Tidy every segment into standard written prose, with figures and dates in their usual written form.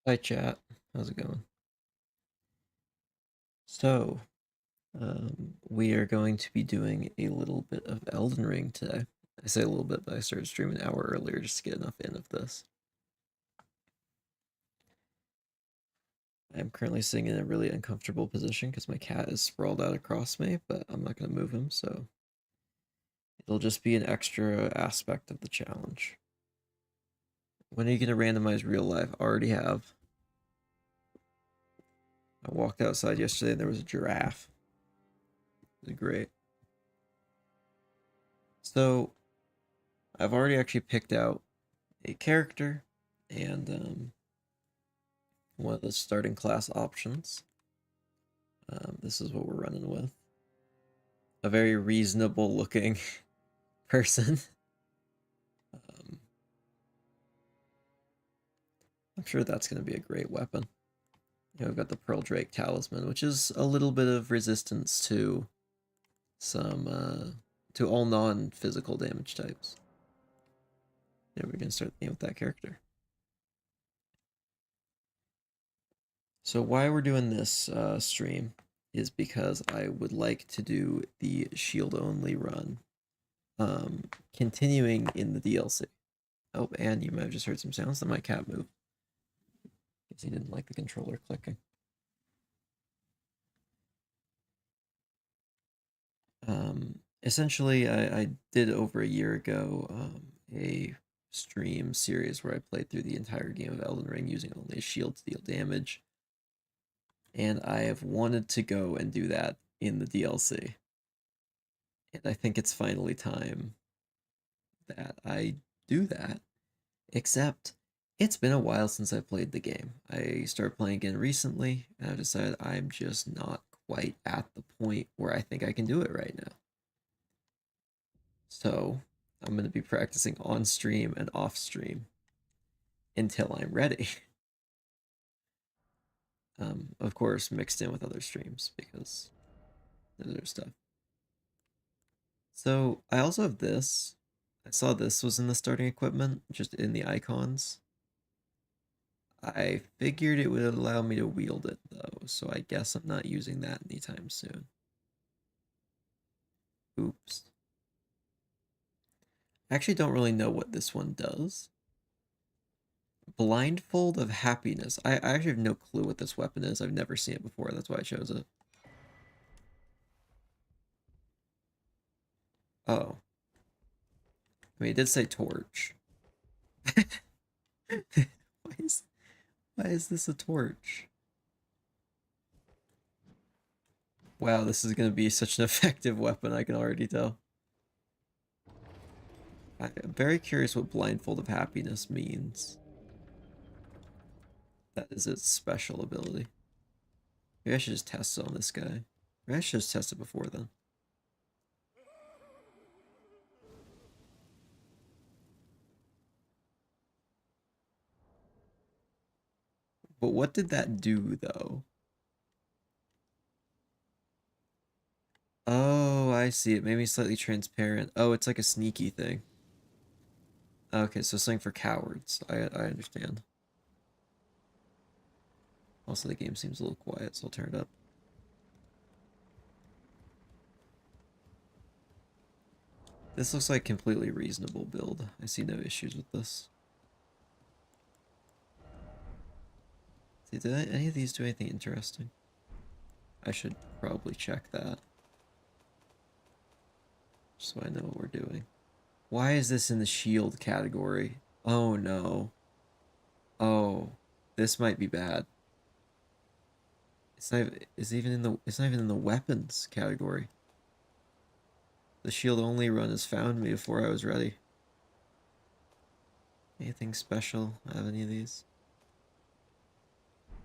Hi chat, how's it going? So, we are going to be doing a little bit of Elden Ring today. I say a little bit, but I started streaming an hour earlier just to get enough in of this. I'm currently sitting in a really uncomfortable position because my cat is sprawled out across me, but I'm not going to move him, so it'll just be an extra aspect of the challenge. When are you going to randomize real life? I already have. I walked outside yesterday and there was a giraffe. It was great. So, I've already actually picked out a character and one of the starting class options. This is what we're running with. A very reasonable looking person. um, I'm sure that's going to be a great weapon. We've got the Pearl Drake Talisman, which is a little bit of resistance to some to all non-physical damage types. Yeah, we're gonna start the game with that character. So why we're doing this stream is because I would like to do the shield only run, continuing in the DLC. Oh, and you might have just heard some sounds that my cat moved. Guess he didn't like the controller clicking. Essentially, I did over a year ago a stream series where I played through the entire game of Elden Ring using only a shield to deal damage. And I have wanted to go and do that in the DLC. And I think it's finally time that I do that. Except, it's been a while since I played the game. I started playing again recently, and I decided I'm just not quite at the point where I think I can do it right now. So, I'm going to be practicing on stream and off stream until I'm ready. Of course, mixed in with other streams because there's other stuff. So, I also have this. I saw this was in the starting equipment, just in the icons. I figured it would allow me to wield it though, so I guess I'm not using that anytime soon. Oops. I actually don't really know what this one does. Blindfold of Happiness. I actually have no clue what this weapon is. I've never seen it before. That's why I chose it. Oh. I mean, it did say torch. why is why is this a torch? Wow, this is gonna be such an effective weapon, I can already tell. I'm very curious what Blindfold of Happiness means. That is its special ability. Maybe I should just test it on this guy. Maybe I should just test it before then. But what did that do, though? Oh, I see. It made me slightly transparent. Oh, it's like a sneaky thing. Okay, so something for cowards. I understand. Also, the game seems a little quiet, so I'll turn it up. This looks like a completely reasonable build. I see no issues with this. See, did any of these do anything interesting? I should probably check that. Just so I know what we're doing. Why is this in the shield category? Oh no. Oh, this might be bad. It's not even in the weapons category. The shield only run has found me before I was ready. Anything special out of any of these?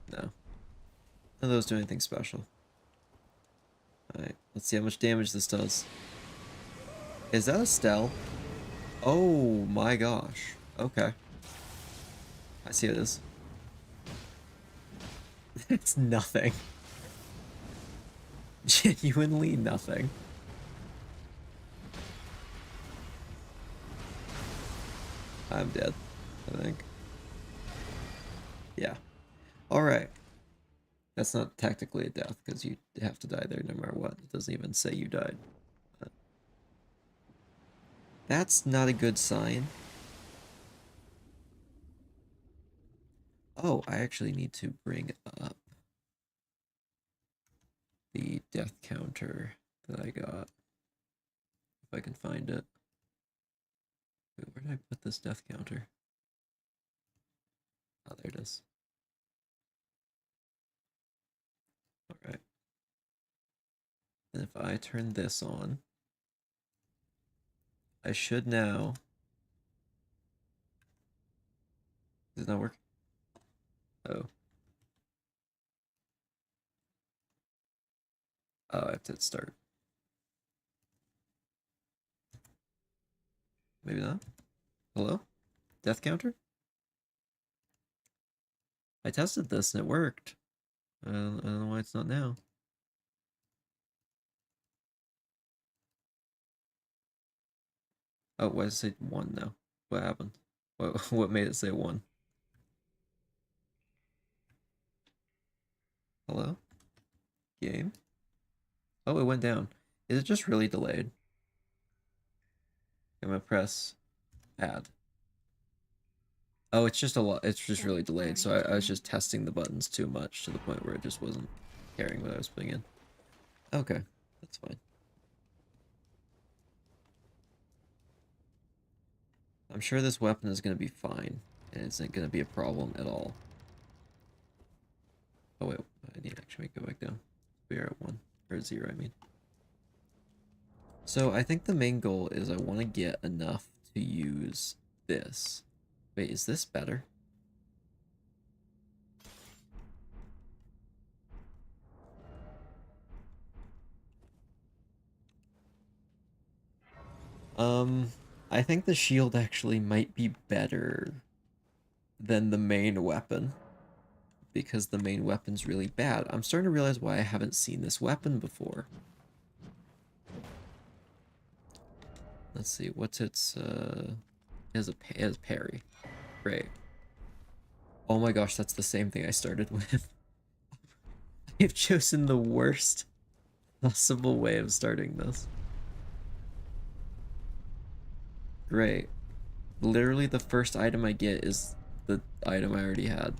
No. None of those do anything special. Alright, let's see how much damage this does. Is that a Stell? Oh my gosh. Okay. I see what it is. It's nothing. Genuinely nothing. I'm dead, I think. Yeah. Alright. That's not technically a death, because you have to die there no matter what. It doesn't even say you died. But that's not a good sign. Oh, I actually need to bring up the death counter that I got. If I can find it. Wait, where did I put this death counter? Oh, there it is. Alright. And if I turn this on, I should now... Does it not work? Oh. Oh, I have to start. Maybe not? Hello? Death counter? I tested this and it worked. I don't know why it's not now. Oh, why does it say 1 now? What happened? What made it say 1? Hello? Game? Oh, it went down. Is it just really delayed? I'm gonna press add. Oh, it's just a lot. It's just really delayed. So I was just testing the buttons too much to the point where it just wasn't caring what I was putting in. Okay, that's fine. I'm sure this weapon is going to be fine, and it's not going to be a problem at all. Oh wait, I need to actually go back down. We are at 1, or 0, I mean. So I think the main goal is I want to get enough to use this. Wait, is this better? I think the shield actually might be better than the main weapon, because the main weapon's really bad. I'm starting to realize why I haven't seen this weapon before. Let's see, what's its, it has parry. Great. Oh my gosh, that's the same thing I started with. I've chosen the worst possible way of starting this. Great. Literally the first item I get is the item I already had.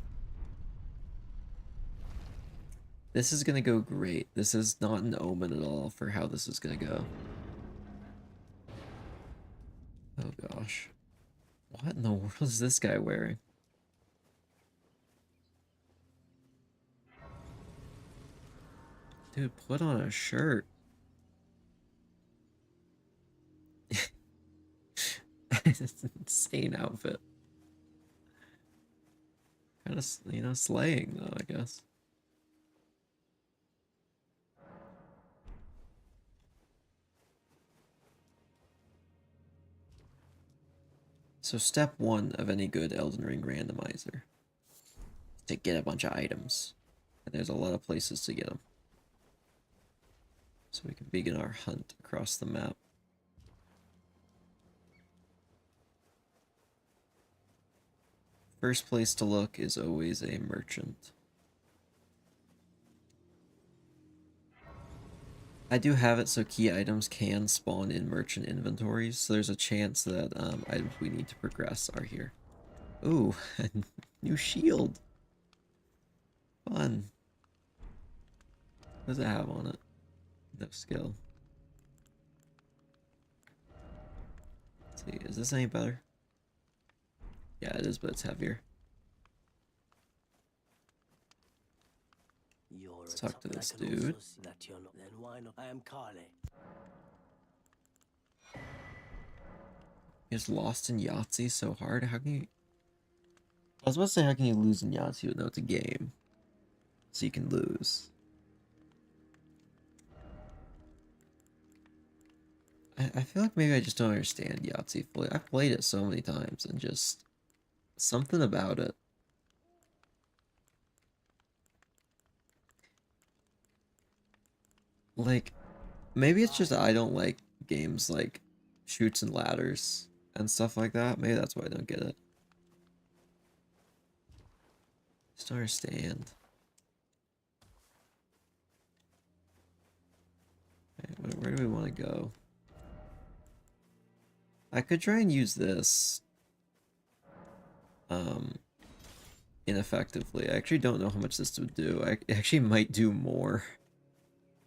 This is gonna go great. This is not an omen at all for how this is gonna go. Oh gosh. What in the world is this guy wearing? Dude, put on a shirt. It's an insane outfit. Kind of, you know, slaying though, I guess. So step 1 of any good Elden Ring randomizer is to get a bunch of items. And there's a lot of places to get them. So we can begin our hunt across the map. First place to look is always a merchant. I do have it so key items can spawn in merchant inventories, so there's a chance that items we need to progress are here. Ooh, new shield. Fun. What does it have on it? No skill. Let's see, is this any better? Yeah, it is, but it's heavier. Let's talk to this dude. He gets lost in Yahtzee so hard. How can you... I was about to say, how can you lose in Yahtzee? No, it's a game. So you can lose. I feel like maybe I just don't understand Yahtzee fully. I've played it so many times and just... something about it. Like, maybe it's just I don't like games like Chutes and Ladders and stuff like that. Maybe that's why I don't get it. Just just don't understand. Okay, where do we want to go? I could try and use this ineffectively. I actually don't know how much this would do. It actually might do more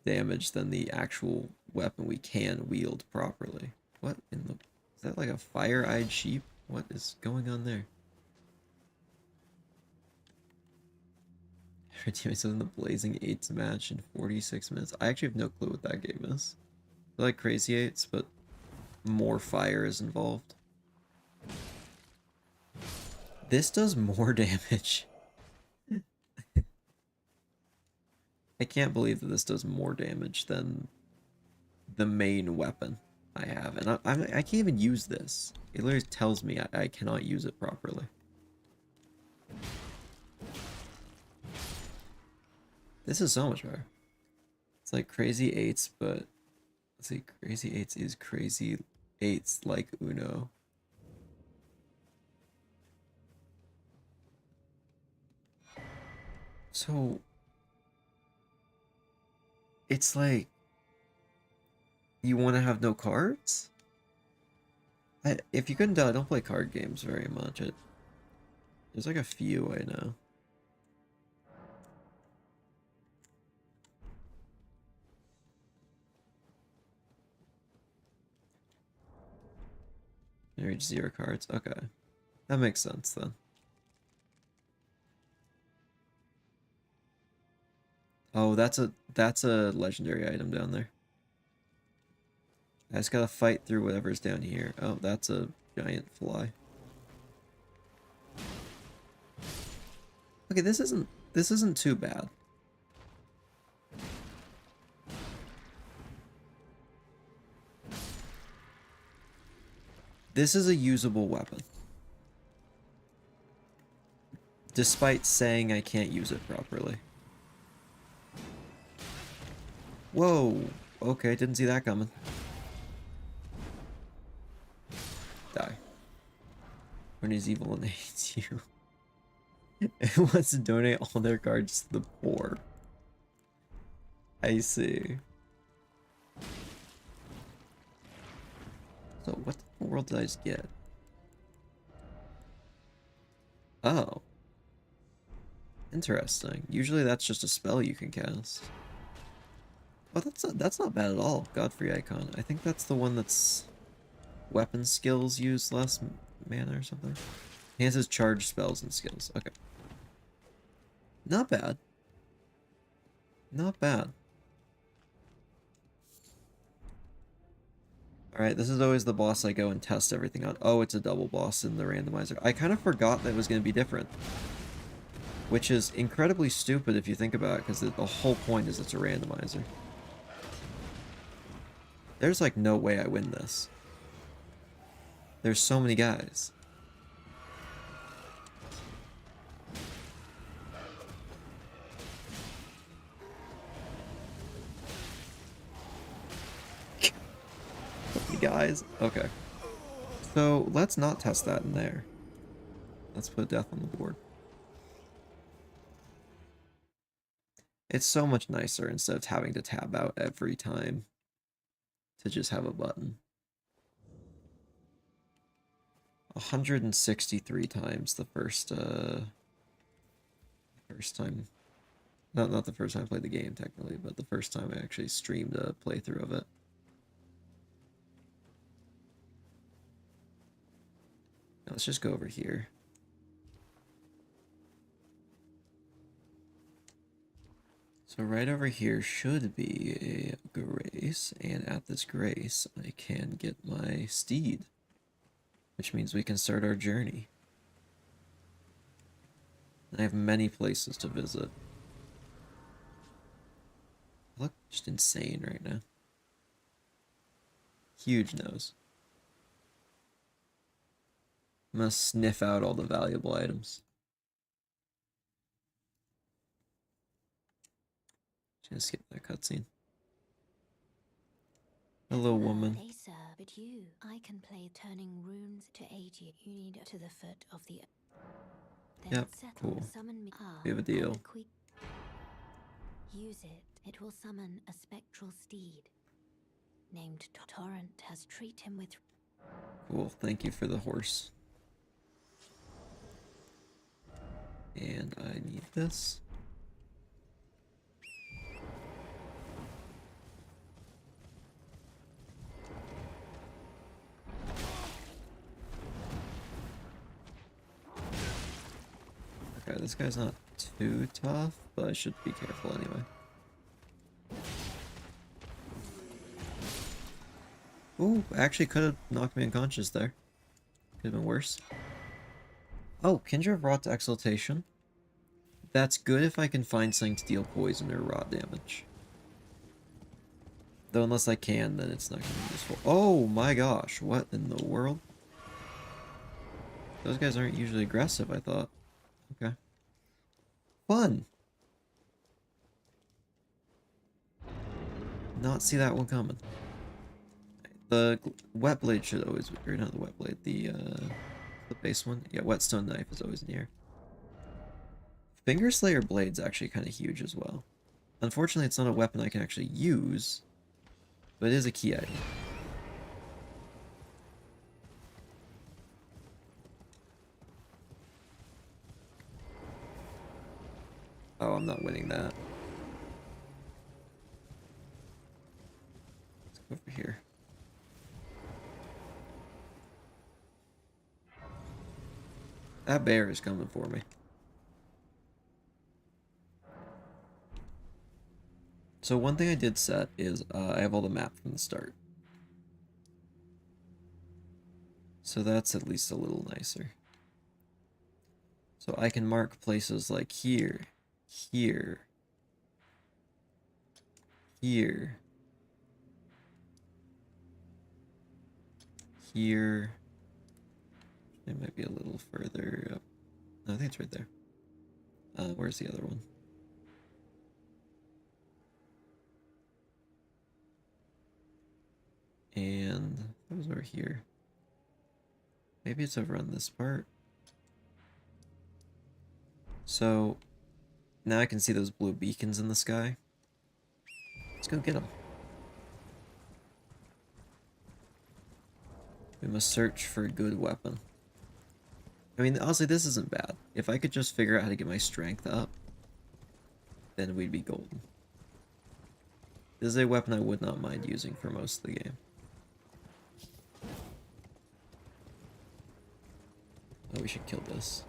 damage than the actual weapon we can wield properly. What in the... Is that like a fire-eyed sheep? What is going on there? Teammates in the Blazing Eights match in 46 minutes. I actually have no clue what that game is. They're like Crazy Eights, but more fire is involved. This does more damage. I can't believe that this does more damage than the main weapon I have. And I can't even use this. It literally tells me I cannot use it properly. This is so much better. It's like Crazy Eights, but... Let's see, Crazy Eights is Crazy Eights like Uno. So... It's like... You want to have no cards? If you couldn't tell, I don't play card games very much. There's like a few I know. I reach 0 cards. Okay. That makes sense then. Oh, that's a legendary item down there. I just gotta fight through whatever's down here. Oh, that's a giant fly. Okay, this isn't too bad. This is a usable weapon. Despite saying I can't use it properly. Whoa! Okay, didn't see that coming. Die. Bernie's evil and hates you. It wants to donate all their cards to the poor. I see. So what the world did I just get? Oh. Interesting. Usually that's just a spell you can cast. Oh, that's not bad at all. Godfrey icon. I think that's the one that's weapon skills use less mana or something. Enhances charge spells and skills. Okay. Not bad. Not bad. Alright, this is always the boss I go and test everything on. Oh, it's a double boss in the randomizer. I kind of forgot that it was going to be different. Which is incredibly stupid if you think about it, because the whole point is it's a randomizer. There's like no way I win this. There's so many guys. Guys. Okay. So let's not test that in there. Let's put death on the board. It's so much nicer instead of having to tab out every time to just have a button. 163 times the first time. Not the first time I played the game technically, but the first time I actually streamed a playthrough of it. Now let's just go over here. So right over here should be a grace, and at this grace I can get my steed, which means we can start our journey. I have many places to visit. I look just insane right now. Huge nose. I'm gonna sniff out all the valuable items. Just skip that cutscene. Hello, woman. They serve but I can play turning runes to aid you. You need to the foot of the... Yep, cool. We have a deal. Use it. It will summon a spectral steed. Named Torrent has treated him with... Cool, thank you for the horse. And I need this. Okay, this guy's not too tough, but I should be careful anyway. Ooh, actually could have knocked me unconscious there. Could have been worse. Oh, Kindred Rot Exaltation. That's good if I can find something to deal poison or rot damage. Though unless I can, then it's not going to be useful. Oh my gosh, what in the world? Those guys aren't usually aggressive, I thought. Okay. Fun! Not see that one coming. The wet blade should always, or not the wet blade, the base one. Yeah, whetstone knife is always in the air. Finger Slayer blade's actually kind of huge as well. Unfortunately, it's not a weapon I can actually use, but it is a key item. Oh, I'm not winning that. Let's go over here. That bear is coming for me. So one thing I did set is I have all the map from the start. So that's at least a little nicer. So I can mark places like here, here, here, here. It might be a little further up. No, I think it's right there. Where's the other one? And those are here. Maybe it's over on this part. So now I can see those blue beacons in the sky. Let's go get them. We must search for a good weapon. I mean, honestly, this isn't bad. If I could just figure out how to get my strength up, then we'd be golden. This is a weapon I would not mind using for most of the game. Oh, we should kill this.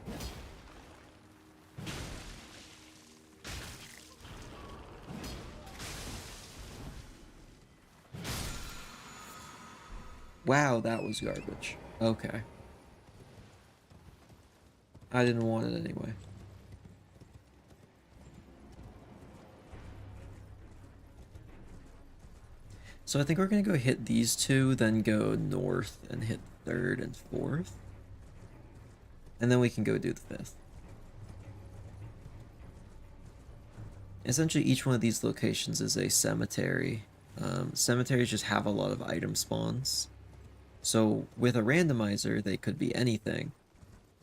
Wow, that was garbage. Okay. I didn't want it anyway. So I think we're going to go hit these two, then go north and hit 3rd and 4th. And then we can go do the 5th. Essentially, each one of these locations is a cemetery. Cemeteries just have a lot of item spawns. So with a randomizer, they could be anything.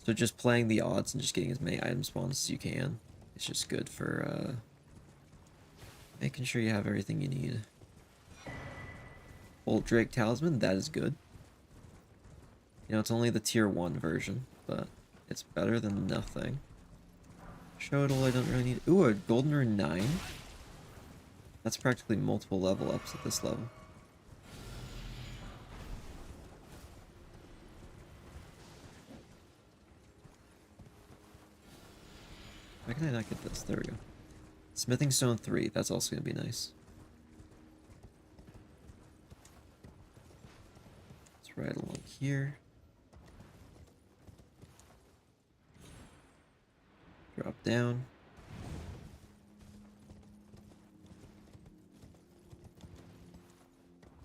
So just playing the odds and just getting as many item spawns as you can. It's just good for making sure you have everything you need. Old Drake Talisman, that is good. You know, it's only the tier 1 version, but it's better than nothing. Shodal, I don't really need. Ooh, a Golden Rune 9? That's practically multiple level ups at this level. Why can I not get this? There we go. Smithing Stone 3, that's also going to be nice. Let's ride along here. Drop down.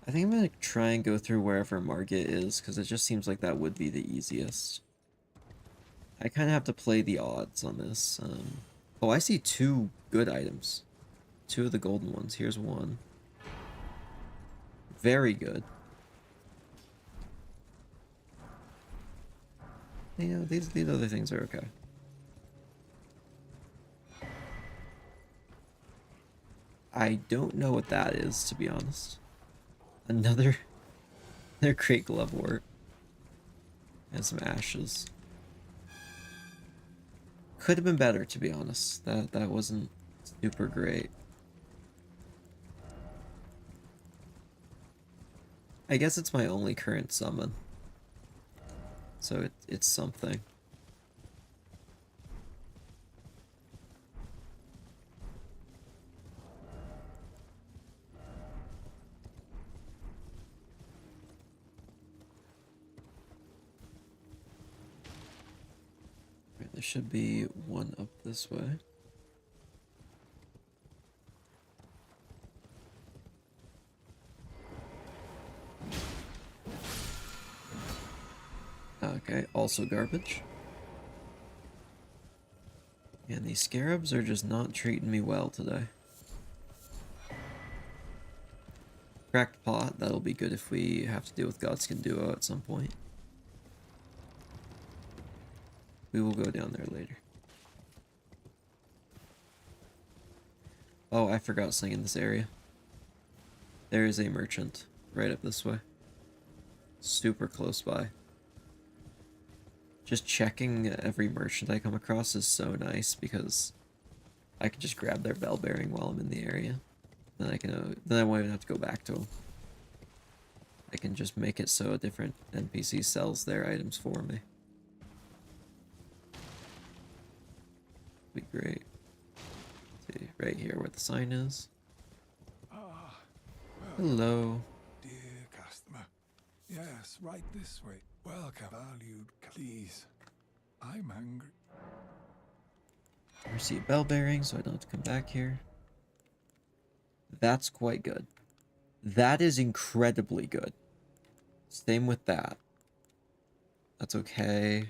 I think I'm going to try and go through wherever Margit is, because it just seems like that would be the easiest. I kind of have to play the odds on this. Oh, I see 2 good items. 2 of the golden ones. Here's one. Very good. You know, these other things are okay. I don't know what that is, to be honest. Another great glovewort. And some ashes. Could have been better, to be honest. That wasn't super great. I guess it's my only current summon. So it's something. Right, there should be one up this way. Okay, also garbage. And these scarabs are just not treating me well today. Cracked pot, that'll be good if we have to deal with Godskin Duo at some point. We will go down there later. Oh, I forgot something in this area. There is a merchant right up this way. Super close by. Just checking every merchant I come across is so nice because I can just grab their bell bearing while I'm in the area. Then I won't even have to go back to them. I can just make it so a different NPC sells their items for me. Be great. Let's see, right here where the sign is. Hello. Dear customer. Yes, right this way. Welcome, valued. Please. I'm hungry. Receive bell bearing, so I don't have to come back here. That's quite good. That is incredibly good. Same with that. That's okay.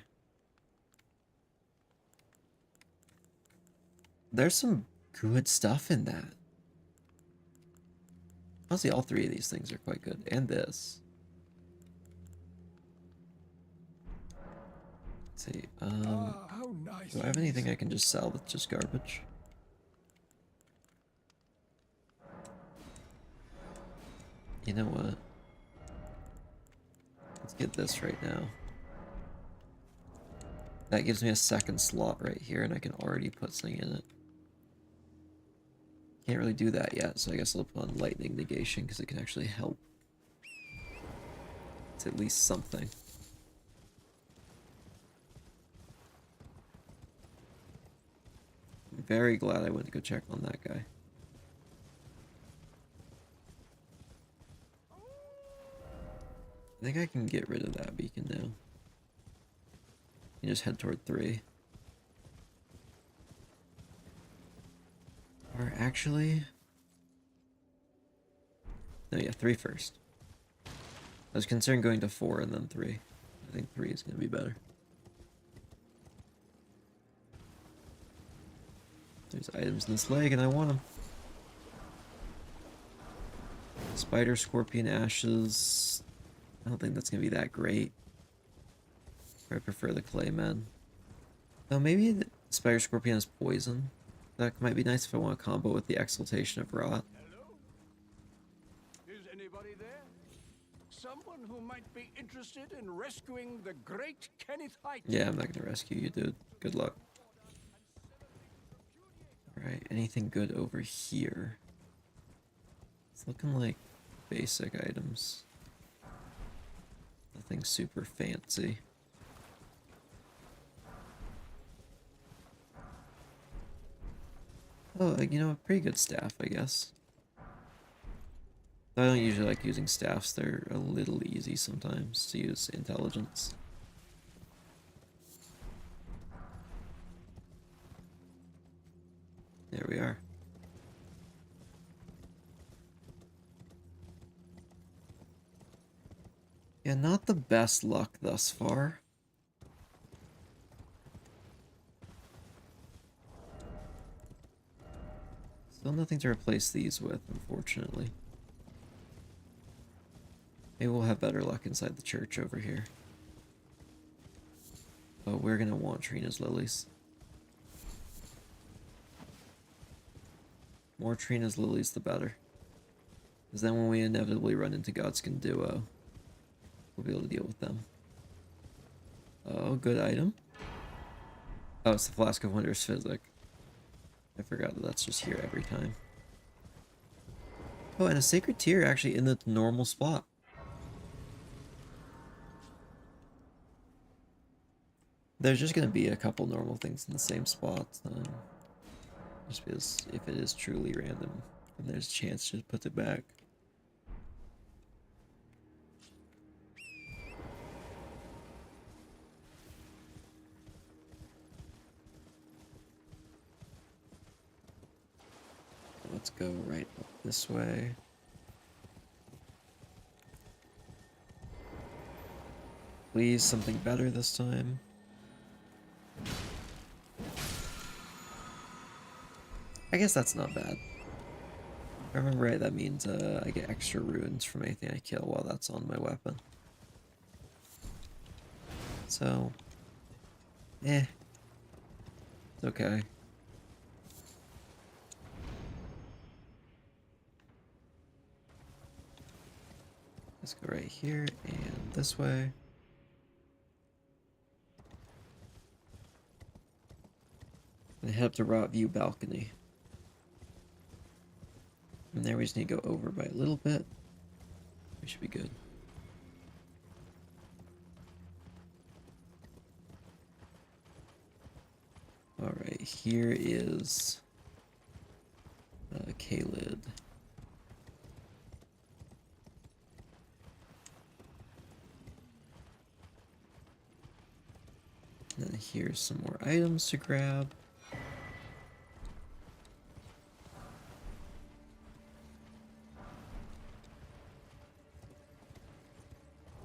There's some good stuff in that. Honestly, all three of these things are quite good. And this. Let's see. How nice. Do I have anything I can just sell that's just garbage? You know what? Let's get this right now. That gives me a second slot right here, and I can already put something in it. Can't really do that yet, so I guess I'll put on lightning negation because it can actually help. It's at least something. I'm very glad I went to go check on that guy. I think I can get rid of that beacon now. You just head toward 3. Or actually... No, yeah, 3 first. I was concerned going to 4 and then 3. I think 3 is going to be better. There's items in this leg and I want them. Spider, Scorpion, Ashes... I don't think that's going to be that great. I prefer the Clayman. Though maybe the Spider Scorpion has poison. That might be nice if I want to combo with the Exaltation of Rot. Hello? Is anybody there? Someone who might be interested in rescuing the great Kenneth Haight? Yeah, I'm not going to rescue you, dude. Good luck. Alright, anything good over here? It's looking like basic items. Nothing super fancy. Oh, you know, a pretty good staff, I guess. I don't usually like using staffs. They're a little easy sometimes to use intelligence. There we are. Yeah, not the best luck thus far. Still nothing to replace these with, unfortunately. Maybe we'll have better luck inside the church over here. But we're gonna want Trina's lilies. More Trina's lilies, the better. Because then when we inevitably run into Godskin Duo, we'll be able to deal with them. Oh, good item. Oh, it's the Flask of Wondrous Physic. I forgot that that's just here every time. Oh, and a Sacred Tear actually in the normal spot. There's just going to be a couple normal things in the same spot. Just because if it is truly random, then there's a chance to put it back. Let's go right up this way. Please, something better this time. I guess that's not bad. If I remember right, that means I get extra runes from anything I kill while that's on my weapon. So, it's okay. Let's go right here and this way. And head up to Rot View Balcony. And there we just need to go over by a little bit. We should be good. Alright, here is Kalid. And then here's some more items to grab.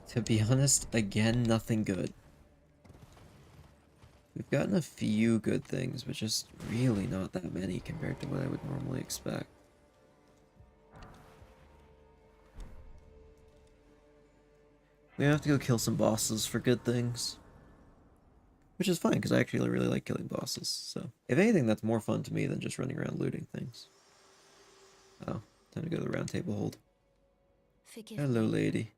To be honest, again, nothing good. We've gotten a few good things, but just really not that many compared to what I would normally expect. We have to go kill some bosses for good things. Which is fine, because I actually really like killing bosses, so... If anything, that's more fun to me than just running around looting things. Oh, time to go to the round table hold. Forgive Hello, me. lady.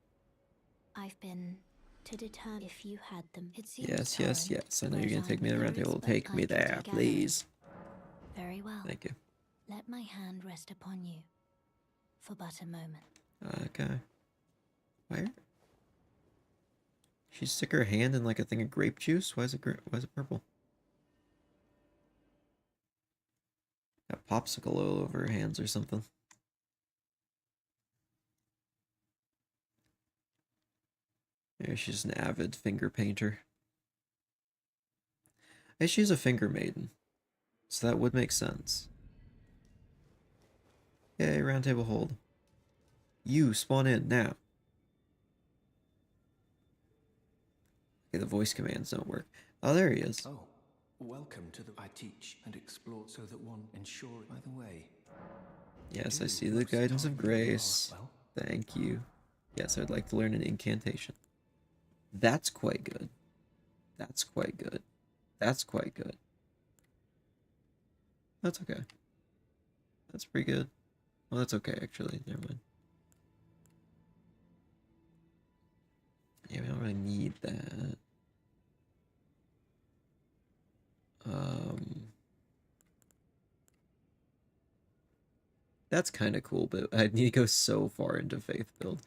I've been to determine if you had them. It seems Yes, yes, Torrent yes. I know you're goes gonna take on me to the round lyrics, table. but Take I me can there, do please. Very well. Thank you. Let my hand rest upon you for but a moment. Okay. Where? She stick her hand in like a thing of grape juice? Why is it purple? Got popsicle all over her hands or something. Maybe she's an avid finger painter. Hey, she's a finger maiden, so that would make sense. Yay, round table hold. You spawn in now. Okay, the voice commands don't work. Oh, there he is. Oh, welcome to the... I teach and explore so that one ensure by the way. Yes, Do I see the most guidance of target you are, grace. well. Thank you. Yes, I'd like to learn an incantation. That's quite good. That's quite good. That's quite good. That's okay. That's pretty good. Well, that's okay, actually. Never mind. Yeah, we don't really need that. That's kind of cool, but I need to go so far into Faith build.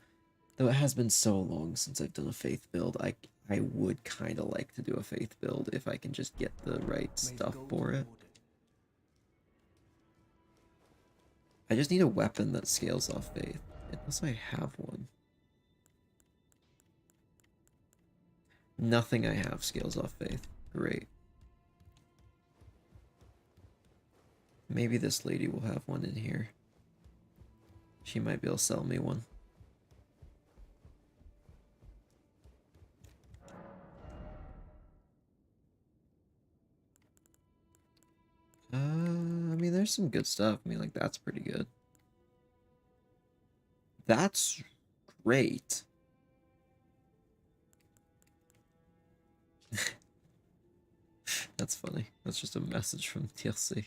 Though it has been so long since I've done a Faith build, I would kind of like to do a Faith build if I can just get the right stuff for it. I just need a weapon that scales off Faith, unless I have one. Nothing I have scales off Faith. Great. Maybe this lady will have one in here. She might be able to sell me one. I mean, there's some good stuff. I mean, like, that's pretty good. That's great. That's funny. That's just a message from TLC.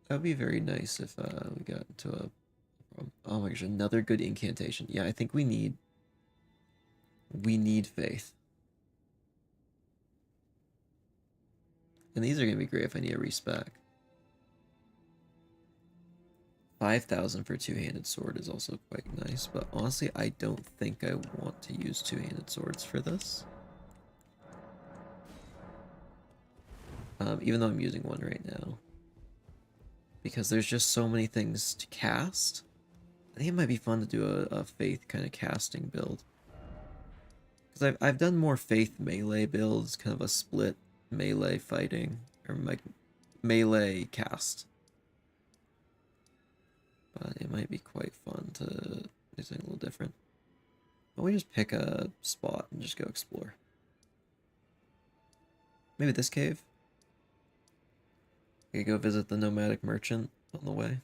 That would be very nice if we got into a oh my gosh, another good incantation. Yeah, I think we need faith. And these are gonna be great if I need a respec. 5,000 for two-handed sword is also quite nice, but honestly, I don't think I want to use two-handed swords for this. Even though I'm using one right now. Because there's just so many things to cast. I think it might be fun to do a faith kind of casting build. Because I've done more faith melee builds, kind of a split melee fighting, or like melee cast. But it might be quite fun to do something a little different. Why don't we just pick a spot and just go explore? Maybe this cave? I could go visit the nomadic merchant on the way.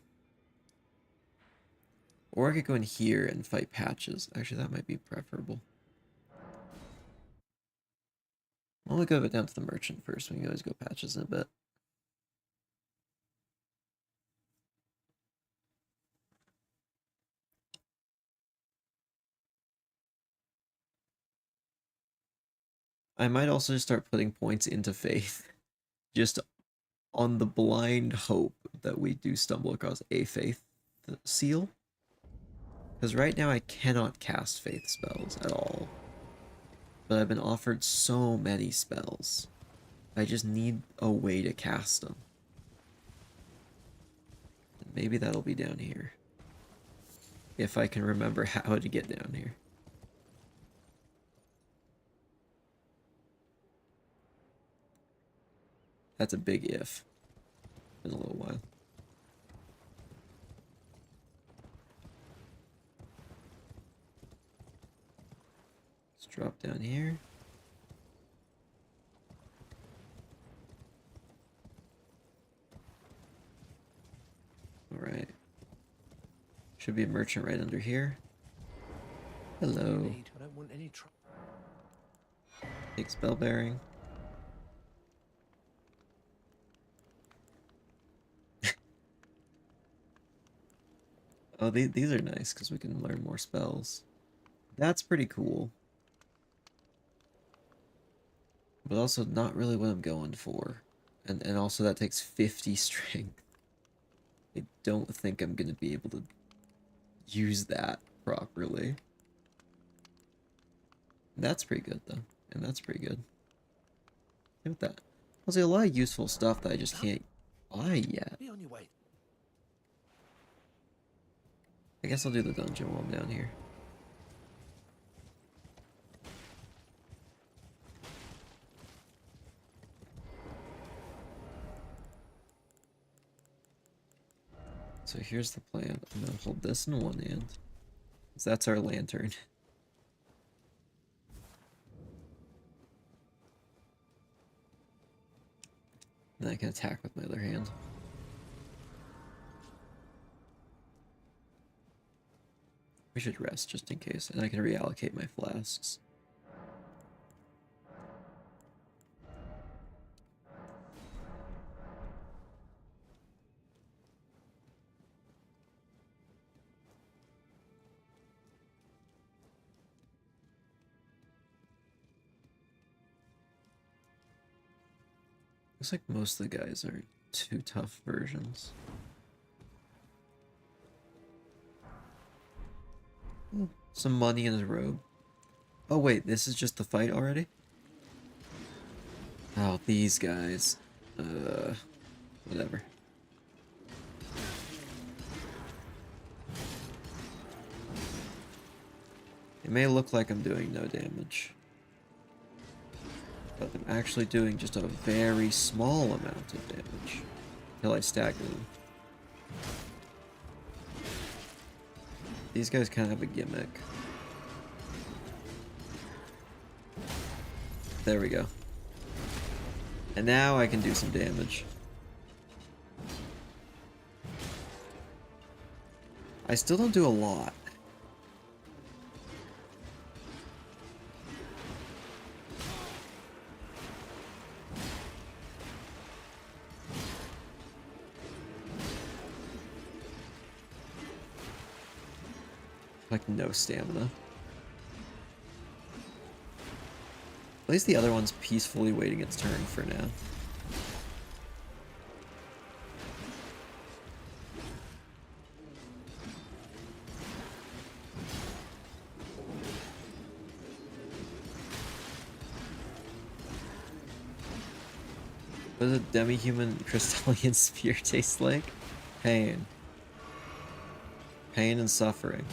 Or I could go in here and fight patches. Actually, that might be preferable. I'll only go down to the merchant first. We can always go patches in a bit. I might also just start putting points into faith. Just on the blind hope that we do stumble across a faith seal. Because right now I cannot cast faith spells at all. But I've been offered so many spells. I just need a way to cast them. And maybe that'll be down here. If I can remember how to get down here. That's a big if. In a little while. Let's drop down here. Alright. Should be a merchant right under here. Hello. I don't want any trouble. Take spell bearing. Oh, these are nice because we can learn more spells. That's pretty cool. But also not really what I'm going for. And also that takes 50 strength. I don't think I'm going to be able to use that properly. That's pretty good, though. And that's pretty good. Look at that. I'll say a lot of useful stuff that I just can't buy yet. Be on your way. I guess I'll do the dungeon while I'm down here. So here's the plan. I'm gonna hold this in one hand. 'Cause that's our lantern. And I can attack with my other hand. We should rest just in case, and I can reallocate my flasks. Looks like most of the guys are too tough versions. Oh, some money in his robe. Oh wait, this is just the fight already? Oh, these guys. Whatever. It may look like I'm doing no damage. But I'm actually doing just a very small amount of damage. Until I stagger them. These guys kind of have a gimmick. There we go. And now I can do some damage. I still don't do a lot. Like, no stamina. At least the other one's peacefully waiting its turn for now. What does a demi-human crystalline spear taste like? Pain. Pain and suffering.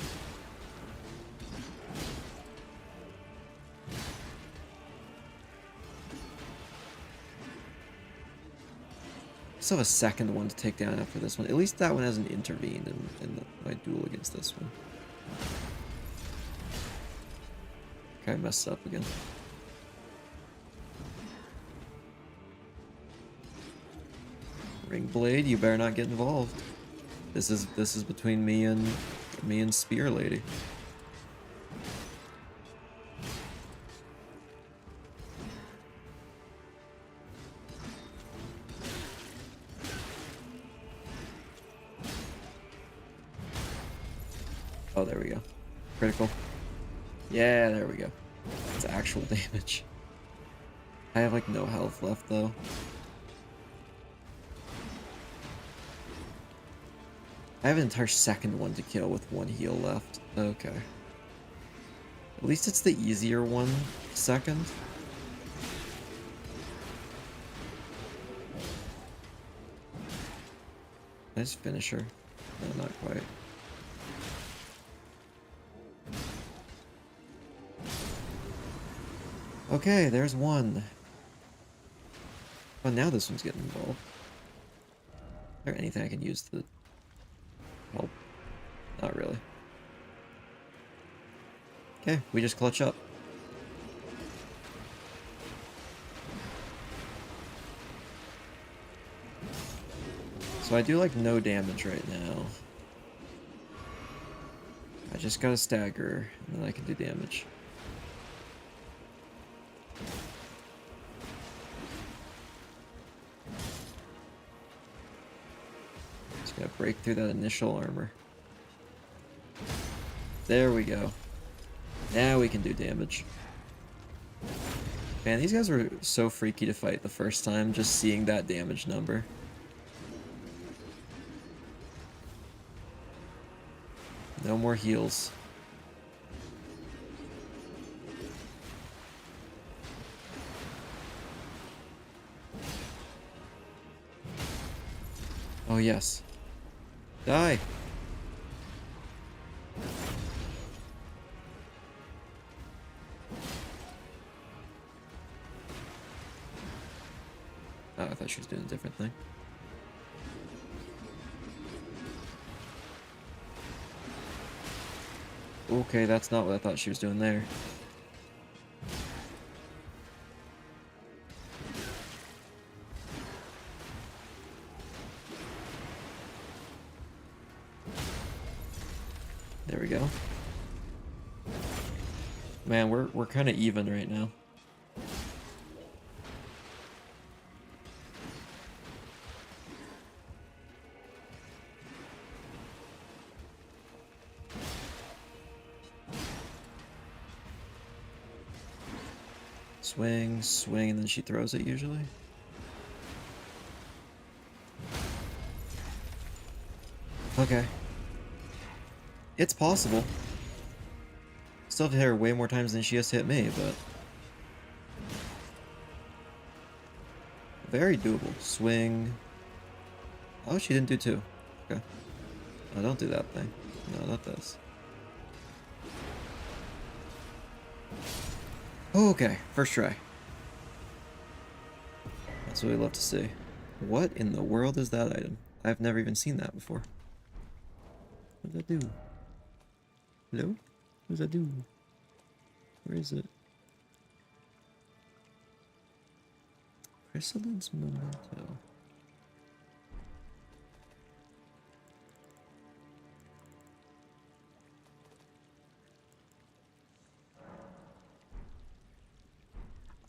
I still have a second one to take down after this one. At least that one hasn't intervened in my duel against this one. Okay, I messed up again. Ring Blade, you better not get involved. This is between me and Spear Lady. Oh, there we go. Critical. Yeah, there we go. It's actual damage. I have like no health left though. I have an entire second one to kill with one heal left. Okay. At least it's the easier one second. Nice finisher. No, not quite. Okay, there's one. Oh, now this one's getting involved. Is there anything I can use to help? Not really. Okay, we just clutch up. So I do like no damage right now. I just gotta stagger, and then I can do damage. Just gotta break through that initial armor. There we go. Now we can do damage. Man, these guys were so freaky to fight the first time, just seeing that damage number. No more heals. Oh, yes. Die! Oh, I thought she was doing a different thing. Okay, that's not what I thought she was doing there. There we go. Man, we're kind of even right now. Swing, swing, and then she throws it usually. Okay. It's possible. Still have to hit her way more times than she has to hit me, but... very doable. Swing. Oh, she didn't do two. Okay. Oh, don't do that thing. No, not this. Oh, okay. First try. That's what we love to see. What in the world is that item? I've never even seen that before. What does that do? Hello? What does that do? Where is it? Chrysalis Memento.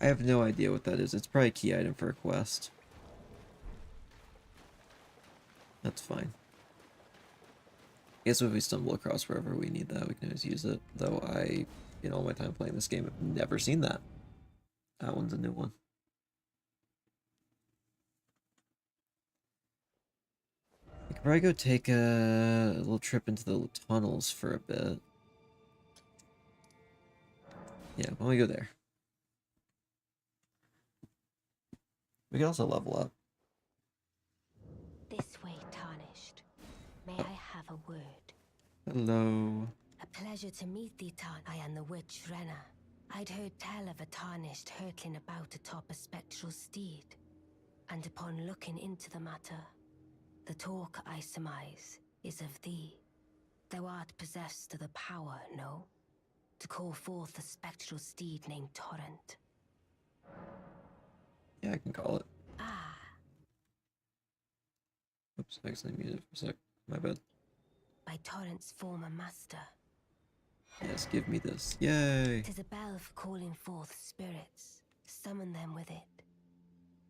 I have no idea what that is. It's probably a key item for a quest. That's fine. guess if we stumble across wherever we need that, we can always use it. Though I, in all my time playing this game, have never seen that. That one's a new one. We could probably go take a little trip into the tunnels for a bit. Yeah, why don't we go there? We can also level up. This way, Tarnished. May I have a word? Hello. A pleasure to meet thee, I am the witch Renna. I'd heard tell of a Tarnished hurtling about atop a spectral steed, and upon looking into the matter, the talk I surmise is of thee. Thou art possessed of the power, no? To call forth a spectral steed named Torrent. Yeah, I can call it. Ah, Oops, I accidentally muted for a sec. My bad. by Torrent's former master. Yes, give me this. Yay! 'Tis a bell for calling forth spirits. Summon them with it.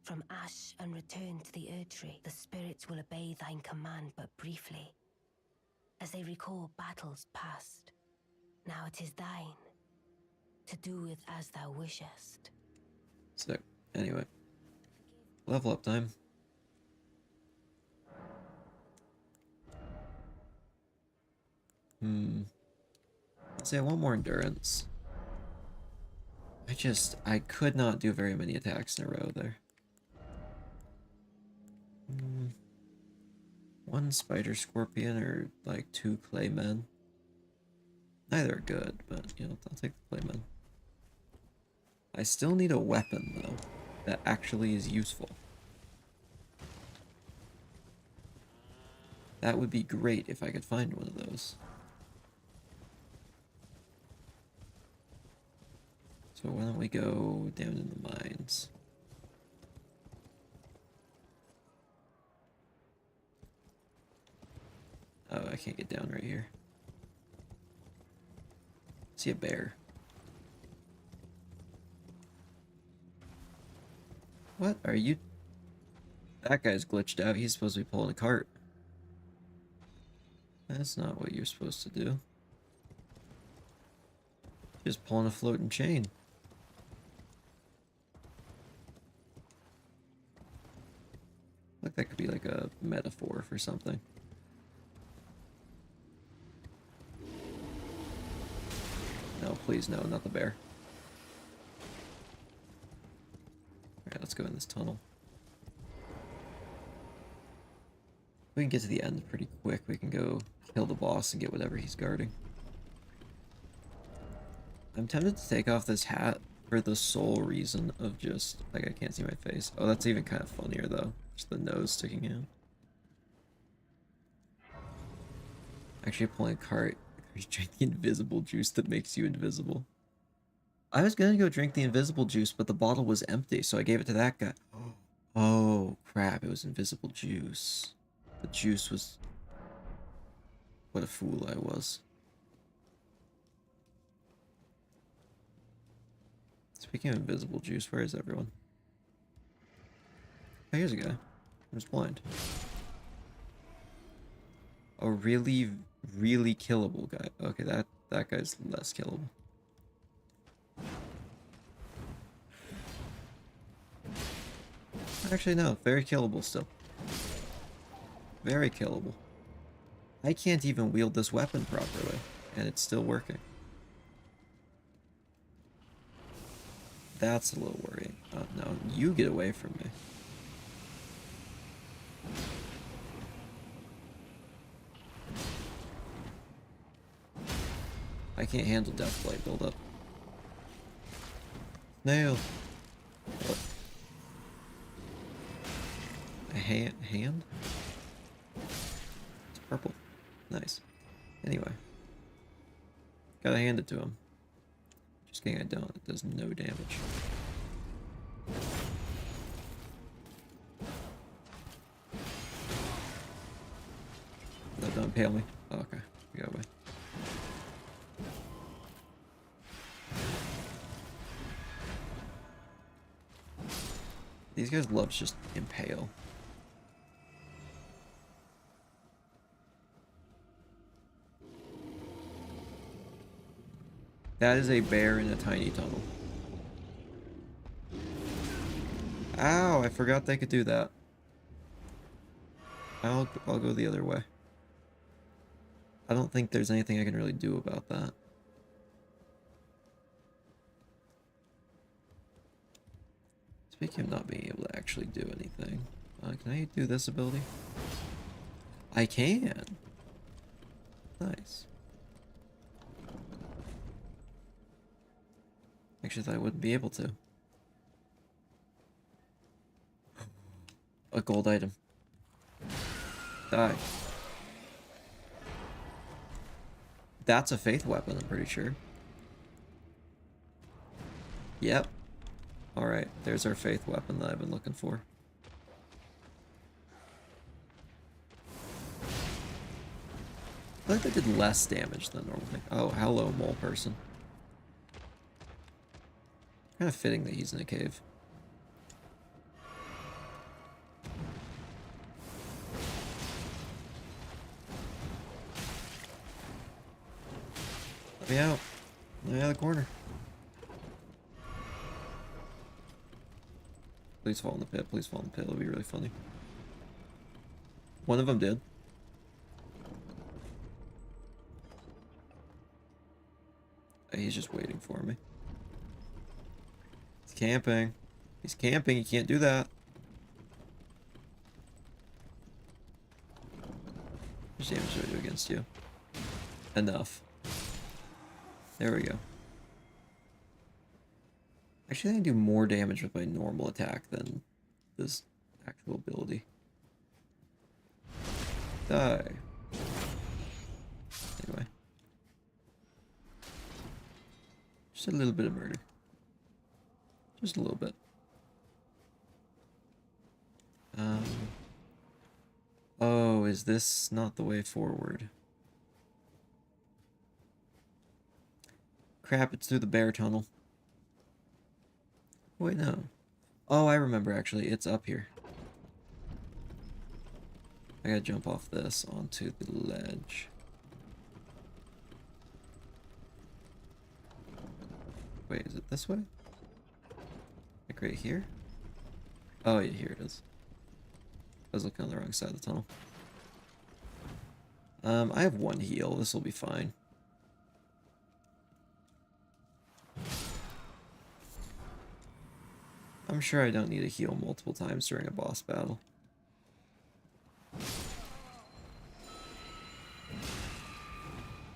From ash and return to the Erdtree, the spirits will obey thine command but briefly, as they recall battles past. Now it is thine, to do with as thou wishest. Sick. Anyway. Level up time. Let's say I want more endurance. I could not do very many attacks in a row there. One spider scorpion or like 2 clay men. Neither are good, but you know, I'll take the clay men. I still need a weapon though, that actually is useful. That would be great if I could find one of those. So why don't we go down in the mines? Oh, I can't get down right here. See a bear. What are you? That guy's glitched out. He's supposed to be pulling a cart. That's not what you're supposed to do. Just pulling a floating chain. Like that could be like a metaphor for something. No, please, no, not the bear. Alright, let's go in this tunnel. We can get to the end pretty quick. We can go kill the boss and get whatever he's guarding. I'm tempted to take off this hat for the sole reason of just, like, I can't see my face. Oh, that's even kind of funnier, though. Just the nose sticking out. Actually, pulling a cart. Drink the invisible juice that makes you invisible. I was gonna go drink the invisible juice, but the bottle was empty, so I gave it to that guy. Oh, crap. It was invisible juice. The juice was... What a fool I was. Speaking of invisible juice, where is everyone? Oh, here's a guy. I'm just blind. A really, really killable guy. Okay, that guy's less killable. Actually, no. Very killable still. Very killable. I can't even wield this weapon properly, and it's still working. That's a little worrying. Oh, no. You get away from me. I can't handle Deathblight buildup. Nail. What? A hand? It's purple. Nice. Anyway. Gotta hand it to him. Just kidding, I don't. It does no damage. No, don't impale me. Oh, okay. We got away. These guys love to just impale. That is a bear in a tiny tunnel. Ow, I forgot they could do that. I'll go the other way. I don't think there's anything I can really do about that. Speaking of not being able to actually do anything, can I do this ability? I can. Nice. Actually, thought I wouldn't be able to. A gold item. Die. That's a faith weapon, I'm pretty sure. Yep. Alright, there's our faith weapon that I've been looking for. I feel like that did less damage than normal thing. Oh, hello, mole person. Kind of fitting that he's in a cave. Let me out. Let me out of the corner. Please fall in the pit. Please fall in the pit. It'll be really funny. One of them did. He's just waiting for me. He's camping. He's camping. He can't do that. How much damage do I do against you? Enough. There we go. Actually, I can do more damage with my normal attack than this actual ability. Die. Anyway. Just a little bit of murder. Just a little bit. Oh, is this not the way forward? Crap, it's through the bear tunnel. Wait, no. Oh, I remember, actually. It's up here. I gotta jump off this onto the ledge. Wait, is it this way? Like right here? Oh, yeah, here it is. I was looking on the wrong side of the tunnel. I have one heal. This will be fine. I'm sure I don't need to heal multiple times during a boss battle.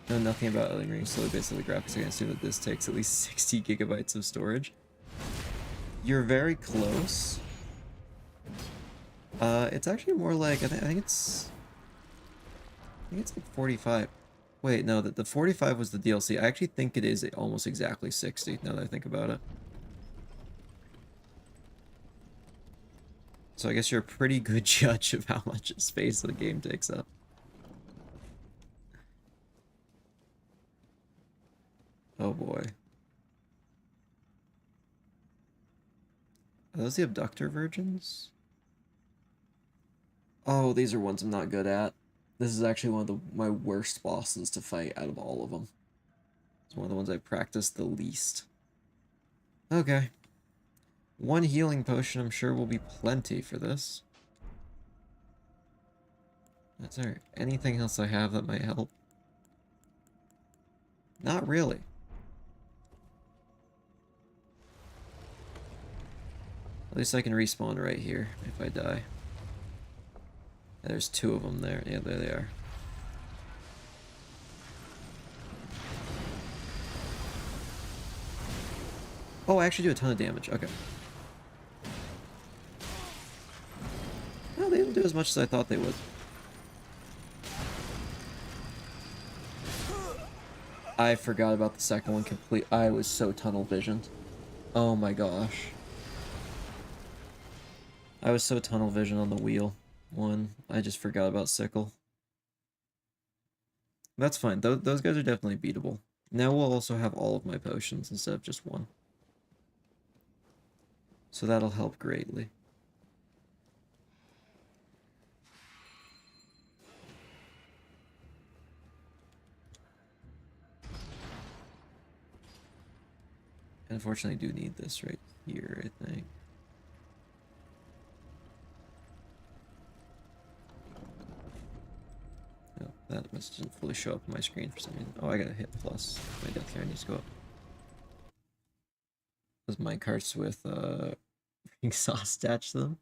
Know nothing about Elden Ring, so basically graphics. I can assume that this takes at least 60 gigabytes of storage. You're very close. It's actually more like I think it's like 45. Wait, no, the 45 was the DLC. I actually think it is almost exactly 60 now that I think about it. So I guess you're a pretty good judge of how much space the game takes up. Oh boy. Are those the abductor virgins? Oh, these are ones I'm not good at. This is actually one of my worst bosses to fight out of all of them. It's one of the ones I practiced the least. Okay. One healing potion I'm sure will be plenty for this. Is there anything else I have that might help? Not really. At least I can respawn right here if I die. There's two of them there. Yeah, there they are. Oh, I actually do a ton of damage. Okay. No, they didn't do as much as I thought they would. I forgot about the second one completely. I was so tunnel visioned. Oh my gosh. I was so tunnel vision on the wheel one. I just forgot about Sickle. That's fine. Those guys are definitely beatable. Now we'll also have all of my potions instead of just one. So that'll help greatly. Unfortunately, do need this right here, I think. Oh, that must didn't fully show up on my screen for some reason. Oh, I gotta hit plus. My death care needs to go up. Those minecarts with exhaust attached to them.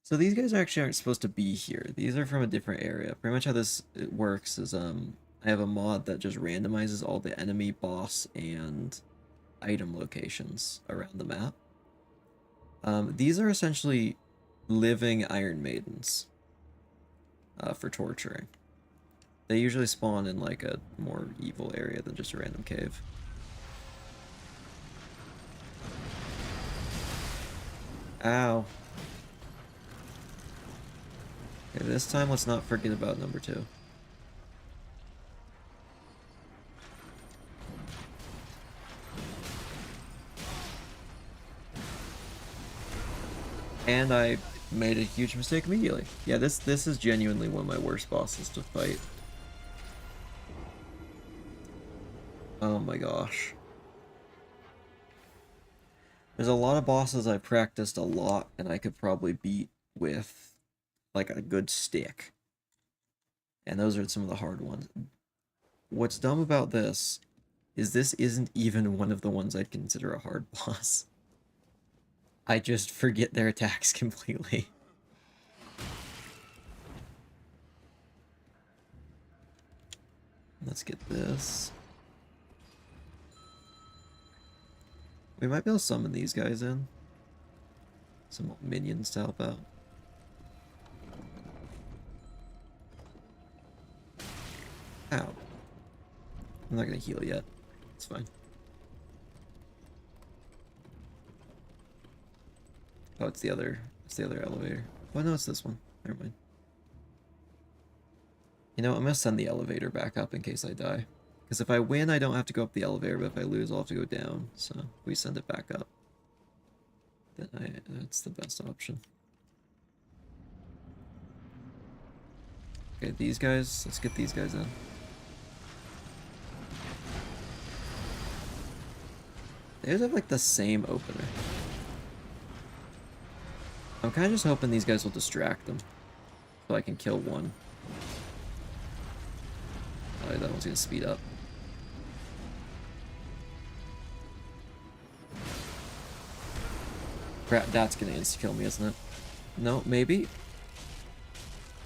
So these guys actually aren't supposed to be here. These are from a different area. Pretty much how this works is I have a mod that just randomizes all the enemy, boss, and item locations around the map. These are essentially living Iron Maidens for torturing. They usually spawn in like a more evil area than just a random cave. Ow. Okay, this time let's not forget about number 2. And I made a huge mistake immediately. Yeah, this is genuinely one of my worst bosses to fight. Oh my gosh. There's a lot of bosses I've practiced a lot and I could probably beat with like a good stick. And those are some of the hard ones. What's dumb about this is this isn't even one of the ones I'd consider a hard boss. I just forget their attacks completely. Let's get this. We might be able to summon these guys in. Some minions to help out. Ow. I'm not gonna heal yet. It's fine. Oh, it's the other elevator. Oh no, it's this one. Never mind. You know, I'm gonna send the elevator back up in case I die. Because if I win, I don't have to go up the elevator, but if I lose, I'll have to go down. So, if we send it back up, then that's the best option. Okay, these guys, let's get these guys in. They have like the same opener. I'm kind of just hoping these guys will distract them. So I can kill one. Oh, that one's gonna speed up. Crap, that's gonna insta-kill me, isn't it? No, maybe?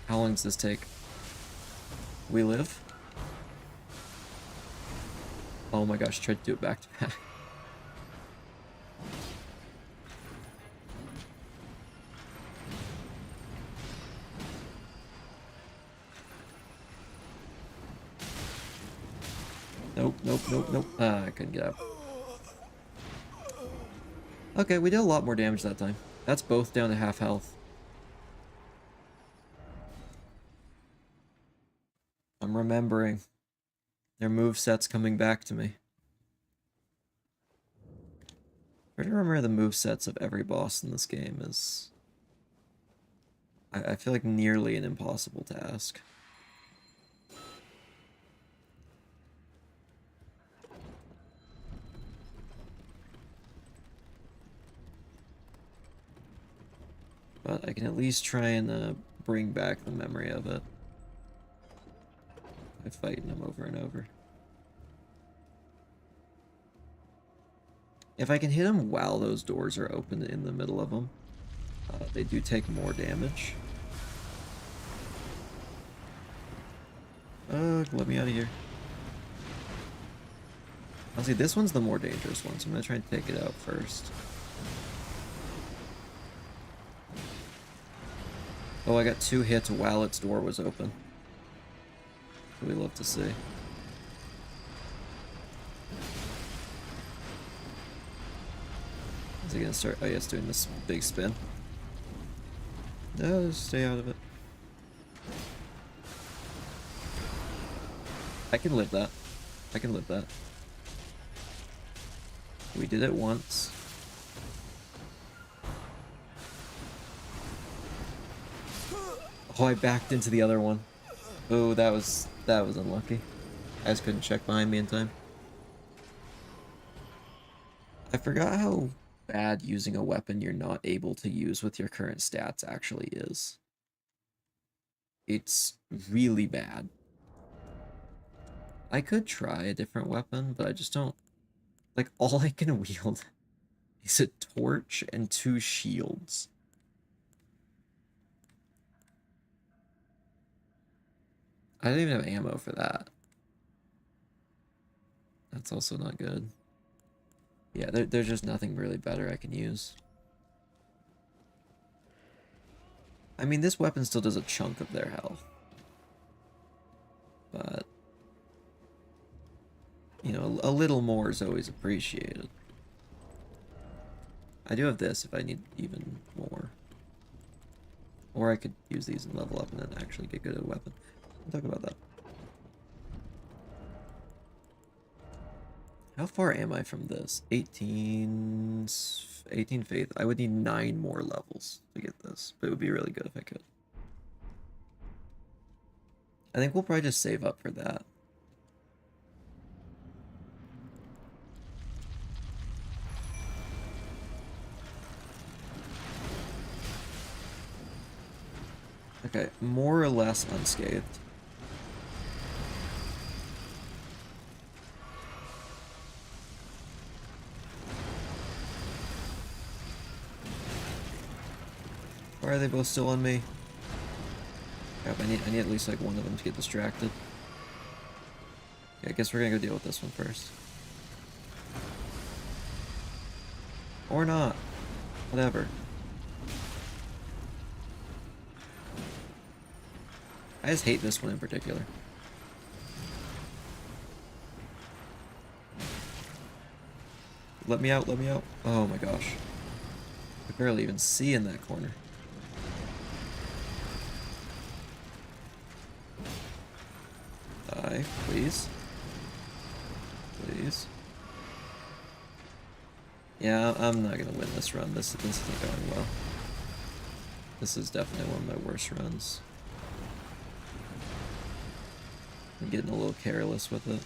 How long does this take? We live? Oh my gosh, tried to do it back to back. Nope. Ah, I couldn't get out. Okay, we did a lot more damage that time. That's both down to half health. I'm remembering. Their moveset's coming back to me. Trying to remember the movesets of every boss in this game is... I feel like nearly an impossible task. But I can at least try and bring back the memory of it by fighting them over and over. If I can hit them while those doors are open in the middle of them, they do take more damage. Let me out of here. Honestly, this one's the more dangerous one, so I'm gonna try and take it out first. Oh, I got 2 hits while its door was open. We love to see. Is it gonna start? Oh yeah, it's doing this big spin. No, just stay out of it. I can live that. I can live that. We did it once. Oh, I backed into the other one. Oh, that was unlucky. I just couldn't check behind me in time. I forgot how bad using a weapon you're not able to use with your current stats actually is. It's really bad. I could try a different weapon, but I just don't... Like, all I can wield is a torch and 2 shields. I don't even have ammo for that. That's also not good. Yeah, there's just nothing really better I can use. I mean, this weapon still does a chunk of their health. But, you know, a little more is always appreciated. I do have this if I need even more. Or I could use these and level up and then actually get good at a weapon. We'll talk about that. How far am I from this? 18 faith. I would need 9 more levels to get this, but it would be really good if I could. I think we'll probably just save up for that. Okay, more or less unscathed. Why are they both still on me? Crap, I need at least like one of them to get distracted. Okay, I guess we're gonna go deal with this one first. Or not. Whatever. I just hate this one in particular. Let me out, let me out. Oh my gosh. I could barely even see in that corner. Die, please. Please. Yeah, I'm not gonna win this run. This isn't going well. This is definitely one of my worst runs. I'm getting a little careless with it.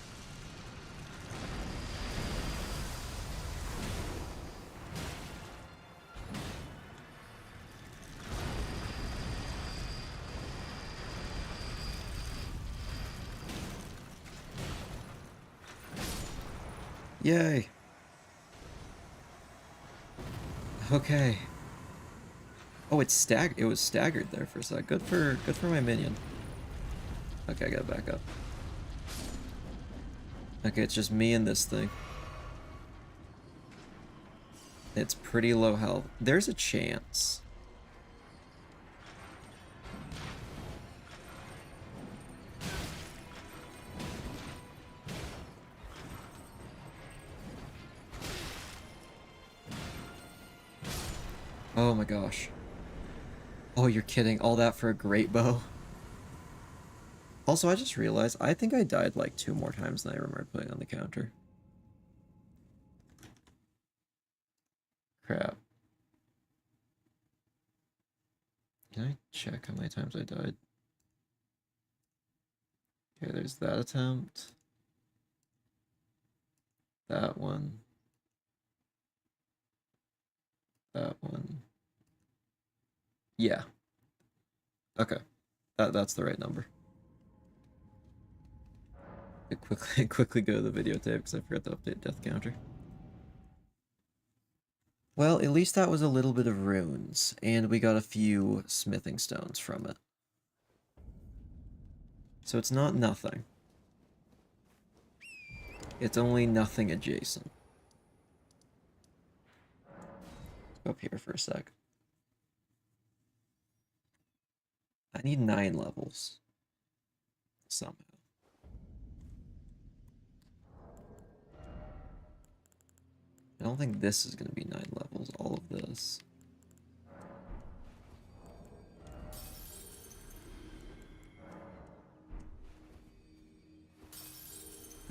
Yay. Okay. Oh, it was staggered there for a sec. Good for my minion. Okay, I gotta back up. Okay, it's just me and this thing. It's pretty low health. There's a chance. Oh my gosh. Oh, you're kidding. All that for a great bow. Also, I just realized, I think I died like 2 more times than I remember putting on the counter. Crap. Can I check how many times I died? Okay, there's that attempt. That one. That one. Yeah. Okay. That's the right number. I quickly go to the videotape because I forgot to update death counter. Well, at least that was a little bit of runes, and we got a few smithing stones from it. So it's not nothing. It's only nothing adjacent. Go up here for a sec. I need 9 levels. Somehow. I don't think this is going to be 9 levels, all of this.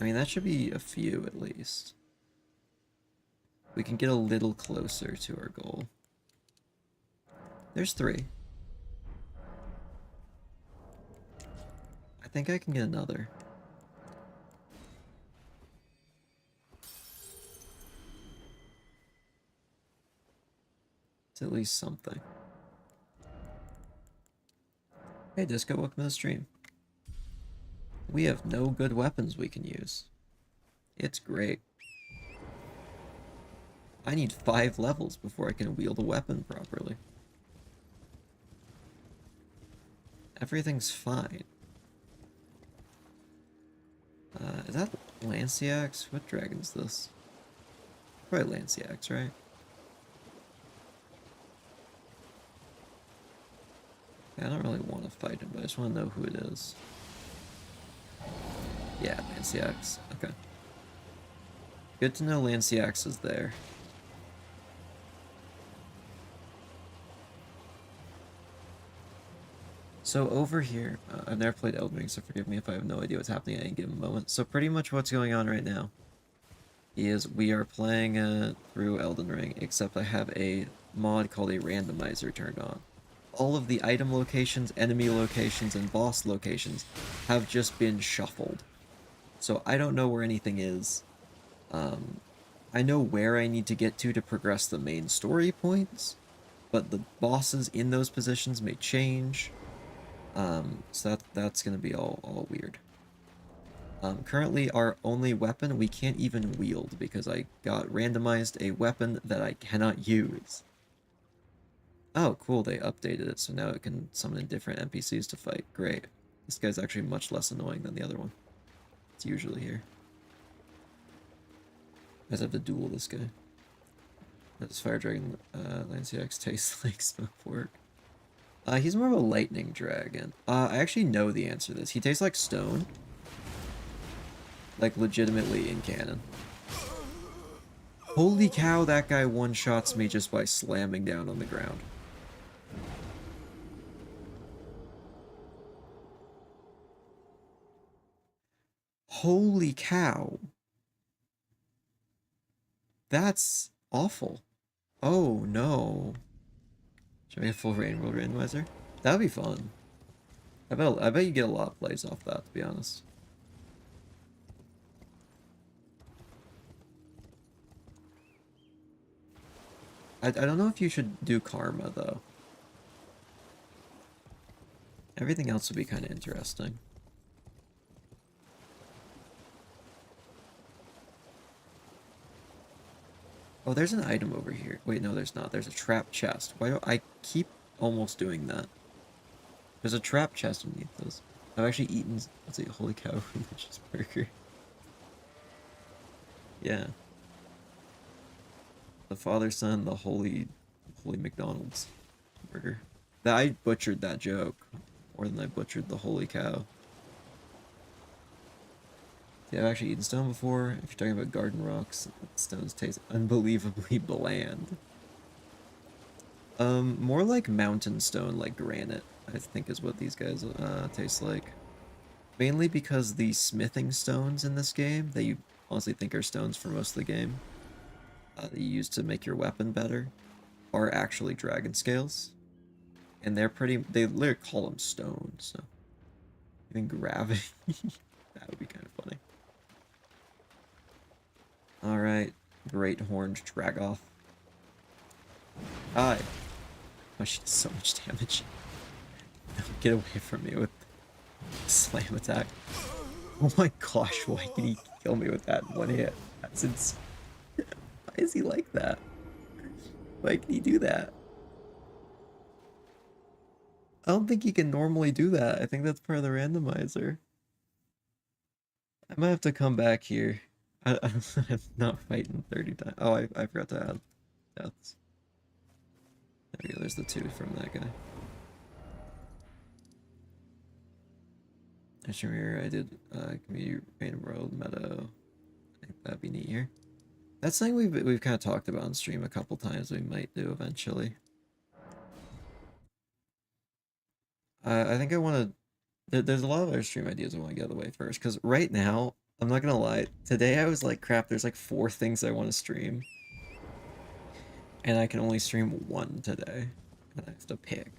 I mean, that should be a few at least. We can get a little closer to our goal. There's 3. I think I can get another. It's at least something. Hey Disco, welcome to the stream. We have no good weapons we can use. It's great. I need 5 levels before I can wield a weapon properly. Everything's fine. Is that Lanciax? What dragon's this? Probably Lanciax, right? I don't really want to fight him, but I just want to know who it is. Yeah, Lanciax. Okay. Good to know Lanciax is there. So over here, I've never played Elden Ring, so forgive me if I have no idea what's happening at any given moment. So pretty much what's going on right now is we are playing through Elden Ring, except I have a mod called a Randomizer turned on. All of the item locations, enemy locations, and boss locations have just been shuffled. So I don't know where anything is. I know where I need to get to progress the main story points, but the bosses in those positions may change. So that's gonna be all weird. Currently our only weapon we can't even wield because I got randomized a weapon that I cannot use. Oh, cool, they updated it, so now it can summon in different NPCs to fight. Great. This guy's actually much less annoying than the other one. It's usually here. I just have to duel this guy. Does Fire Dragon Lanciax taste like smoke pork? He's more of a lightning dragon. I actually know the answer to this. He tastes like stone. Like, legitimately in canon. Holy cow, that guy one-shots me just by slamming down on the ground. Holy cow. That's awful. Oh, no. Should we have full rain world randomizer? That'd be fun. I bet you get a lot of plays off that, to be honest. I don't know if you should do karma, though. Everything else would be kind of interesting. Oh, there's an item over here. Wait, no, there's not. There's a trap chest. Why do I keep almost doing that? There's a trap chest underneath this. I've actually eaten, let's see, holy cow, religious burger. Yeah. The Father, Son, the Holy McDonald's burger. I butchered that joke more than I butchered the holy cow. Yeah, I've actually eaten stone before. If you're talking about garden rocks, stones taste unbelievably bland. More like mountain stone, like granite, I think is what these guys taste like. Mainly because the smithing stones in this game, that you honestly think are stones for most of the game, that you use to make your weapon better, are actually dragon scales. And they're they literally call them stones, so even gravity, that would be kind of funny. Alright, great horned Dragoth. Hi. Oh, she does so much damage. No, get away from me with slam attack. Oh my gosh, why can he kill me with that in one hit? That's insane. Why is he like that? Why can he do that? I don't think he can normally do that. I think that's part of the randomizer. I might have to come back here. I'm not fighting 30 times. Oh, I forgot to add deaths. There we go, there's the 2 from that guy. Actually, here I did community random world meadow. I think that'd be neat here. That's something we've kind of talked about on stream a couple times. We might do eventually. I think I want to. There's a lot of other stream ideas I want to get out of the way first, because right now, I'm not gonna lie. Today I was like, crap. There's like 4 things I want to stream, and I can only stream 1 today, and I have to pick.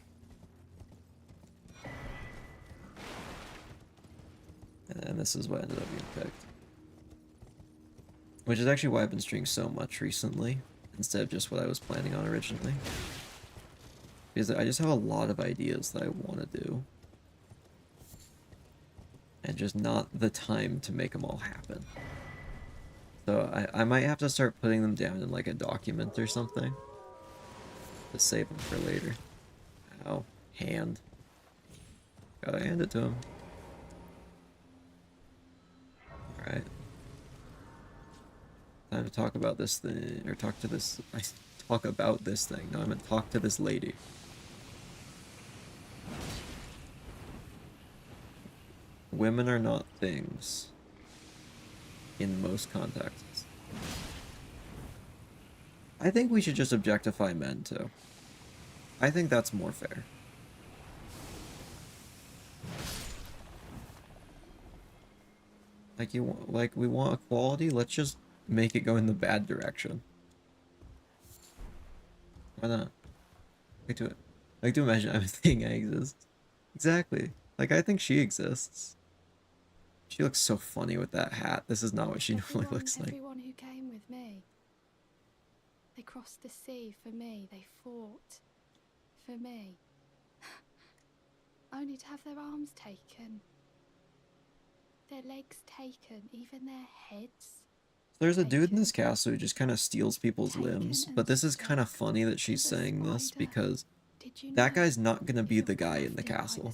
And this is what ended up being picked. Which is actually why I've been streaming so much recently, instead of just what I was planning on originally. Because I just have a lot of ideas that I want to do. And just not the time to make them all happen. So I might have to start putting them down in like a document or something. To save them for later. Ow. Hand. Gotta hand it to him. Alright. Time to talk about this thing. Or talk to this... I talk about this thing. No, I'm gonna talk to this lady. Women are not things. In most contexts. I think we should just objectify men, too. I think that's more fair. Like, we want equality, let's just make it go in the bad direction. Why not? Like to imagine I'm a thing, I exist. Exactly. Like, I think she exists. She looks so funny with that hat. This is not what she normally looks like. Everyone who came with me. They crossed the sea for me. They fought for me. Only to have their arms taken. Their legs taken. Even their heads. There's a dude in this castle who just kind of steals people's limbs, but this is kind of funny that she's saying this because that guy's not gonna be the guy in the castle.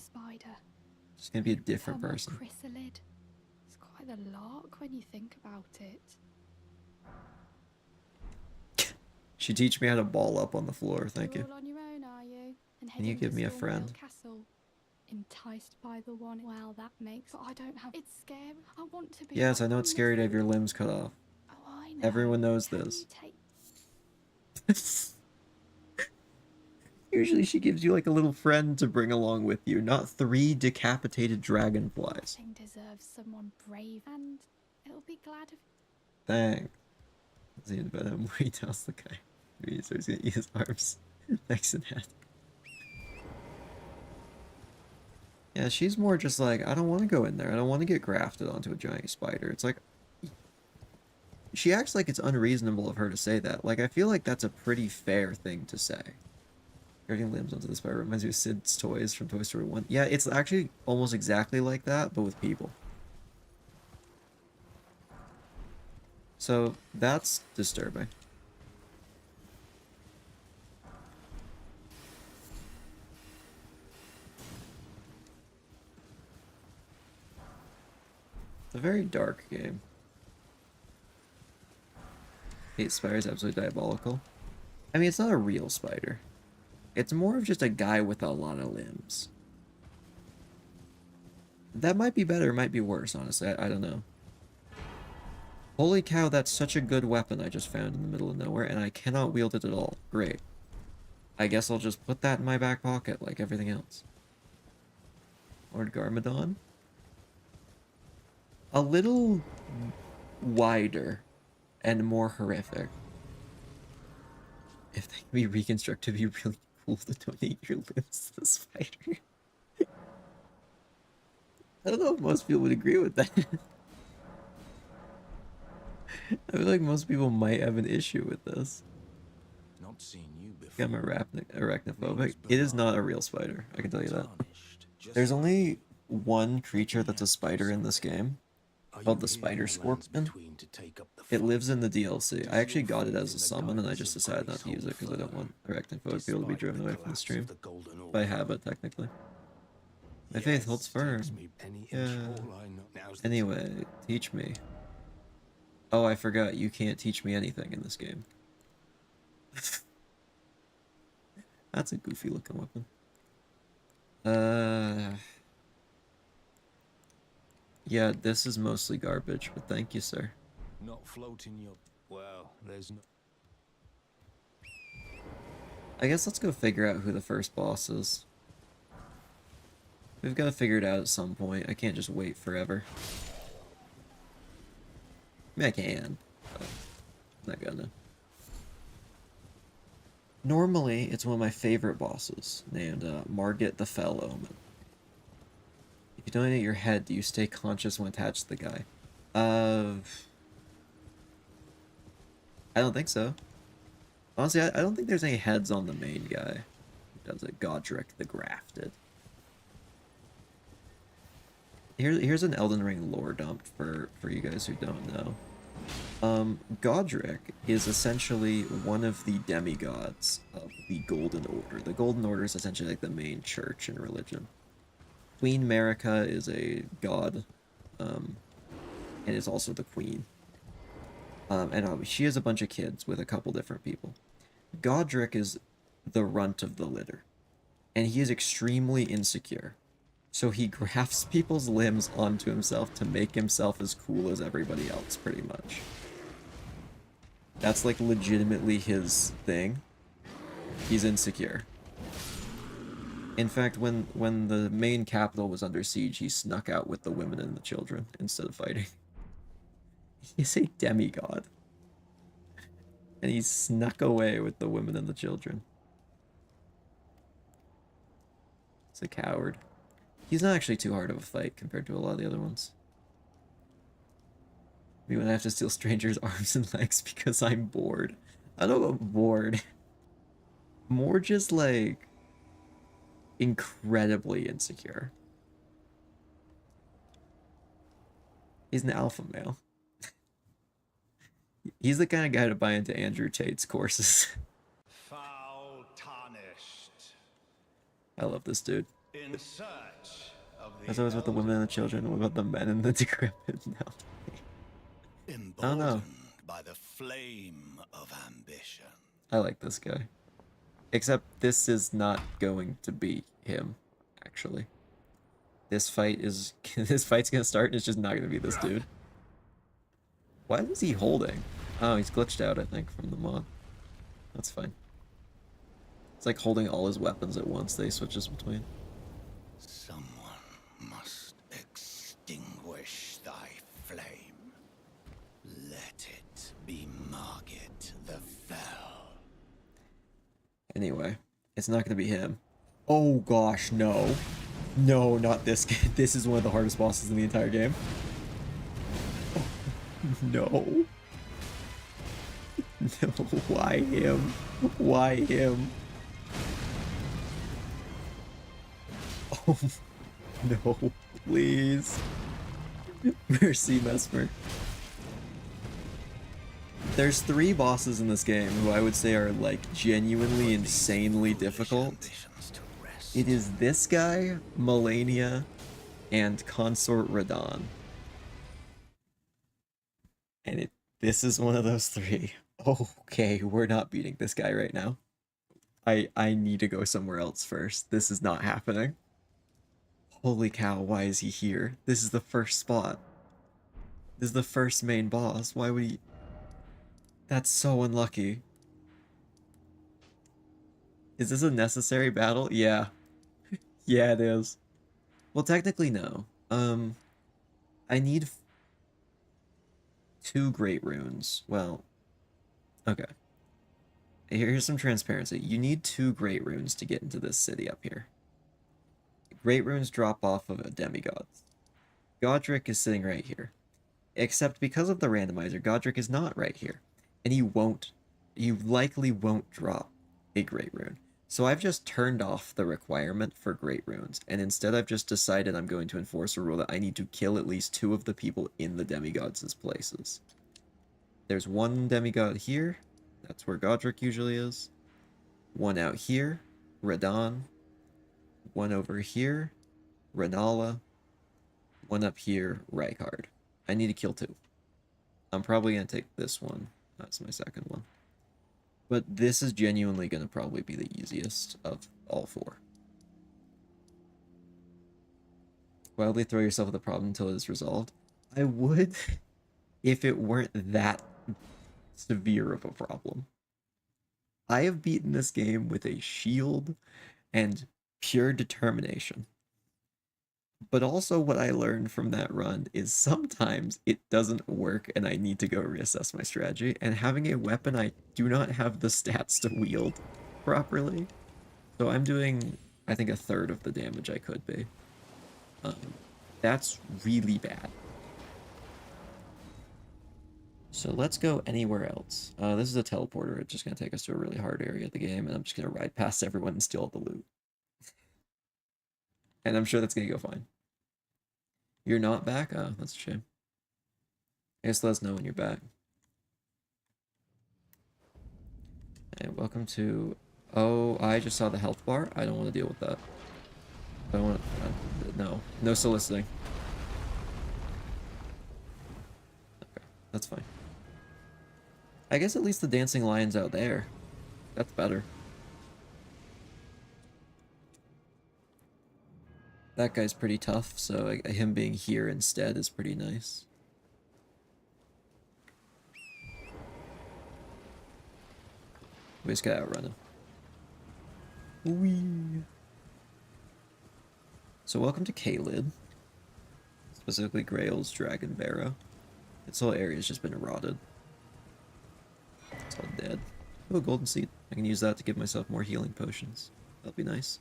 It's gonna be a different person. It's quite a lark when you think about it. She teach me how to ball up on the floor, thank You're you. all on your own, are you? And Can you heading give to me a Stormvale friend? Castle. Enticed by the one. Well, that makes. But I don't have. It's scary. I want to be. Yes, I know it's scary to have your limbs cut off. Oh, I know. Everyone knows Can this. you take... Usually she gives you like a little friend to bring along with you, not 3 decapitated dragonflies. Nothing deserves someone brave, and it'll be glad of. Thanks. See, but I'm way down the guy. So he's gonna eat his arms, legs, and head. Yeah, she's more just like, I don't want to go in there. I don't want to get grafted onto a giant spider. It's like, she acts like it's unreasonable of her to say that. Like, I feel like that's a pretty fair thing to say. Carrying limbs onto the spider reminds me of Sid's toys from Toy Story 1. Yeah, it's actually almost exactly like that, but with people. So, that's disturbing. It's a very dark game. Hate spiders, absolutely diabolical. I mean, it's not a real spider. It's more of just a guy with a lot of limbs. That might be better, might be worse, honestly. I don't know. Holy cow, that's such a good weapon I just found in the middle of nowhere, and I cannot wield it at all. Great. I guess I'll just put that in my back pocket, like everything else. Lord Garmadon? A little wider and more horrific. If they can be reconstructed, it'd be really cool to donate your limbs to the spider. I don't know if most people would agree with that. I feel like most people might have an issue with this. Not seen you before. I'm arachnophobic. It is not a real spider, I can tell you that. There's only one creature that's a spider in this game, called the Spider Scorpion. It lives in the DLC. I actually got it as a summon, and I just decided not to use it because I don't want arachnophobic people to be driven away from the stream. By habit, technically. My faith holds firm. Yeah. Anyway, teach me. Oh, I forgot. You can't teach me anything in this game. That's a goofy looking weapon. Yeah, this is mostly garbage, but thank you, sir. Not floating your... Well, there's no... I guess let's go figure out who the first boss is. We've got to figure it out at some point. I can't just wait forever. I mean, I can, but I'm not gonna. Normally, it's one of my favorite bosses, named Margit the Fell Omen. If you donate your head, do you stay conscious when attached to the guy? I don't think so. Honestly, I don't think there's any heads on the main guy. does it. Godric the Grafted. Here's an Elden Ring lore dump for you guys who don't know. Godric is essentially one of the demigods of the Golden Order. The Golden Order is essentially like the main church in religion. Queen Marika is a god, and is also the queen. She has a bunch of kids with a couple different people. Godric is the runt of the litter, and he is extremely insecure. So he grafts people's limbs onto himself to make himself as cool as everybody else, pretty much. That's like legitimately his thing. He's insecure. In fact, when the main capital was under siege, he snuck out with the women and the children instead of fighting. He's a demigod. And he snuck away with the women and the children. He's a coward. He's not actually too hard of a fight compared to a lot of the other ones. Me when I have to steal strangers' arms and legs because I'm bored. I don't know about bored. More just like incredibly insecure. He's an alpha male. He's the kind of guy to buy into Andrew Tate's courses. Foul tarnished. I love this dude. In search of the That's always with the women and the children. What about the men and the decrepit now? I don't know. by the flame of ambition. I like this guy. Except this is not going to be him, actually. This fight's gonna start and it's just not gonna be this dude. What is he holding? Oh, he's glitched out, I think, from the mod. That's fine. It's like holding all his weapons at once that he switches between. Someone must extinguish thy flame. Let it be Margit the Fell. Anyway, it's not gonna be him. Oh gosh, no. No, not this guy. This is one of the hardest bosses in the entire game. No. No, why him? Why him? Oh, no, please. Mercy, Mesmer. There's 3 bosses in this game who I would say are, like, genuinely insanely difficult. It is this guy, Melania, and Consort Radon. And this is one of those 3. Okay, we're not beating this guy right now. I need to go somewhere else first. This is not happening. Holy cow, why is he here? This is the first spot. This is the first main boss. Why would he... That's so unlucky. Is this a necessary battle? Yeah. Yeah, it is. Well, technically, no. I need 2 great runes. Well, okay. Here's some transparency. You need 2 great runes to get into this city up here. Great runes drop off of a demigod. Godric is sitting right here. Except because of the randomizer, Godric is not right here. And he likely won't drop a great rune. So I've just turned off the requirement for great runes, and instead I've just decided I'm going to enforce a rule that I need to kill at least 2 of the people in the demigods' places. There's 1 demigod here, that's where Godric usually is. 1 out here, Radon. 1 over here, Renala. 1 up here, Rykard. I need to kill 2. I'm probably going to take this one. That's my second one. But this is genuinely going to probably be the easiest of all 4. Wildly throw yourself at the problem until it is resolved. I would if it weren't that severe of a problem. I have beaten this game with a shield and pure determination. But also what I learned from that run is sometimes it doesn't work and I need to go reassess my strategy. And having a weapon I do not have the stats to wield properly. So I'm doing, I think, 1/3 of the damage I could be. That's really bad. So let's go anywhere else. This is a teleporter. It's just going to take us to a really hard area of the game, and I'm just going to ride past everyone and steal all the loot. And I'm sure that's going to go fine. You're not back? Oh, that's a shame. I guess let us know when you're back. And welcome to... Oh, I just saw the health bar. I don't want to deal with that. I don't want to... no. No soliciting. Okay, that's fine. I guess at least the dancing lion's out there. That's better. That guy's pretty tough, so him being here instead is pretty nice. We just got outrunning. Whee! So welcome to Kalid. Specifically Grail's Dragon Barrow. This whole area's just been eroded. It's all dead. Oh, a golden seed. I can use that to give myself more healing potions. That'll be nice.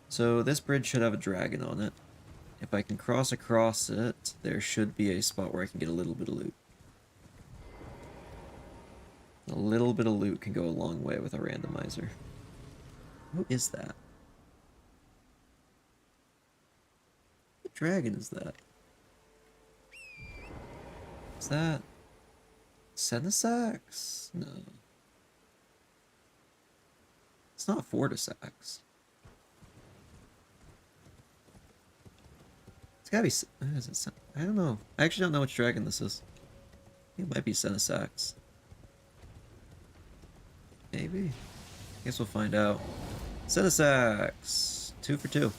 So this bridge should have a dragon on it. If I can cross across it, there should be a spot where I can get a little bit of loot. A little bit of loot can go a long way with a randomizer. Who is that? What dragon is that? Is that... Senesax? No. It's not Fortisax. It's gotta be... Is it, I don't know. I actually don't know which dragon this is. I think it might be Senesax. Maybe. Guess we'll find out. Senesax! 2 for 2.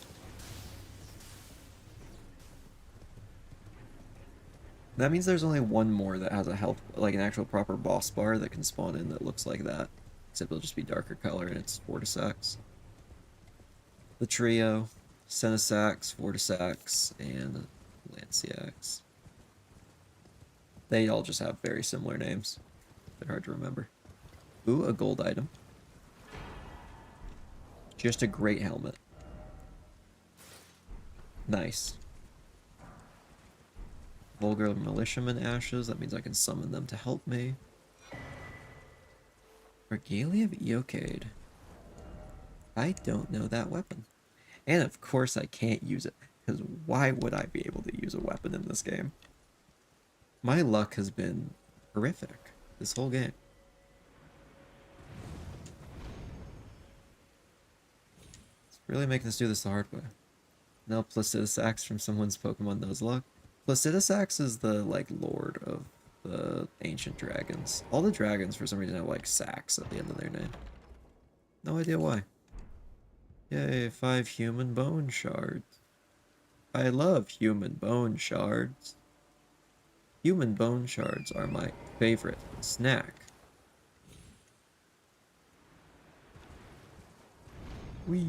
That means there's only one more that has a health, like an actual proper boss bar that can spawn in that looks like that. Except it'll just be darker color and it's Fortisax. The trio, Senesax, Fortisax, and Lanciax. They all just have very similar names. They're hard to remember. Ooh, a gold item. Just a great helmet. Nice. Vulgar Militiaman Ashes. That means I can summon them to help me. Regalia of Eocade. I don't know that weapon. And of course I can't use it. Because why would I be able to use a weapon in this game? My luck has been horrific this whole game. It's really making us do this the hard way. No Placidusax from someone's Pokemon Nuzlocke. Placidusax is the, like, lord of the ancient dragons. All the dragons, for some reason, have, like, sax at the end of their name. No idea why. Yay, 5 human bone shards. I love human bone shards. Human bone shards are my favorite snack. Whee!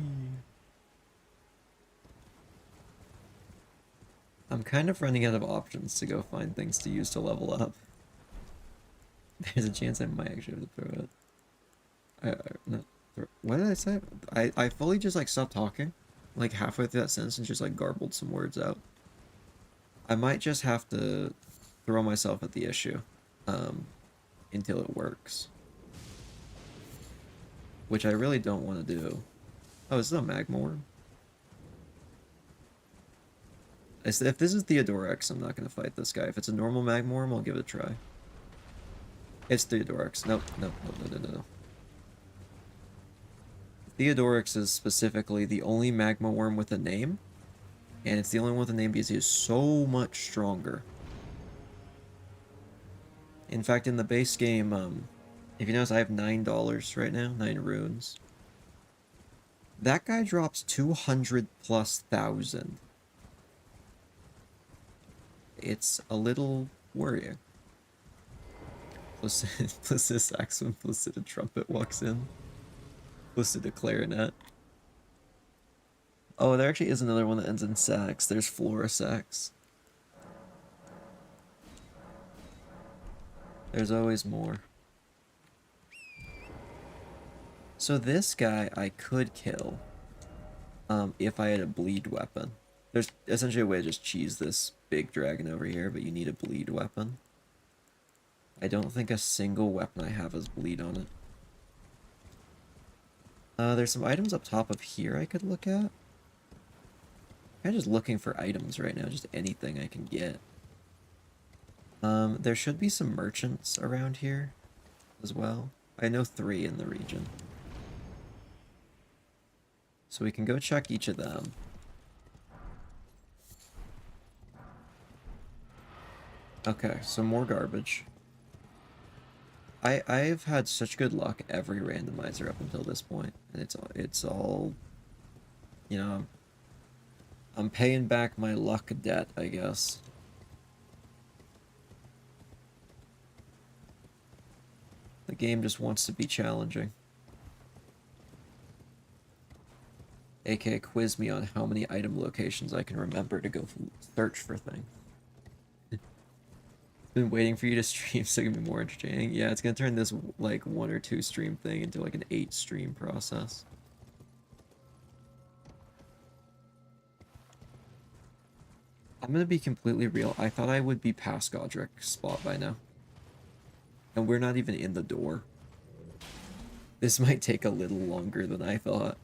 I'm kind of running out of options to go find things to use to level up. There's a chance I might actually have to throw it. No, what did I say? I fully just like stopped talking, like halfway through that sentence and just like garbled some words out. I might just have to throw myself at the issue until it works. Which I really don't want to do. Oh, is this a magma worm? If this is Theodorex, I'm not going to fight this guy. If it's a normal magma worm, I'll give it a try. It's Theodorex. Nope, nope, nope, no, no, no. Theodorex is specifically the only magma worm with a name. And it's the only one with a name because he is so much stronger. In fact, in the base game, if you notice, I have $9 right now, 9 runes. That guy drops 200,000+. It's a little worrying. Placid sax when Placid trumpet walks in. Placid clarinet. Oh, there actually is another one that ends in sax. There's Flora sax. There's always more. So this guy I could kill if I had a bleed weapon. There's essentially a way to just cheese this big dragon over here, but you need a bleed weapon. I don't think a single weapon I have has bleed on it. There's some items up top of here I could look at. I'm just looking for items right now, just anything I can get. There should be some merchants around here as well. I know 3 in the region. So we can go check each of them. Okay, so more garbage. I've had such good luck every randomizer up until this point, and it's all, you know, I'm paying back my luck debt, I guess. The game just wants to be challenging. AKA quiz me on how many item locations I can remember to go search for things. Been waiting for you to stream so it can be more entertaining. Yeah, it's gonna turn this like 1 or 2 stream thing into like an 8 stream process. I'm gonna be completely real. I thought I would be past Godric's spot by now. And we're not even in the door. This might take a little longer than I thought.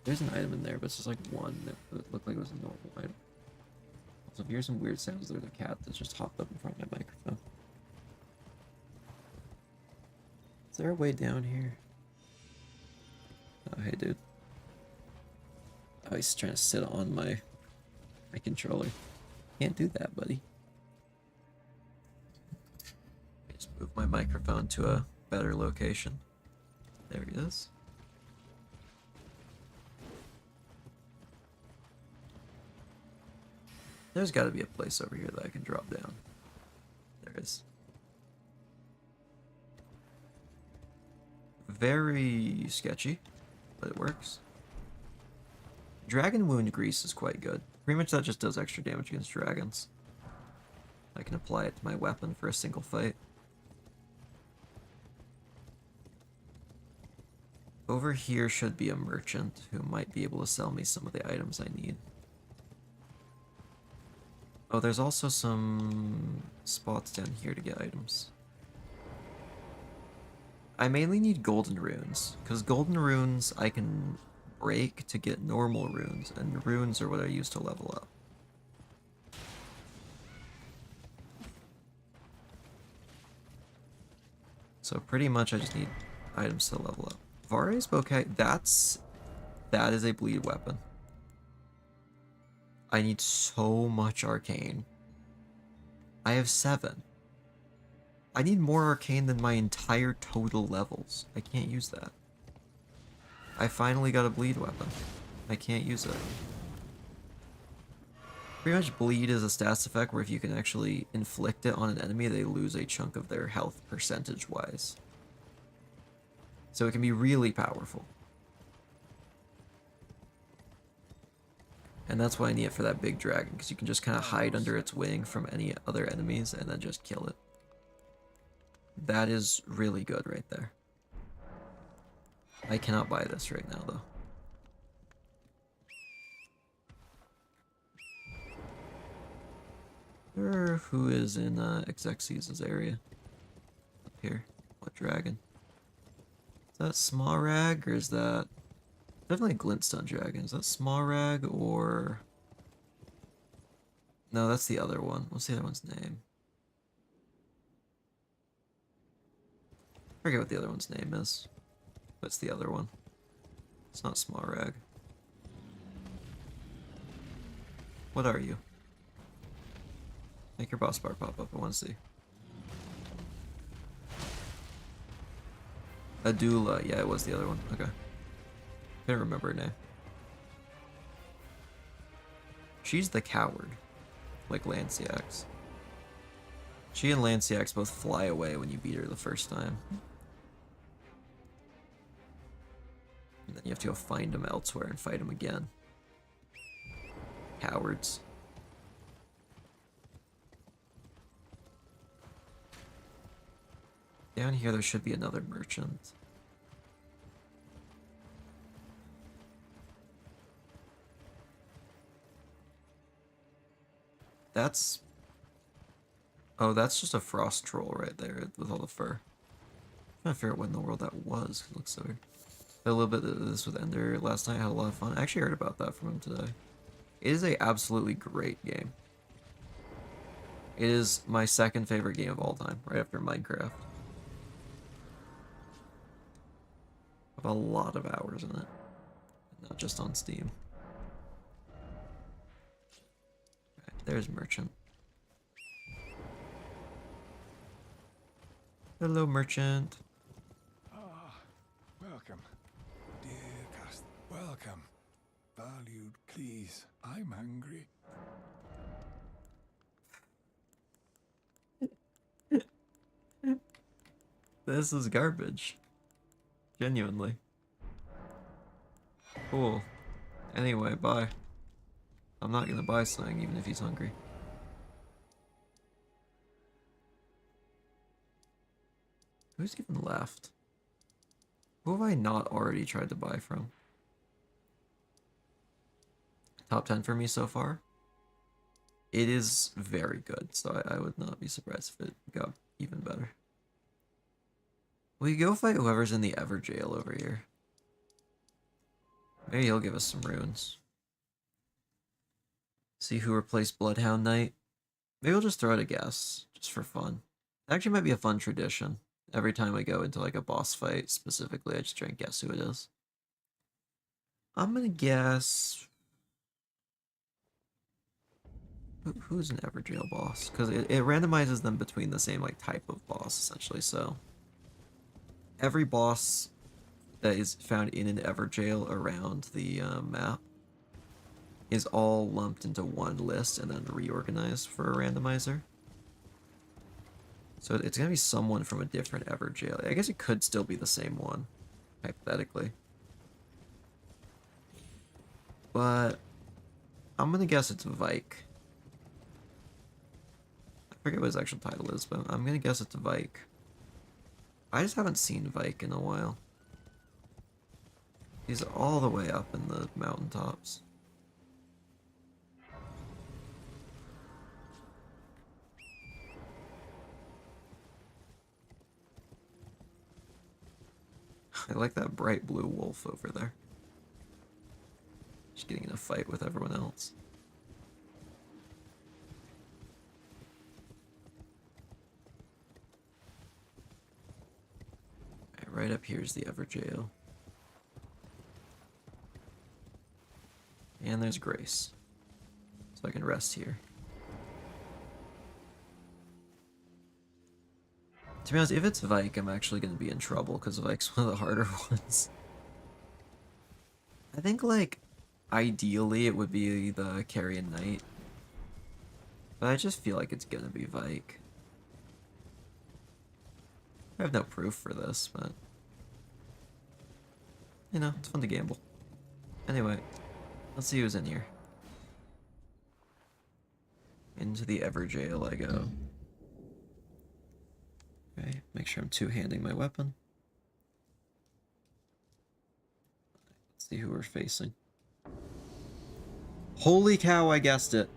There's an item in there, but it's just like one that looked like it was a normal item. Also, if you hear some weird sounds, there's a cat that just hopped up in front of my microphone. Is there a way down here? Oh, hey, dude. Oh, he's trying to sit on my controller. Can't do that, buddy. Just move my microphone to a better location. There he is. There's got to be a place over here that I can drop down. There is. Very sketchy, but it works. Dragon Wound Grease is quite good. Pretty much that just does extra damage against dragons. I can apply it to my weapon for a single fight. Over here should be a merchant who might be able to sell me some of the items I need. Oh, there's also some spots down here to get items. I mainly need golden runes, because golden runes I can break to get normal runes, and runes are what I use to level up. So pretty much I just need items to level up. Vare's Bouquet, that is a bleed weapon. I need so much arcane. I have 7. I need more arcane than my entire total levels. I can't use that. I finally got a bleed weapon. I can't use it. Pretty much bleed is a stats effect where if you can actually inflict it on an enemy, they lose a chunk of their health percentage-wise. So it can be really powerful. And that's why I need it for that big dragon, because you can just kind of hide under its wing from any other enemies and then just kill it. That is really good right there. I cannot buy this right now, though. Who is in Exexes' area? Up here. What dragon? Is that Smarag, or is that... Definitely Glintstone Dragon. Is that Smarag, or... No, that's the other one. What's the other one's name? I forget what the other one's name is. But it's the other one. It's not Smarag. What are you? Make your boss bar pop up. I want to see. Adula. Yeah, it was the other one. Okay. Can't remember her name. She's the coward. Like Lanciax. She and Lanciax both fly away when you beat her the first time. And then you have to go find them elsewhere and fight them again. Cowards. Down here there should be another merchant. That's... Oh, that's just a frost troll right there with all the fur. I'm trying to figure out what in the world that was. It looks so weird. Did a little bit of this with Ender last night. I had a lot of fun. I actually heard about that from him today. It is a absolutely great game. It is my second favorite game of all time, right after Minecraft. I have a lot of hours in it, not just on Steam. Okay, there's Merchant. Hello, Merchant. Ah, welcome. Dear Cast, welcome. Valued, please. I'm hungry. This is garbage. Genuinely. Cool. Anyway, bye. I'm not gonna buy something even if he's hungry. Who's even left? Who have I not already tried to buy from? Top 10 for me so far? It is very good, so I would not be surprised if it got even better. We go fight whoever's in the Everjail over here. Maybe he'll give us some runes. See who replaced Bloodhound Knight. Maybe we'll just throw out a guess, just for fun. It actually might be a fun tradition. Every time I go into like a boss fight specifically, I just try and guess who it is. I'm gonna guess... Who's an Everjail boss? Because it randomizes them between the same like type of boss, essentially, so... Every boss that is found in an Everjail around the map is all lumped into one list and then reorganized for a randomizer. So it's going to be someone from a different Everjail. I guess it could still be the same one, hypothetically. But I'm going to guess it's Vike. I forget what his actual title is, but I'm going to guess it's Vike. I just haven't seen Vike in a while. He's all the way up in the mountaintops. I like that bright blue wolf over there. Just getting in a fight with everyone else. Right up here is the Everjail. And there's Grace. So I can rest here. To be honest, if it's Vike, I'm actually going to be in trouble because Vike's one of the harder ones. I think, like, ideally it would be the Carrion Knight. But I just feel like it's going to be Vike. I have no proof for this, but... You know, it's fun to gamble. Anyway, let's see who's in here. Into the Everjail I go. Okay, make sure I'm two-handing my weapon. Let's see who we're facing. Holy cow, I guessed it!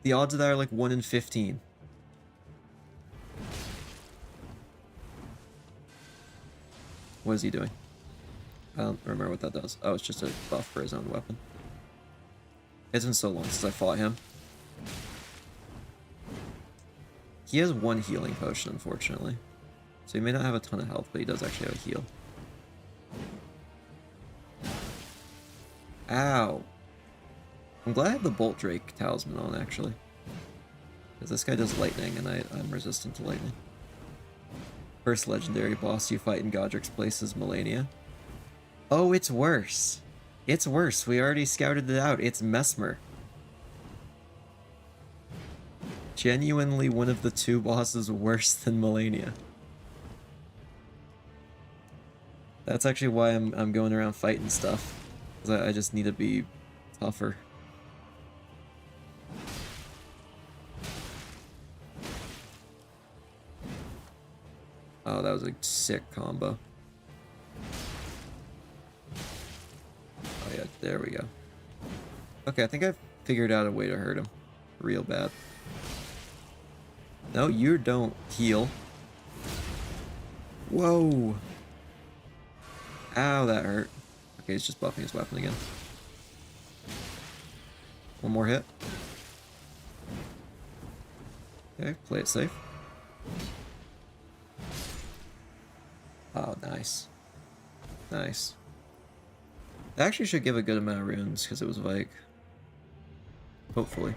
The odds of that are like 1 in 15. What is he doing? I don't remember what that does. Oh, it's just a buff for his own weapon. It's been so long since I fought him. He has one healing potion, unfortunately. So he may not have a ton of health, but he does actually have a heal. Ow. I'm glad I have the Bolt Drake talisman on, actually. Because this guy does lightning, and I'm resistant to lightning. First legendary boss you fight in Godric's place is Melania. Oh, it's worse. It's worse. We already scouted it out. It's Mesmer. Genuinely one of the two bosses worse than Melania. That's actually why I'm going around fighting stuff. Because I just need to be tougher. Oh, that was a sick combo. Oh yeah, there we go. Okay, I think I've figured out a way to hurt him. Real bad. No, you don't heal. Whoa! Ow, that hurt. Okay, he's just buffing his weapon again. One more hit. Okay, play it safe. Oh, nice. Nice. That actually should give a good amount of runes, because it was Vike. Hopefully.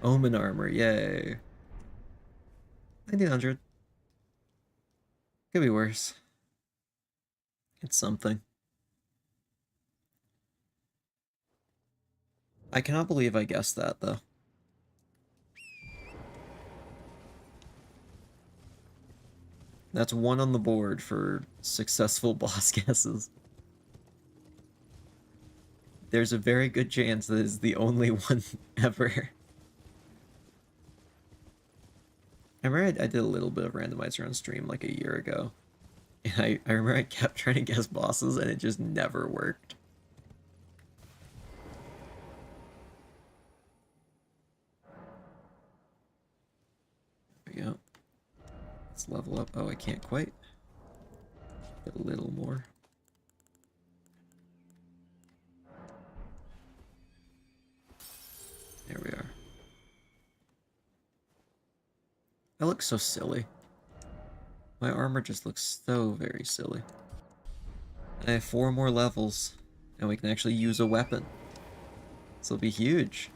Omen armor, yay. 1900. Could be worse. It's something. I cannot believe I guessed that, though. That's one on the board for successful boss guesses. There's a very good chance that is the only one ever. I remember I did a little bit of Randomizer on stream like a year ago. And I remember I kept trying to guess bosses and it just never worked. There we go. Let's level up. Oh, I can't quite. Get a little more. There we are. That looks so silly. My armor just looks so very silly. I have 4 more levels, and we can actually use a weapon. This will be huge.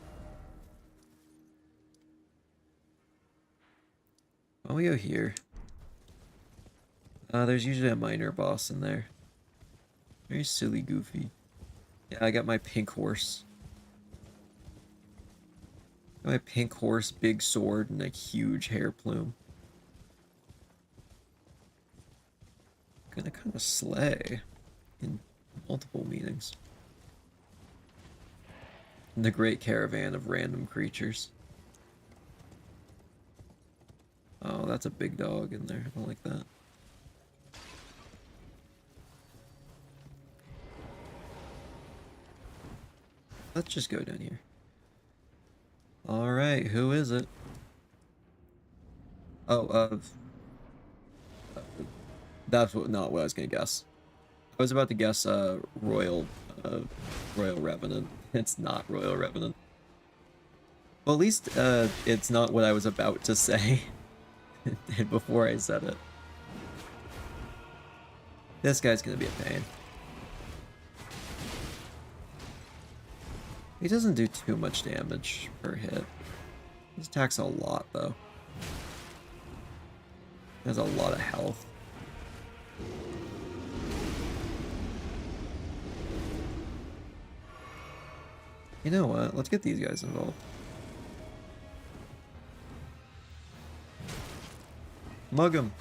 Why don't we go here? There's usually a minor boss in there. Very silly, goofy. Yeah, I got my pink horse. Got my pink horse, big sword, and a huge hair plume. Gonna kind of slay in multiple meanings. The great caravan of random creatures. Oh, that's a big dog in there. I don't like that. Let's just go down here. Alright, who is it? Oh, that's not what I was gonna guess. I was about to guess, Royal Revenant. It's not Royal Revenant. Well, at least, it's not what I was about to say before I said it. This guy's gonna be a pain. He doesn't do too much damage per hit. His attacks a lot, though. He has a lot of health. You know what? Let's get these guys involved. Mug him.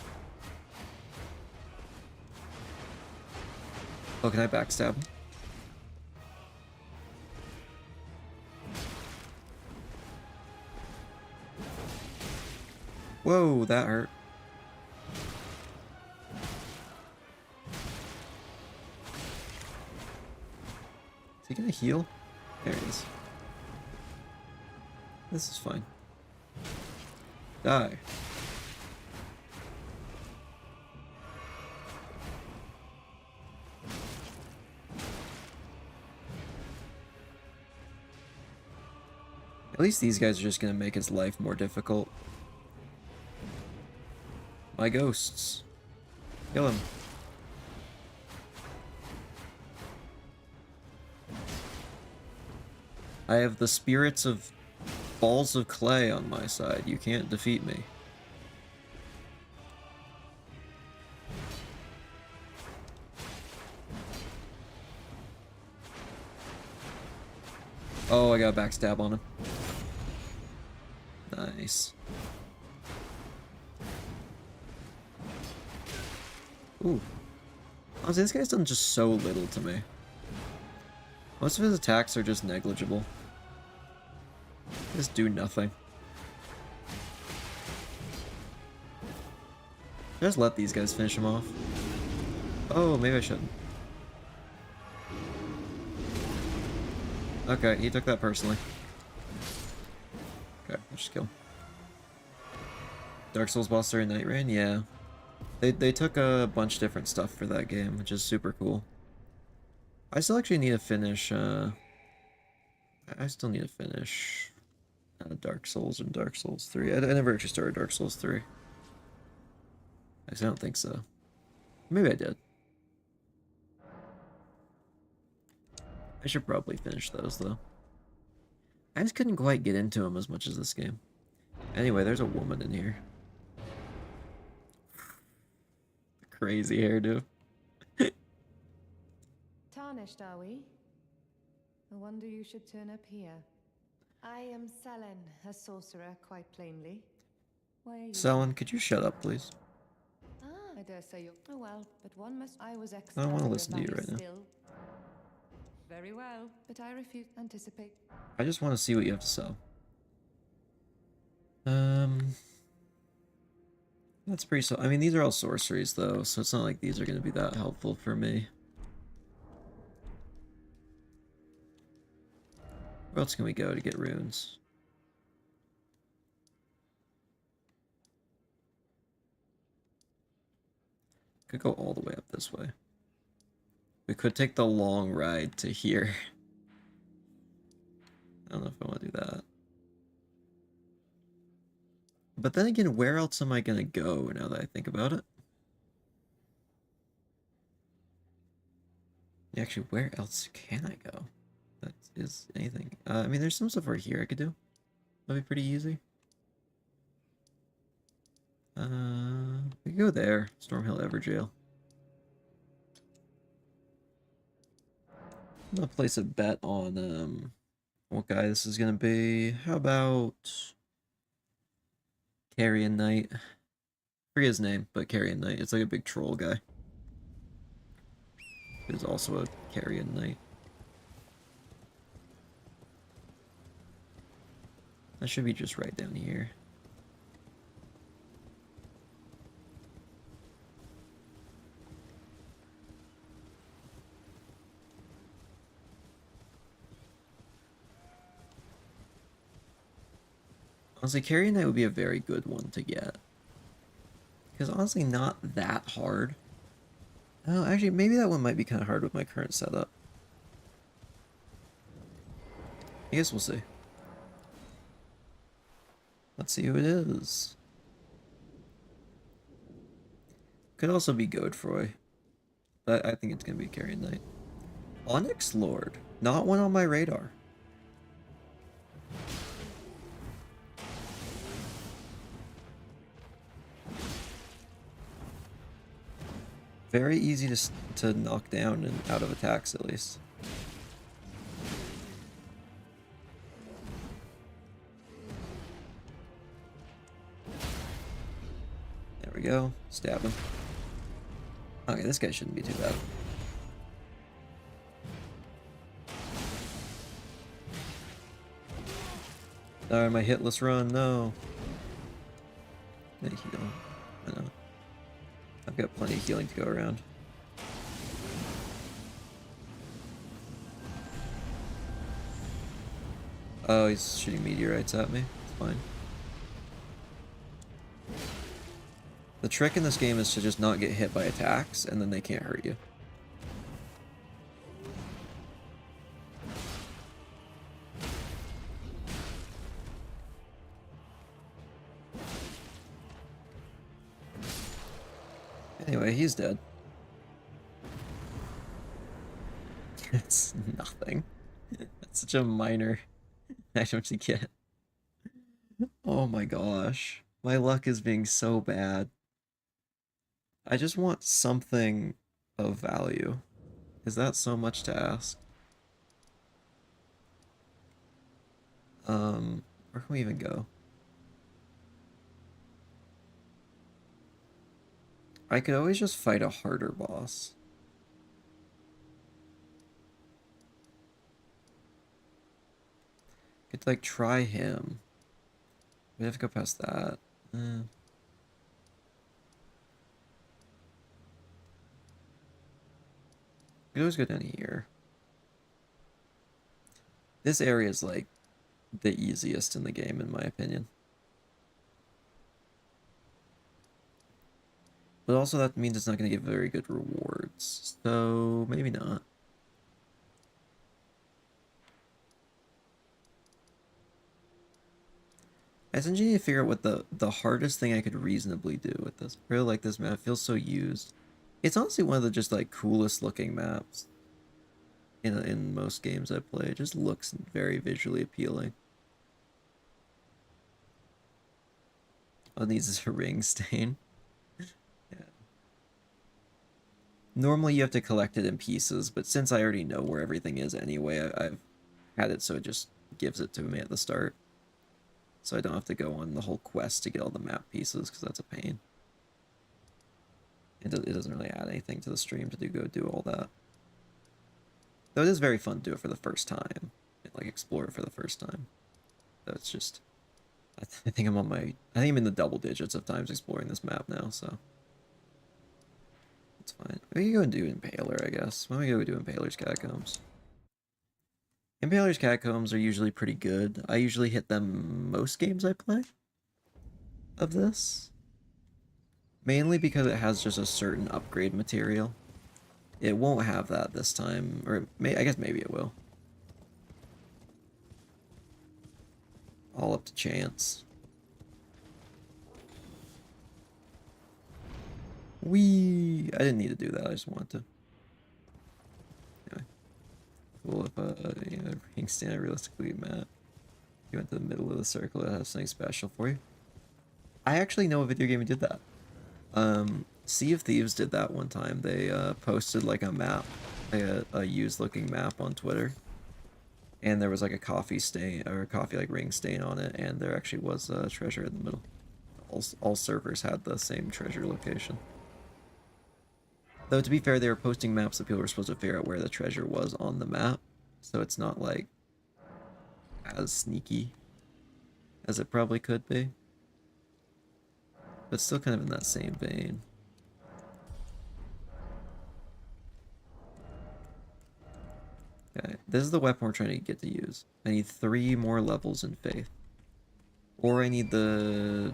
Oh, can I backstab him? Whoa, that hurt. Is he gonna heal? There he is. This is fine. Die. At least these guys are just gonna make his life more difficult. My ghosts. Kill him. I have the spirits of balls of clay on my side. You can't defeat me. Oh, I got a backstab on him. Nice. Ooh. Honestly, this guy's done just so little to me. Most of his attacks are just negligible. Just do nothing. I just let these guys finish him off? Oh, maybe I shouldn't. Okay, he took that personally. Okay, I'll just kill him. Dark Souls boss during Night Rain? Yeah. They took a bunch of different stuff for that game, which is super cool. I still actually need to finish, I still need to finish Dark Souls and Dark Souls 3. I never actually started Dark Souls 3. Actually, I don't think so. Maybe I did. I should probably finish those, though. I just couldn't quite get into them as much as this game. Anyway, there's a woman in here. Crazy hairdo. Tarnished, are we? I wonder you should turn up here. I am Selen, a sorcerer, quite plainly. Why are you? Selen, could you shut up, please? Ah, I dare say you're. Oh well, but one must. I was I exiled. don't want to listen to you right now. Still. Very well, but I refuse to anticipate. I just want to see what you have to sell. That's pretty so. I mean, these are all sorceries, though, so it's not like these are going to be that helpful for me. Where else can we go to get runes? Could go all the way up this way. We could take the long ride to here. I don't know if I want to do that. But then again, where else am I going to go now that I think about it? Actually, where else can I go? That is anything. I mean, there's some stuff over here I could do. That'd be pretty easy. We could go there. Stormhill Everjail. I'm gonna place a bet on, what guy this is gonna be. How about Carrion Knight? Forget his name, but Carrion Knight. It's like a big troll guy. There's also a Carrion Knight. That should be just right down here. Honestly, Carrion Knight would be a very good one to get. Because honestly, not that hard. Oh, actually, maybe that one might be kind of hard with my current setup. I guess we'll see. Let's see who it is. Could also be Godefroy. But I think it's going to be Carrion Knight. Onyx Lord. Not one on my radar. Very easy to knock down and out of attacks, at least. There we go. Stab him. Okay, this guy shouldn't be too bad. Sorry, my hitless run, no. They heal. I know. I've got plenty of healing to go around. Oh, he's shooting meteorites at me. It's fine. The trick in this game is to just not get hit by attacks, and then they can't hurt you. Anyway, he's dead. It's nothing. That's such a minor item to get. Oh my gosh. My luck is being so bad. I just want something of value. Is that so much to ask? Where can we even go? I could always just fight a harder boss. Could like try him. We have to go past that. We always go down here. This area is like the easiest in the game, in my opinion. But also that means it's not going to give very good rewards. So maybe not. I essentially need to figure out what the hardest thing I could reasonably do with this. I really like this map. It feels so used. It's honestly one of the just like coolest looking maps in most games I play. It just looks very visually appealing. Oh, it needs a ring stain. Yeah. Normally you have to collect it in pieces, but since I already know where everything is anyway, I've had it so it just gives it to me at the start. So I don't have to go on the whole quest to get all the map pieces, because that's a pain. It doesn't really add anything to the stream to go do all that. Though it is very fun to do it for the first time. And, like, explore it for the first time. So it's just... I think I'm on my... I think I'm in the double digits of times exploring this map now, so... It's fine. We can go and do Impaler, I guess. Why don't we go do Impaler's Catacombs? Impaler's Catacombs are usually pretty good. I usually hit them most games I play of this. Mainly because it has just a certain upgrade material. It won't have that this time, or I guess maybe it will. All up to chance. Whee! I didn't need to do that, I just wanted to. Anyway. Cool if, you know, ring stand realistically map. You went to the middle of the circle, it has something special for you. I actually know a video game who did that. Sea of Thieves did that one time. They posted like a map, a used looking map on Twitter, and there was like a coffee stain or a coffee like ring stain on it, and there actually was a treasure in the middle. All servers had the same treasure location. Though to be fair, they were posting maps that people were supposed to figure out where the treasure was on the map, so it's not like as sneaky as it probably could be. But still kind of in that same vein. Okay, this is the weapon we're trying to get to use. I need 3 more levels in Faith. Or I need the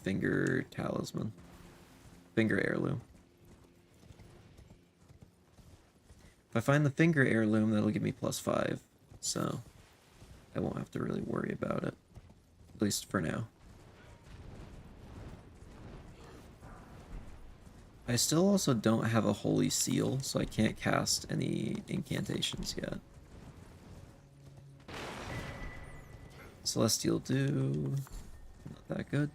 finger talisman. Finger heirloom. If I find the finger heirloom, that'll give me +5. So I won't have to really worry about it. At least for now. I still also don't have a holy seal, so I can't cast any incantations yet. Celestial Dew, not that good.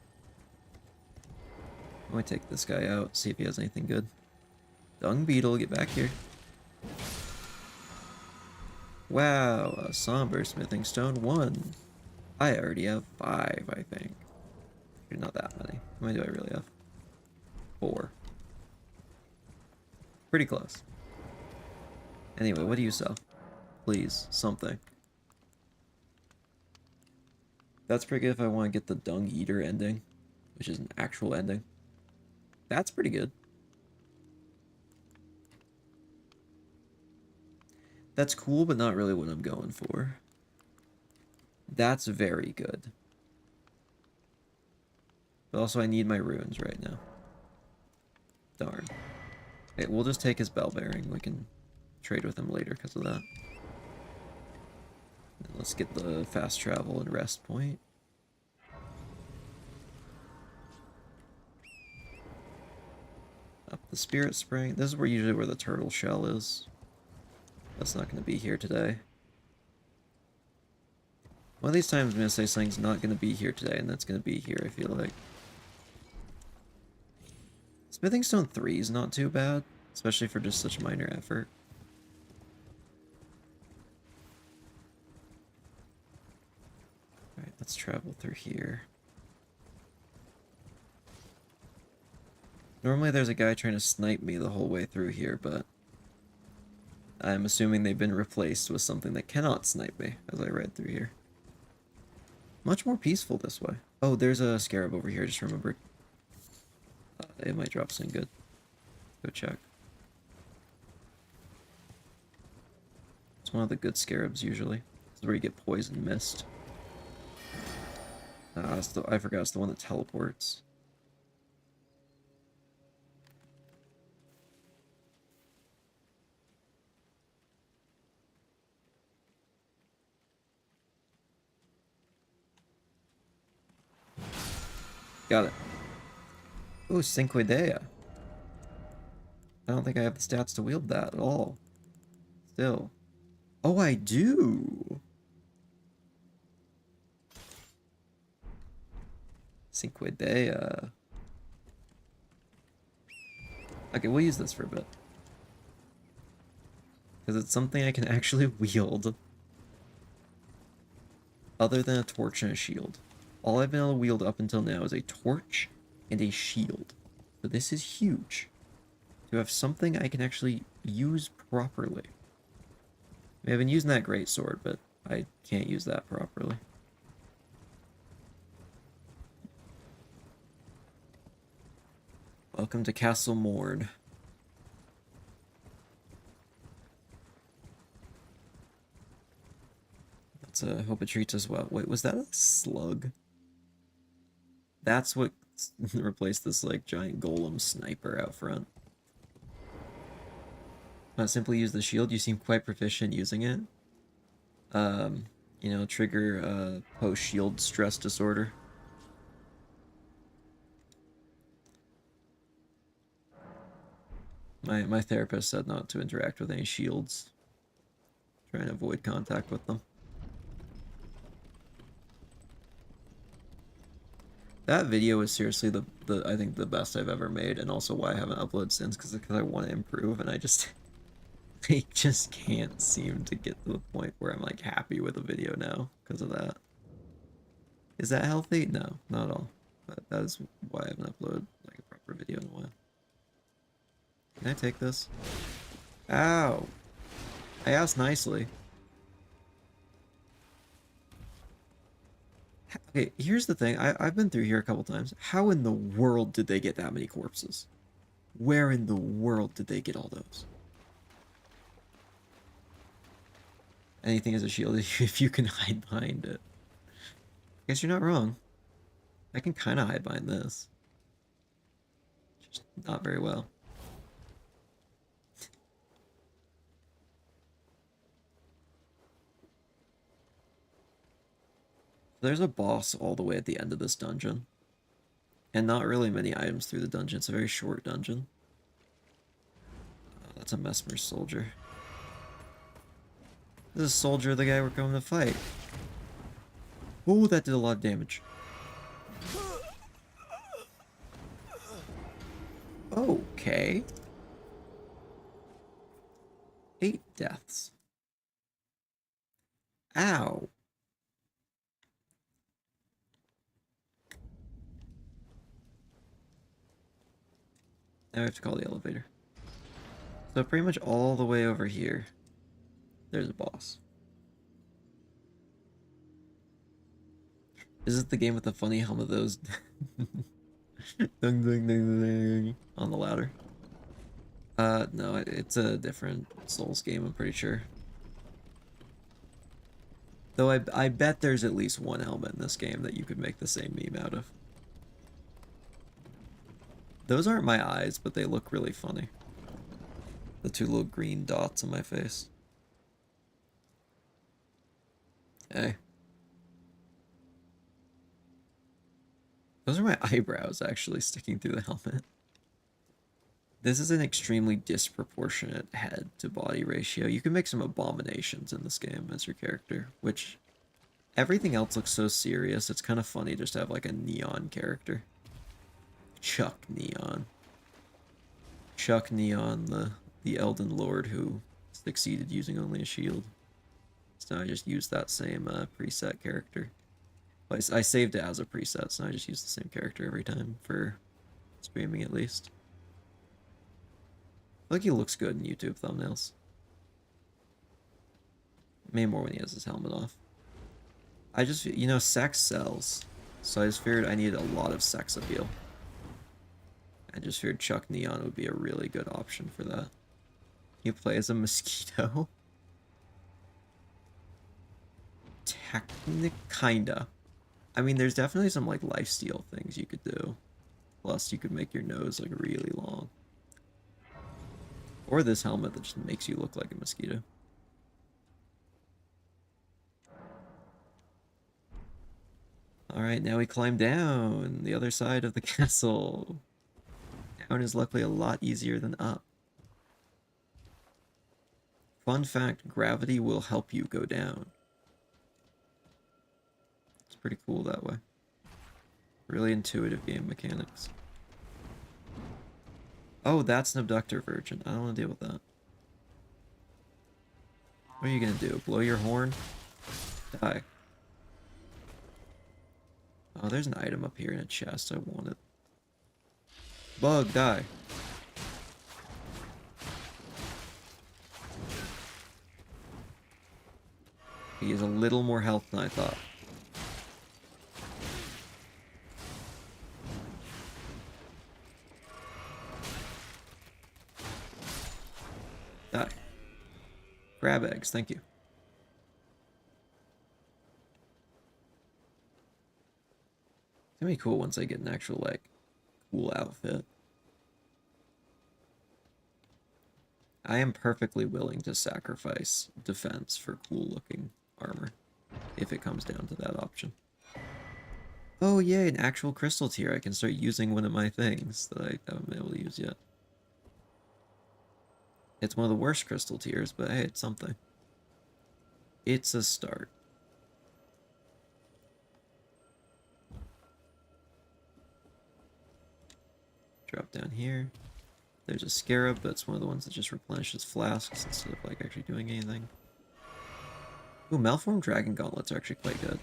I'm gonna take this guy out, see if he has anything good. Dung Beetle, get back here. Wow, a somber smithing stone 1. I already have 5, I think. Not that many. How many do I really have? 4. Pretty close. Anyway, what do you sell? Please, something. That's pretty good if I want to get the Dung Eater ending, which is an actual ending. That's pretty good. That's cool, but not really what I'm going for. That's very good. But also I need my runes right now. Darn. Okay, we'll just take his bell bearing. We can trade with him later because of that. And let's get the fast travel and rest point. Up the spirit spring. This is usually where the turtle shell is. That's not going to be here today. One of these times I'm going to say something's not going to be here today, and that's going to be here, I feel like. Smithing Stone 3 is not too bad, especially for just such minor effort. Alright, let's travel through here. Normally there's a guy trying to snipe me the whole way through here, but I'm assuming they've been replaced with something that cannot snipe me as I ride through here. Much more peaceful this way. Oh, there's a scarab over here, just remembered. It might drop something good. Go check. one of the good scarabs, usually. This is where you get poison mist. I forgot, it's the one that teleports. Got it. Ooh, Cinque Dea. I don't think I have the stats to wield that at all. Still. Oh, I do! Cinque Dea. Okay, we'll use this for a bit. Because it's something I can actually wield. Other than a torch and a shield. All I've been able to wield up until now is a torch and a shield. So this is huge. To have something I can actually use properly. I mean, I've been using that greatsword, but I can't use that properly. Welcome to Castle Morn. Let's hope it treats us well. Wait, was that a slug? That's what replaced this, like, giant golem sniper out front. Simply use the shield. You seem quite proficient using it. You know, trigger post-shield stress disorder. My therapist said not to interact with any shields. Try and avoid contact with them. That video is seriously I think the best I've ever made, and also why I haven't uploaded since, because I want to improve, and I just can't seem to get to the point where I'm like happy with a video now because of that. Is that healthy? No, not at all. But that is why I haven't uploaded like a proper video in a while. Can I take this? Ow! I asked nicely. Okay, here's the thing. I've been through here a couple times. How in the world did they get that many corpses? Where in the world did they get all those? Anything as a shield if you can hide behind it. I guess you're not wrong. I can kind of hide behind this. Just not very well. There's a boss all the way at the end of this dungeon. And not really many items through the dungeon. It's a very short dungeon. That's a Mesmer soldier. This is a soldier of the guy we're going to fight. Oh, that did a lot of damage. Okay. 8 deaths. Ow. Now I have to call the elevator. So pretty much all the way over here, there's a boss. Is it the game with the funny hum of those ding, ding, ding, ding, on the ladder? No, it's a different Souls game, I'm pretty sure. Though I bet there's at least one helmet in this game that you could make the same meme out of. Those aren't my eyes, but they look really funny. The 2 little green dots on my face. Hey. Those are my eyebrows, actually, sticking through the helmet. This is an extremely disproportionate head-to-body ratio. You can make some abominations in this game as your character, which... everything else looks so serious, it's kind of funny just to have, like, a neon character. Chuck Neon. Chuck Neon, the Elden Lord who succeeded using only a shield. So I just used that same preset character. I saved it as a preset, so I just use the same character every time for streaming at least. I think he looks good in YouTube thumbnails. Maybe more when he has his helmet off. I just, you know, sex sells. So I just figured I needed a lot of sex appeal. I just figured Chuck Neon would be a really good option for that. You play as a mosquito? Kinda. I mean, there's definitely some, like, lifesteal things you could do. Plus, you could make your nose, like, really long. Or this helmet that just makes you look like a mosquito. Alright, now we climb down the other side of the castle. Down is luckily a lot easier than up. Fun fact, gravity will help you go down. It's pretty cool that way. Really intuitive game mechanics. Oh, that's an abductor virgin. I don't want to deal with that. What are you gonna do? Blow your horn? Die. Oh, there's an item up here in a chest. I want it. Bug, die. He has a little more health than I thought. Die. Grab eggs, thank you. It's gonna be cool once I get an actual, like, cool outfit. I am perfectly willing to sacrifice defense for cool looking armor, if it comes down to that option. Oh yay, an actual crystal tier. I can start using one of my things that I haven't been able to use yet. It's one of the worst crystal tiers, but hey, it's something. It's a start. Drop down here. There's a scarab, but it's one of the ones that just replenishes flasks instead of, like, actually doing anything. Ooh, malformed dragon gauntlets are actually quite good.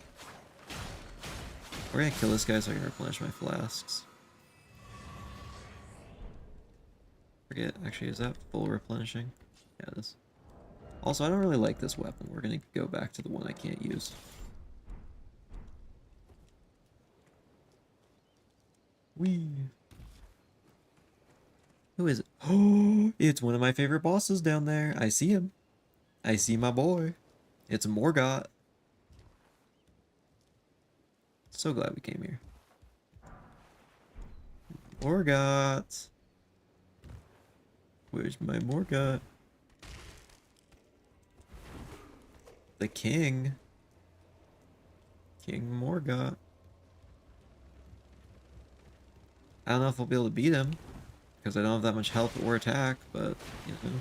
We're gonna kill this guy so I can replenish my flasks. Forget, actually, is that full replenishing? Yeah, it is. Also, I don't really like this weapon. We're gonna go back to the one I can't use. Whee! Who is it? Oh, it's one of my favorite bosses down there. I see him. I see my boy. It's Morgott. So glad we came here. Morgott. Where's my Morgott? The king. King Morgott. I don't know if I'll be able to beat him, because I don't have that much health or attack, but, you know.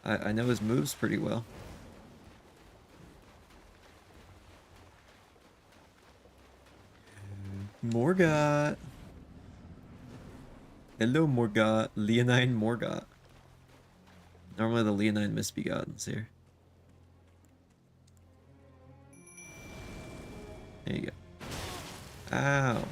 I know his moves pretty well. Morgott. Hello, Morgott. Leonine Morgott. Normally the Leonine Misbegottens here. There you go. Ow.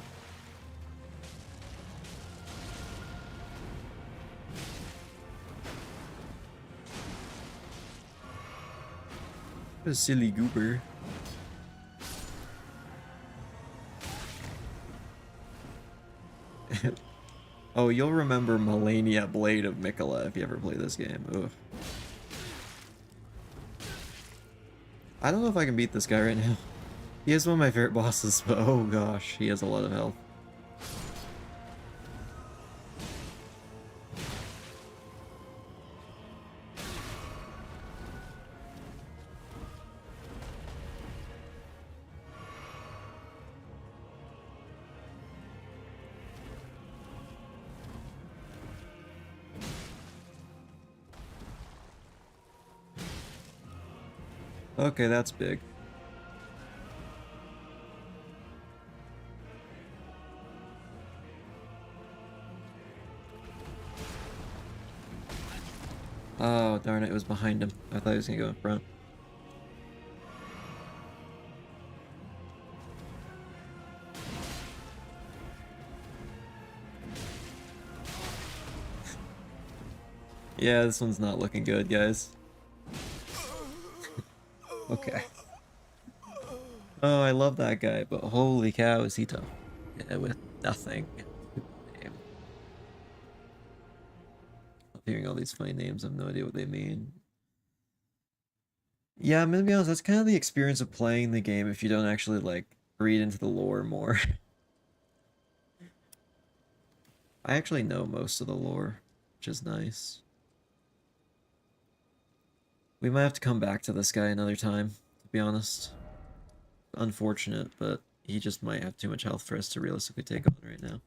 What a silly goober. Oh, you'll remember Melania Blade of Mikola if you ever play this game. Ugh. I don't know if I can beat this guy right now. He is one of my favorite bosses, but oh gosh, he has a lot of health. Okay, that's big. Oh, darn it, it was behind him. I thought he was gonna go in front. Yeah, this one's not looking good, guys. Okay. Oh, I love that guy, but holy cow, is he tough. Yeah, with nothing. Damn. I'm hearing all these funny names, I have no idea what they mean. Yeah, I'm gonna be honest, that's kind of the experience of playing the game if you don't actually, like, read into the lore more. I actually know most of the lore, which is nice. We might have to come back to this guy another time, to be honest. Unfortunate, but he just might have too much health for us to realistically take on right now.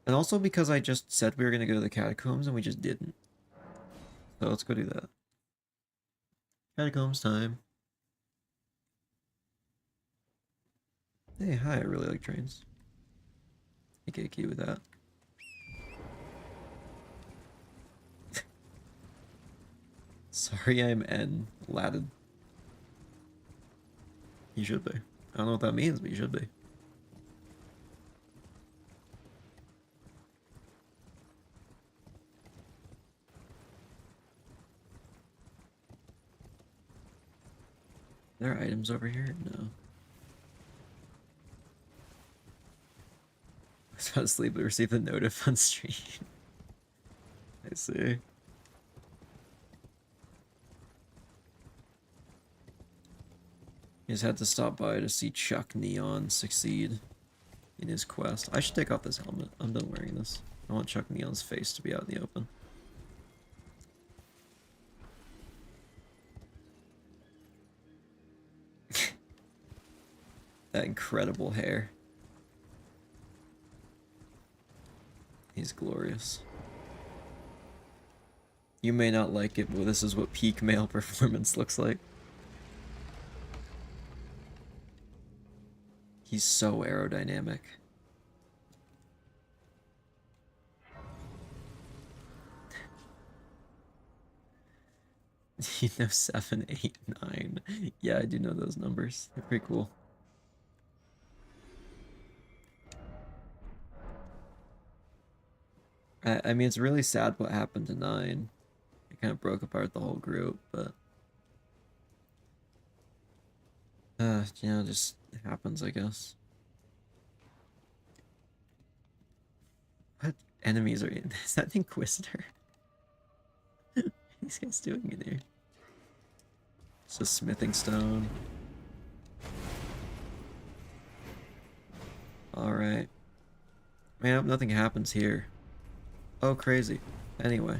And also because I just said we were going to go to the catacombs and we just didn't. So let's go do that. Catacombs time. Hey, hi, I really like trains. AKK with that. Sorry I'm N latted. You should be. I don't know what that means, but you should be. There are items over here? No. I was about to sleep, but received a notif on stream. I see. He just had to stop by to see Chuck Neon succeed in his quest. I should take off this helmet. I'm done wearing this. I want Chuck Neon's face to be out in the open. That incredible hair. He's glorious. You may not like it, but this is what peak male performance looks like. He's so aerodynamic. You know 7, 8, 9. Yeah, I do know those numbers. They're pretty cool. I mean, it's really sad what happened to 9. It kind of broke apart the whole group, but... you know, just happens, I guess. What enemies are in? Is that Inquisitor? What are these guys doing in here? It's a smithing stone. Alright. Man, I hope nothing happens here. Oh, crazy. Anyway.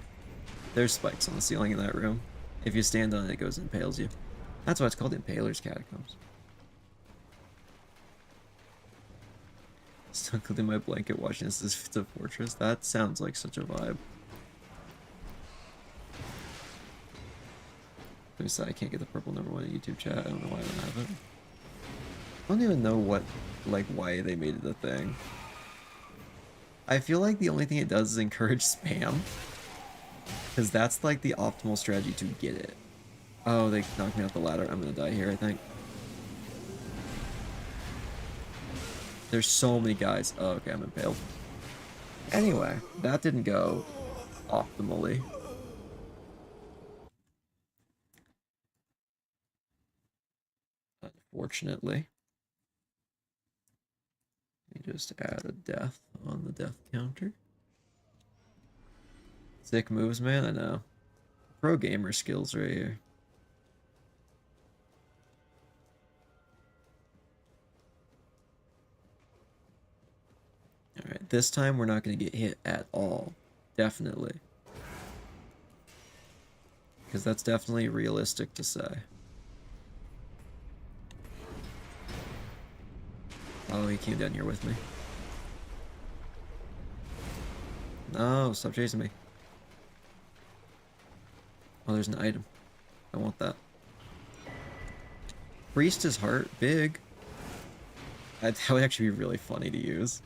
There's spikes on the ceiling in that room. If you stand on it, it goes and impales you. That's why it's called Impaler's Catacombs. Snuggled in my blanket watching this as if it's a fortress. That sounds like such a vibe. Let me say I can't get the purple #1 in YouTube chat. I don't know why I don't have it. I don't even know what, like, why they made it a thing. I feel like the only thing it does is encourage spam. Because that's, like, the optimal strategy to get it. Oh, they knocked me off the ladder. I'm gonna die here, I think. There's so many guys. Oh, okay, I'm impaled. Anyway, that didn't go optimally. Unfortunately. Let me just add a death on the death counter. Sick moves, man, I know. Pro gamer skills right here. Alright, this time we're not going to get hit at all. Definitely. Because that's definitely realistic to say. Oh, he came down here with me. No, stop chasing me. Oh, there's an item. I want that. Priest is heart big. That would actually be really funny to use.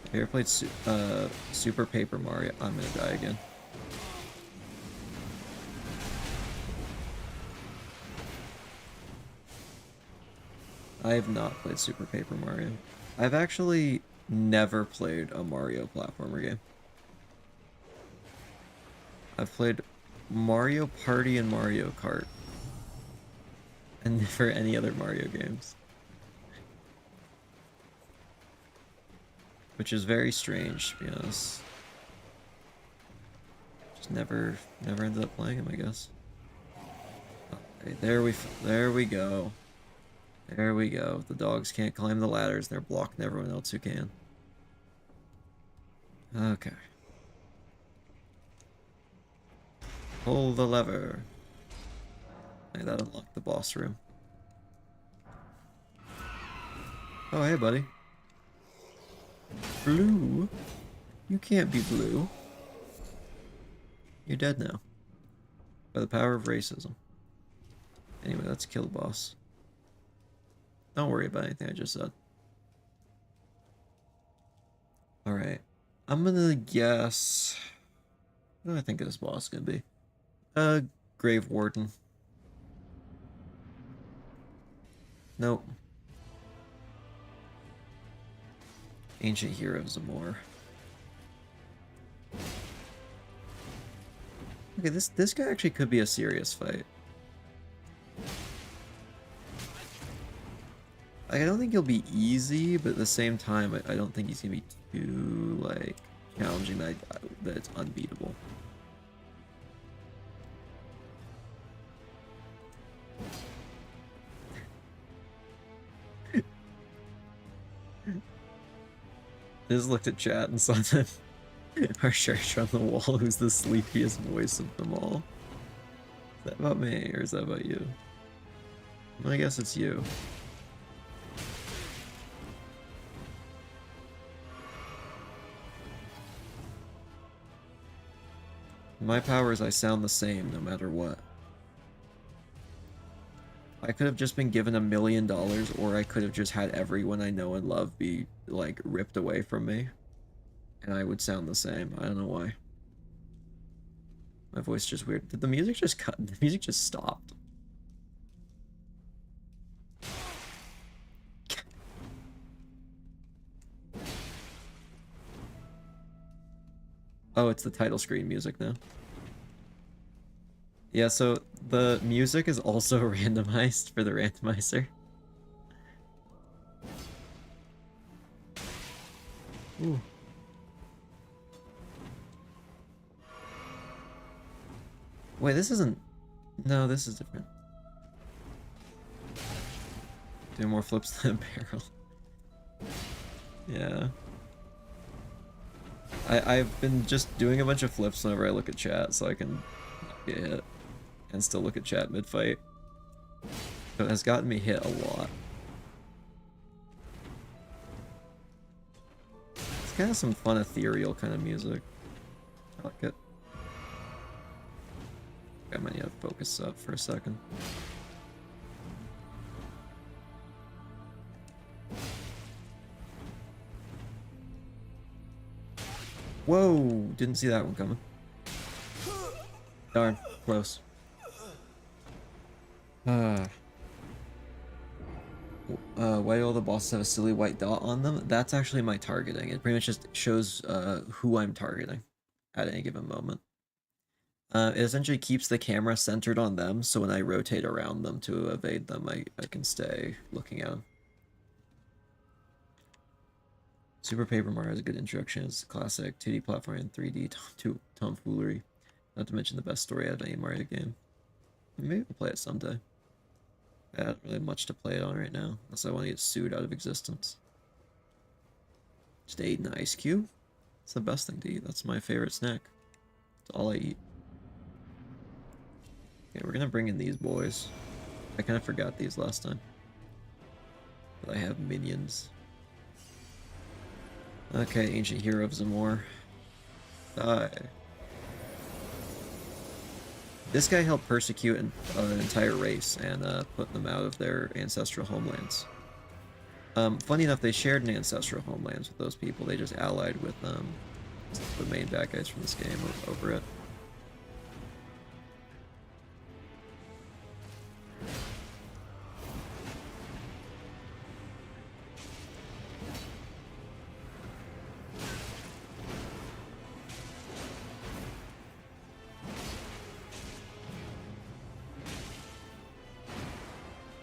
Have you ever played Super Paper Mario? I'm gonna die again. I have not played Super Paper Mario. I've actually never played a Mario platformer game. I've played Mario Party and Mario Kart. And never any other Mario games. which is very strange, to be honest. Just never ended up playing him, I guess. Okay, there we go. There we go. The dogs can't climb the ladders. They're blocking everyone else who can. Okay. Pull the lever. Okay, that unlocked the boss room. Oh, hey, buddy. Blue? You can't be blue. You're dead now. By the power of racism. Anyway, let's kill the boss. Don't worry about anything I just said. Alright. I'm gonna guess... What do I think this boss is gonna be? Grave Warden. Nope. Ancient Hero of more. Okay, this guy actually could be a serious fight. Like, I don't think he'll be easy, but at the same time, I don't think he's gonna be too, like, challenging that it's unbeatable. I just looked at chat and saw that our church on the wall who's the sleepiest voice of them all. Is that about me, or is that about you? Well, I guess it's you. My power is I sound the same no matter what. I could have just been given $1 million, or I could have just had everyone I know and love be, like, ripped away from me. And I would sound the same. I don't know why. My voice is just weird. Did the music just cut? The music just stopped. Oh, it's the title screen music now. Yeah, so the music is also randomized for the randomizer. Ooh. Wait, this isn't... No, this is different. Do more flips than a barrel. Yeah. I've been just doing a bunch of flips whenever I look at chat, so I can get hit. And still look at chat mid-fight. So it has gotten me hit a lot. It's kind of some fun ethereal kind of music. I like it. I might need to focus up for a second. Whoa! Didn't see that one coming. Darn, close. Why do all the bosses have a silly white dot on them? That's actually my targeting. It pretty much just shows who I'm targeting at any given moment. It essentially keeps the camera centered on them, so when I rotate around them to evade them, I can stay looking at them. Super Paper Mario has a good introduction. It's classic 2D platform and 3D tomfoolery. Not to mention the best story out of any Mario game. Maybe we'll play it someday. I don't really much to play it on right now, unless I want to get sued out of existence. Just ate an ice cube. It's the best thing to eat. That's my favorite snack. It's all I eat. Okay, we're gonna bring in these boys. I kind of forgot these last time. But I have minions. Okay, Ancient Hero of Zamor. Die. This guy helped persecute an entire race and put them out of their ancestral homelands. Funny enough, they shared an ancestral homelands with those people. They just allied with the main bad guys from this game over it.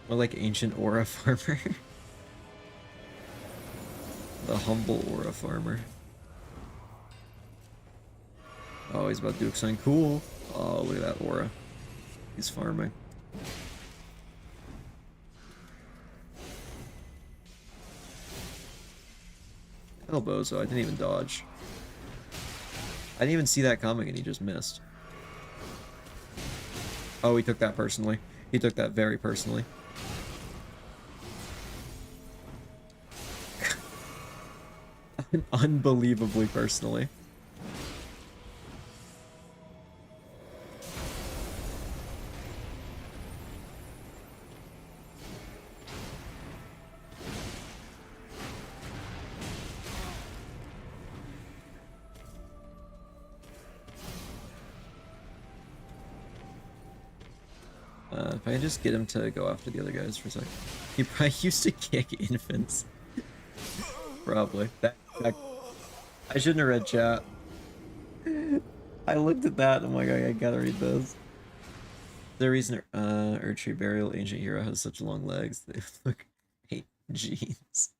More like ancient aura farmer. The humble aura farmer. Oh, he's about to do something cool. Oh, look at that aura. He's farming. Oh, bozo, I didn't even dodge. I didn't even see that coming and he just missed. Oh, he took that personally. He took that very personally. Unbelievably personally. If I can just get him to go after the other guys for a sec. He probably used to kick infants. Probably. That I shouldn't have read chat. I looked at that and I'm like, I gotta read this. The reason Erdtree Burial Ancient Hero has such long legs, they look 8 jeans.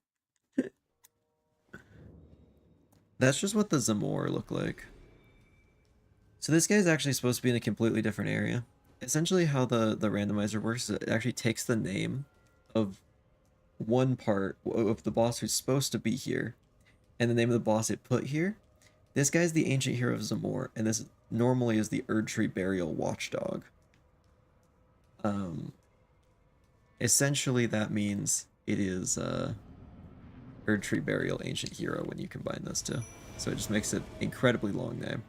That's just what the Zamor look like. So this guy's actually supposed to be in a completely different area. Essentially how the randomizer works is it actually takes the name of one part of the boss who's supposed to be here and the name of the boss it put here. This guy's the Ancient Hero of Zamor, and this normally is the Erdtree Burial Watchdog. Essentially that means it is Erdtree Burial Ancient Hero when you combine those two. So it just makes it incredibly long name.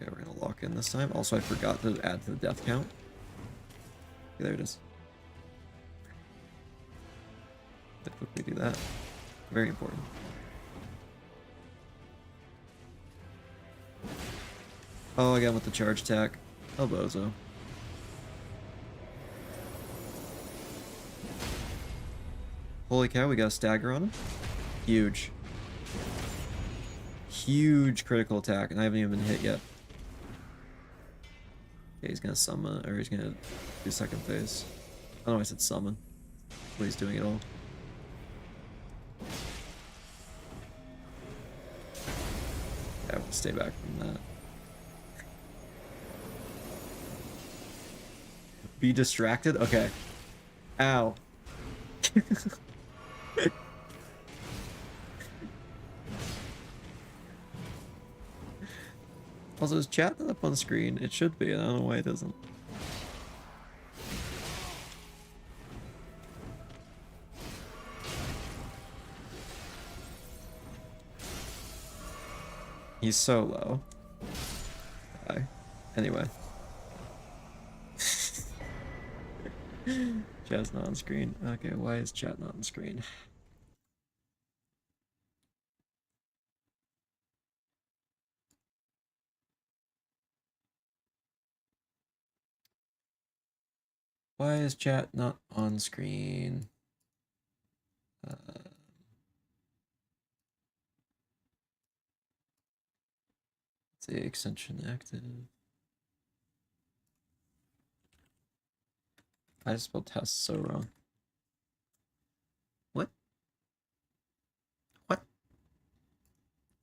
Okay, we're gonna lock in this time. Also, I forgot to add to the death count. Okay, there it is. Let's quickly do that. Very important. Oh, I got him with the charge attack. Oh, bozo. Holy cow, we got a stagger on him. Huge. Huge critical attack, and I haven't even been hit yet. Okay, he's gonna summon, or he's gonna do second phase. Oh no, I said summon. What he's doing it all. Yeah, I will stay back from that. Be distracted? Okay. Ow. Also, is chat not up on screen? It should be, and I don't know why it doesn't. He's so low. Okay. Anyway. Chat's not on screen. Okay, why is chat not on screen? Why is chat not on screen? Say extension active. I just spelled test so wrong. What? What?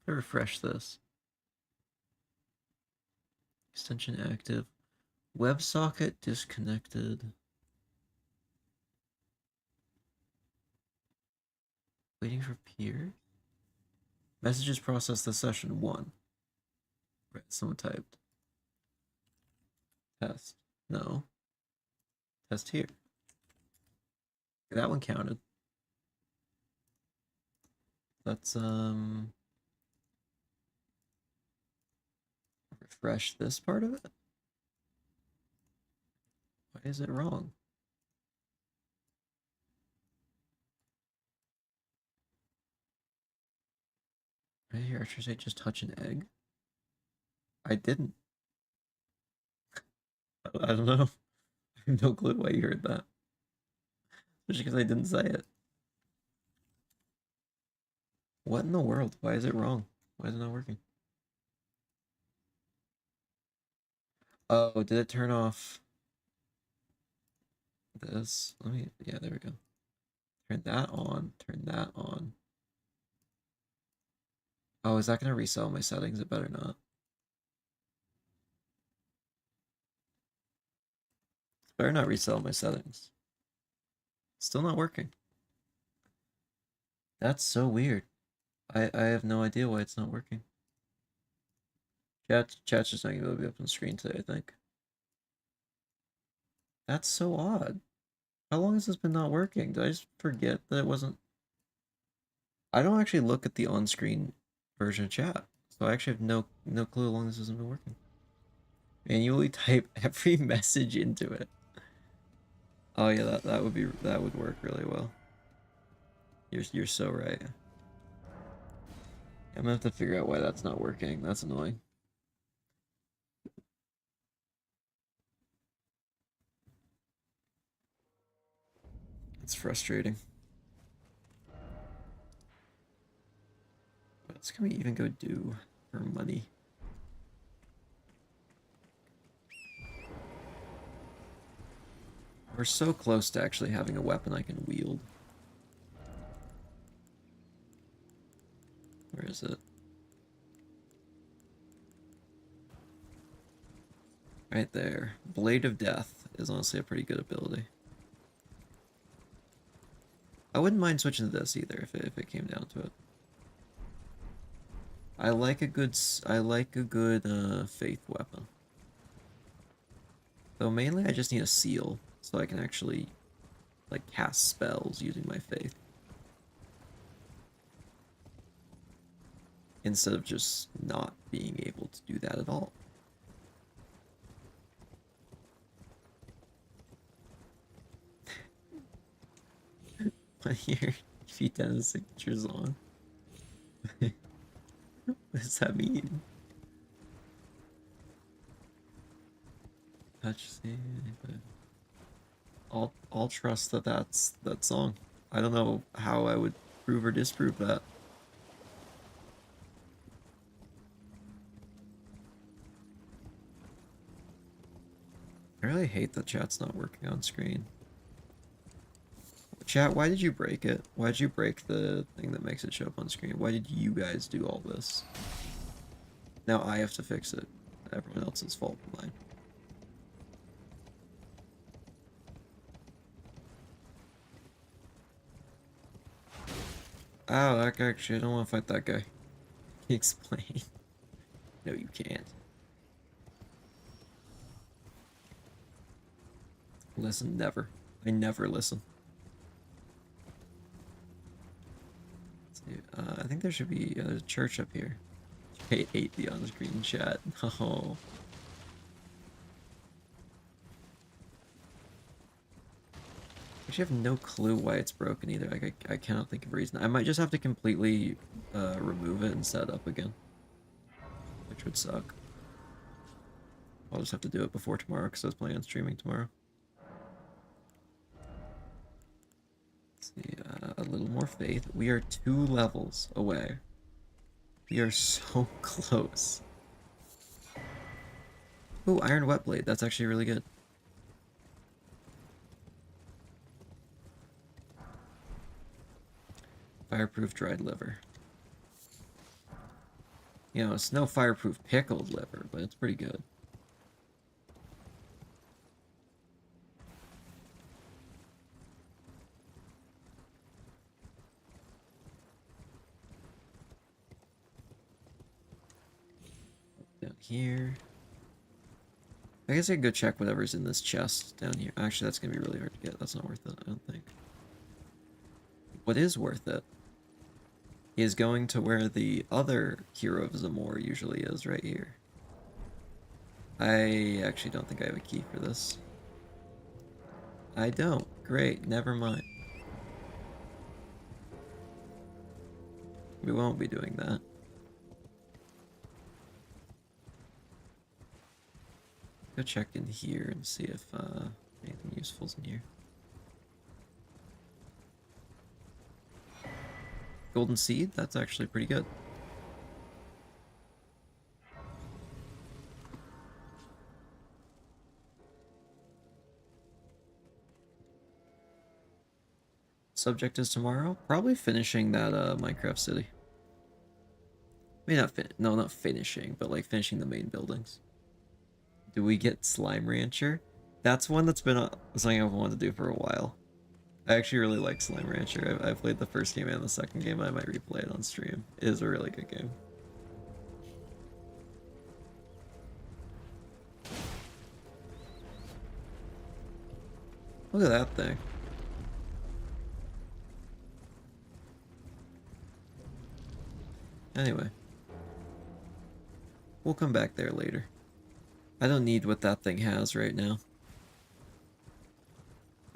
I refresh this. Extension active. WebSocket disconnected. Waiting for peer. Messages processed this session 1. Right, someone typed. Test. No. Test here. That one counted. Let's refresh this part of it. Why is it wrong? Right here, I should say just touch an egg. I didn't. I don't know. I have no clue why you heard that. Especially because I didn't say it. What in the world? Why is it wrong? Why is it not working? Oh, did it turn off this? Let me, yeah, there we go. Turn that on. Turn that on. Oh, is that going to resell my settings? It better not. It better not resell my settings. Still not working. That's so weird. I have no idea why it's not working. Chat's just not going to be up on screen today, I think. That's so odd. How long has this been not working? Did I just forget that it wasn't? I don't actually look at the on-screen version of chat, so I actually have no clue how long this hasn't been working. Manually type every message into it. Oh yeah, that would work really well. You're so right. I'm gonna have to figure out why that's not working. That's annoying. It's frustrating. What can we even go do for money? We're so close to actually having a weapon I can wield. Where is it? Right there. Blade of Death is honestly a pretty good ability. I wouldn't mind switching to this either if it came down to it. I like a good faith weapon. Though mainly I just need a seal so I can actually like cast spells using my faith. Instead of just not being able to do that at all. But here, feet down the signatures on. What does that mean? Touch see. I'll trust that that's that song. I don't know how I would prove or disprove that. I really hate that chat's not working on screen. Chat, why did you break it? Why did you break the thing that makes it show up on screen? Why did you guys do all this? Now I have to fix it. Everyone else's fault but mine. Oh, that guy, actually, I don't want to fight that guy. Can you explain? No, you can't. Listen, never. I never listen. I think there should be a church up here. I hate the on-screen chat. No. Actually, I have no clue why it's broken either. Like, I cannot think of a reason. I might just have to completely remove it and set it up again, which would suck. I'll just have to do it before tomorrow because I was planning on streaming tomorrow. Let's see, a little more faith. We are 2 levels away. We are so close. Ooh, Iron Wet Blade. That's actually really good. Fireproof dried liver. You know, it's no fireproof pickled liver, but it's pretty good. Down here. I guess I can go check whatever's in this chest down here. Actually, that's going to be really hard to get. That's not worth it, I don't think. What is worth it is going to where the other Hero of Zamor usually is, right here. I actually don't think I have a key for this. I don't. Great, never mind. We won't be doing that. Go check in here and see if anything useful's in here. Golden Seed? That's actually pretty good. subject is tomorrow? Probably finishing that Minecraft city. Maybe not finishing, but like finishing the main buildings. Do we get Slime Rancher? That's one that's been something I've wanted to do for a while. I actually really like Slime Rancher. I played the first game and the second game. I might replay it on stream. It is a really good game. Look at that thing. Anyway. We'll come back there later. I don't need what that thing has right now.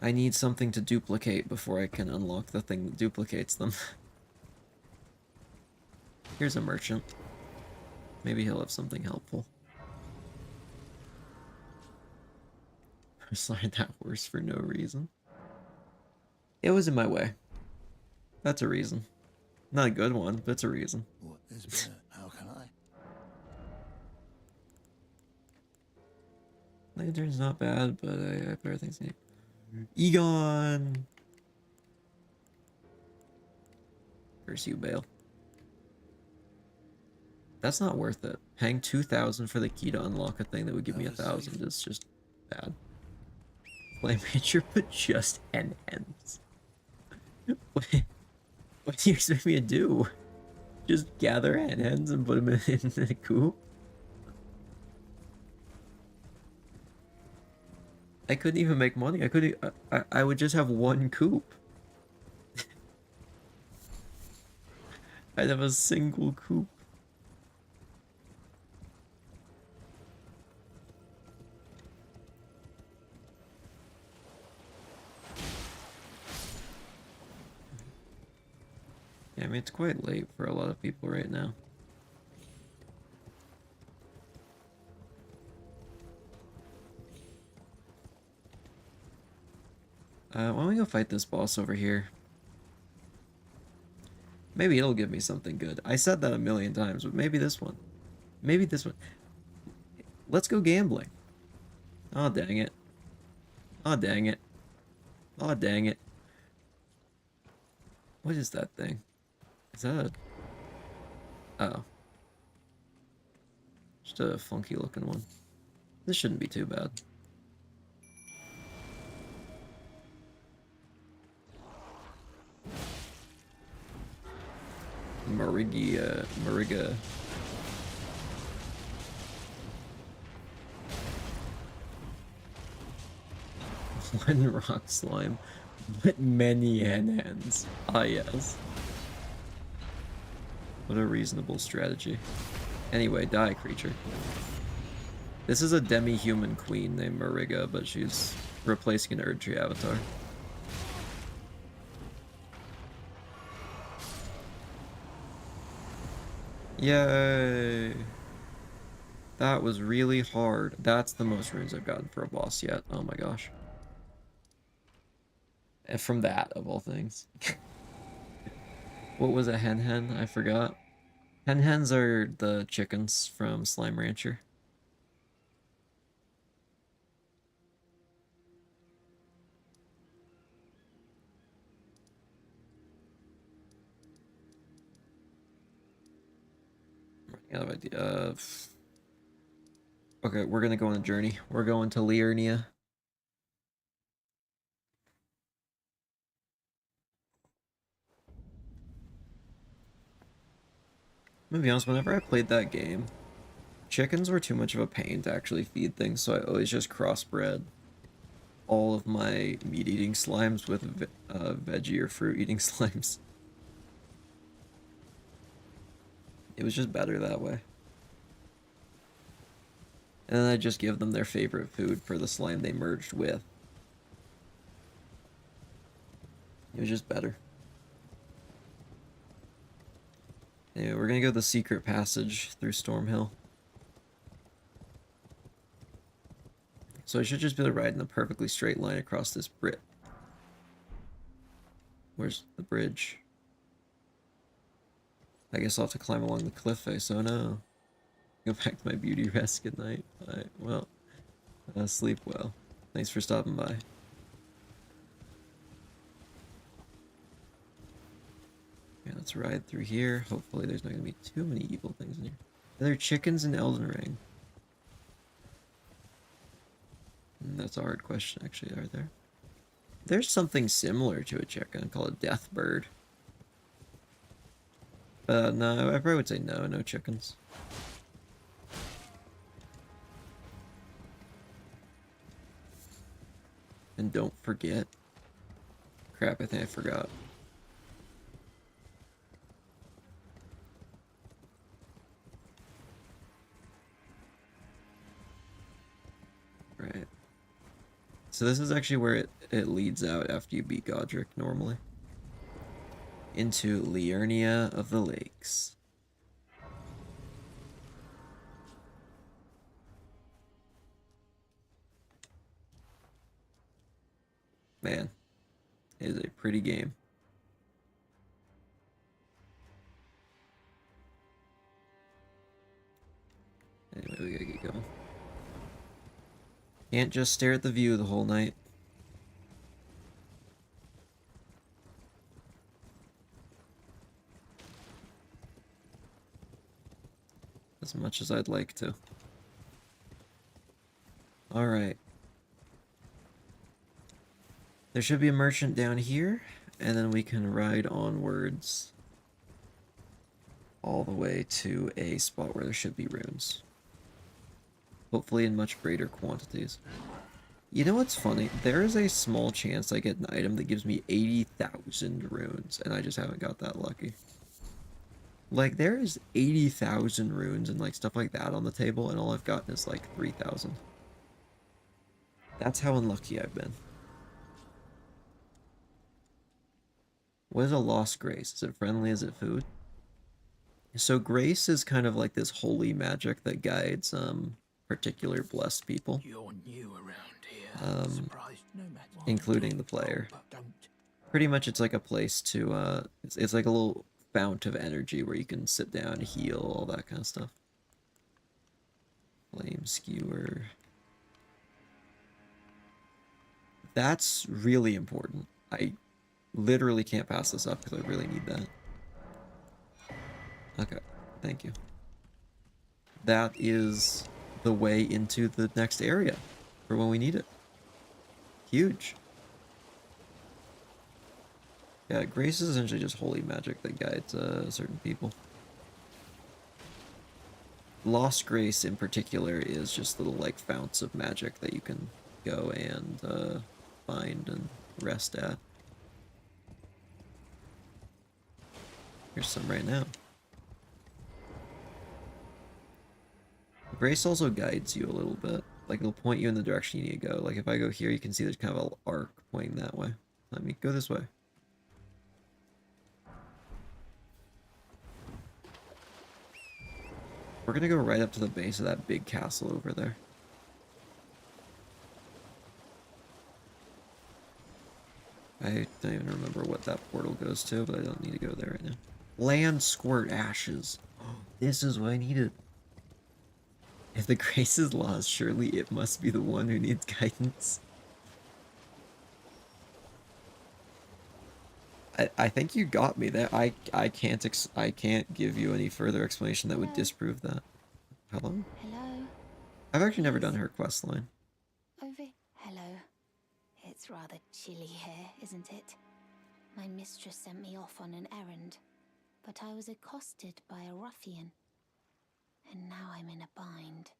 I need something to duplicate before I can unlock the thing that duplicates them. Here's a merchant. Maybe he'll have something helpful. I slide that horse for no reason. It was in my way. That's a reason. Not a good one, but it's a reason. What is better? How can I? Lantern's not bad, but I have better things to do. Egon! Curse you, Bale. That's not worth it. Paying 2,000 for the key to unlock a thing that would give me 1,000 is just bad. Flame Ranger, but just hens. What do you expect me to do? Just gather hens and put them in a coop? I couldn't even make money. I would just have one coop. I'd have a single coop. Yeah, I mean, it's quite late for a lot of people right now. Why don't we go fight this boss over here? Maybe it'll give me something good. I said that a million times, but maybe this one. Maybe this one. Let's go gambling. Oh, dang it. Oh, dang it. Oh, dang it. What is that thing? Is that a... Oh. Just a funky looking one. This shouldn't be too bad. Mariga. One rock slime, but many hands. Ah, yes. What a reasonable strategy. Anyway, die, creature. This is a demi-human queen named Mariga, but she's replacing an Erdtree avatar. Yay! That was really hard. That's the most runes I've gotten for a boss yet. Oh my gosh. And from that, of all things. What was a hen? I forgot. Hens are the chickens from Slime Rancher. Out of idea. Okay, we're gonna go on a journey. We're going to Liurnia. I'm gonna be honest, whenever I played that game, chickens were too much of a pain to actually feed things, so I always just crossbred all of my meat-eating slimes with veggie or fruit-eating slimes. It was just better that way. And then I just give them their favorite food for the slime they merged with. It was just better. Anyway, we're gonna go the secret passage through Stormhill. So I should just be able to ride in a perfectly straight line across this bridge. Where's the bridge? I guess I'll have to climb along the cliff face. Oh no. Go back to my beauty rest. Good night. Alright, well, sleep well. Thanks for stopping by. let's ride through here. Hopefully there's not going to be too many evil things in here. Are there chickens in Elden Ring? That's a hard question, actually, are there? There's something similar to a chicken called a death bird. No, I probably would say no, no chickens. And don't forget. Crap, I think I forgot. Right. So this is actually where it leads out after you beat Godric normally. Into Liurnia of the Lakes. Man, it is a pretty game. Anyway, we gotta get going. Can't just stare at the view the whole night. As much as I'd like to. Alright. There should be a merchant down here, and then we can ride onwards all the way to a spot where there should be runes. Hopefully in much greater quantities. You know what's funny? There is a small chance I get an item that gives me 80,000 runes, and I just haven't got that lucky. Like, there is 80,000 runes and, like, stuff like that on the table, and all I've gotten is, like, 3,000. That's how unlucky I've been. What is a lost grace? Is it friendly? Is it food? So grace is kind of like this holy magic that guides, particular blessed people. You're new around here. Surprised no matter what. Including the player. But don't. Pretty much it's like a place to, it's like a little fount of energy where you can sit down, heal, all that kind of stuff. Flame skewer. That's really important. I literally can't pass this up because I really need that. Okay, thank you. That is the way into the next area for when we need it. Huge. Yeah, grace is essentially just holy magic that guides certain people. Lost grace in particular is just little like founts of magic that you can go and find and rest at. Here's some right now. Grace also guides you a little bit. Like, it'll point you in the direction you need to go. Like, if I go here, you can see there's kind of an arc pointing that way. Let me go this way. We're gonna go right up to the base of that big castle over there. I don't even remember what that portal goes to, but I don't need to go there right now. Land squirt ashes. This is what I needed. If the grace is lost, surely it must be the one who needs guidance. I think you got me there. I can't give you any further explanation that would disprove that. Hello? Hello? I've actually never done her quest line. Hello. It's rather chilly here, isn't it? My mistress sent me off on an errand, but I was accosted by a ruffian. And now I'm in a bind.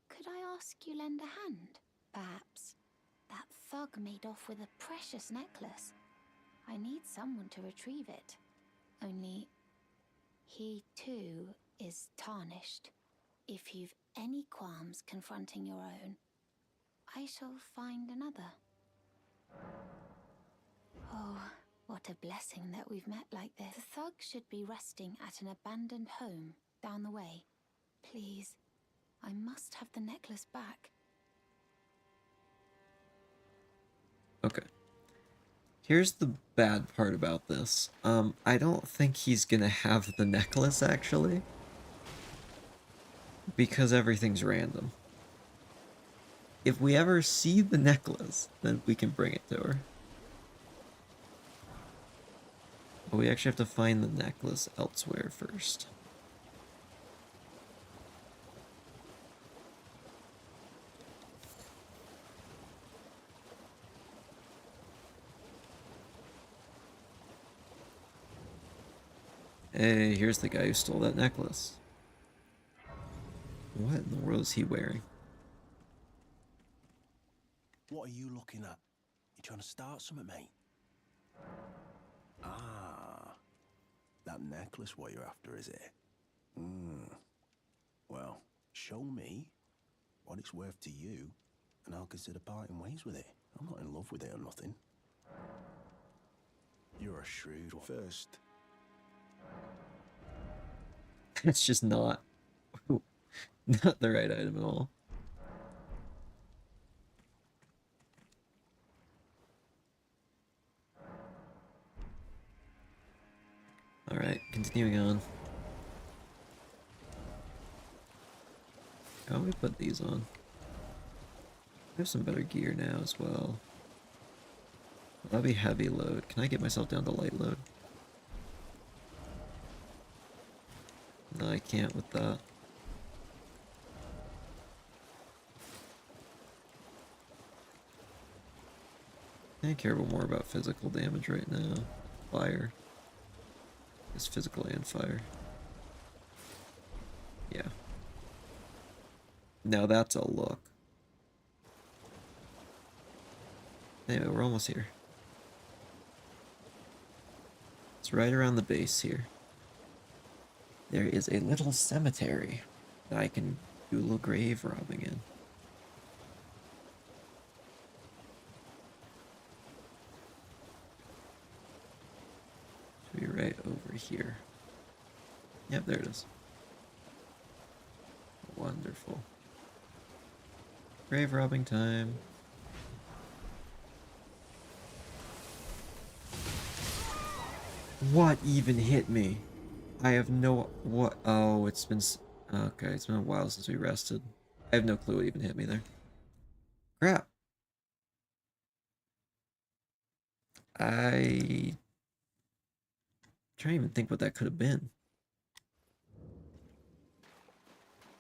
Could I ask you lend a hand? Perhaps. That thug made off with a precious necklace. I need someone to retrieve it. Only, he too is tarnished. If you've any qualms confronting your own, I shall find another. Oh, what a blessing that we've met like this. The thug should be resting at an abandoned home down the way. Please, I must have the necklace back. Okay. Here's the bad part about this. I don't think he's gonna have the necklace, actually. Because everything's random. If we ever see the necklace, then we can bring it to her. But we actually have to find the necklace elsewhere first. Hey, here's the guy who stole that necklace. What in the world is he wearing? What are you looking at? You trying to start something, mate? Ah, that necklace what you're after, is it? Well, show me what it's worth to you, and I'll consider parting ways with it. I'm not in love with it or nothing. You're a shrewd one. First, It's just not not the right item at all. Alright, continuing on. How do we put these on? I have some better gear now as well. That'll be heavy load. Can I get myself down to light load? No, I can't with that. I care more about physical damage right now. Fire. It's physical and fire. Yeah. Now that's a look. Anyway, we're almost here. It's right around the base here. There is a little cemetery that I can do a little grave robbing in. Should be right over here. Yep, there it is. Wonderful. Grave robbing time. What even hit me? I have no... What? Oh, it's been... Okay, it's been a while since we rested. I have no clue what even hit me there. Crap. I... trying to even think what that could have been.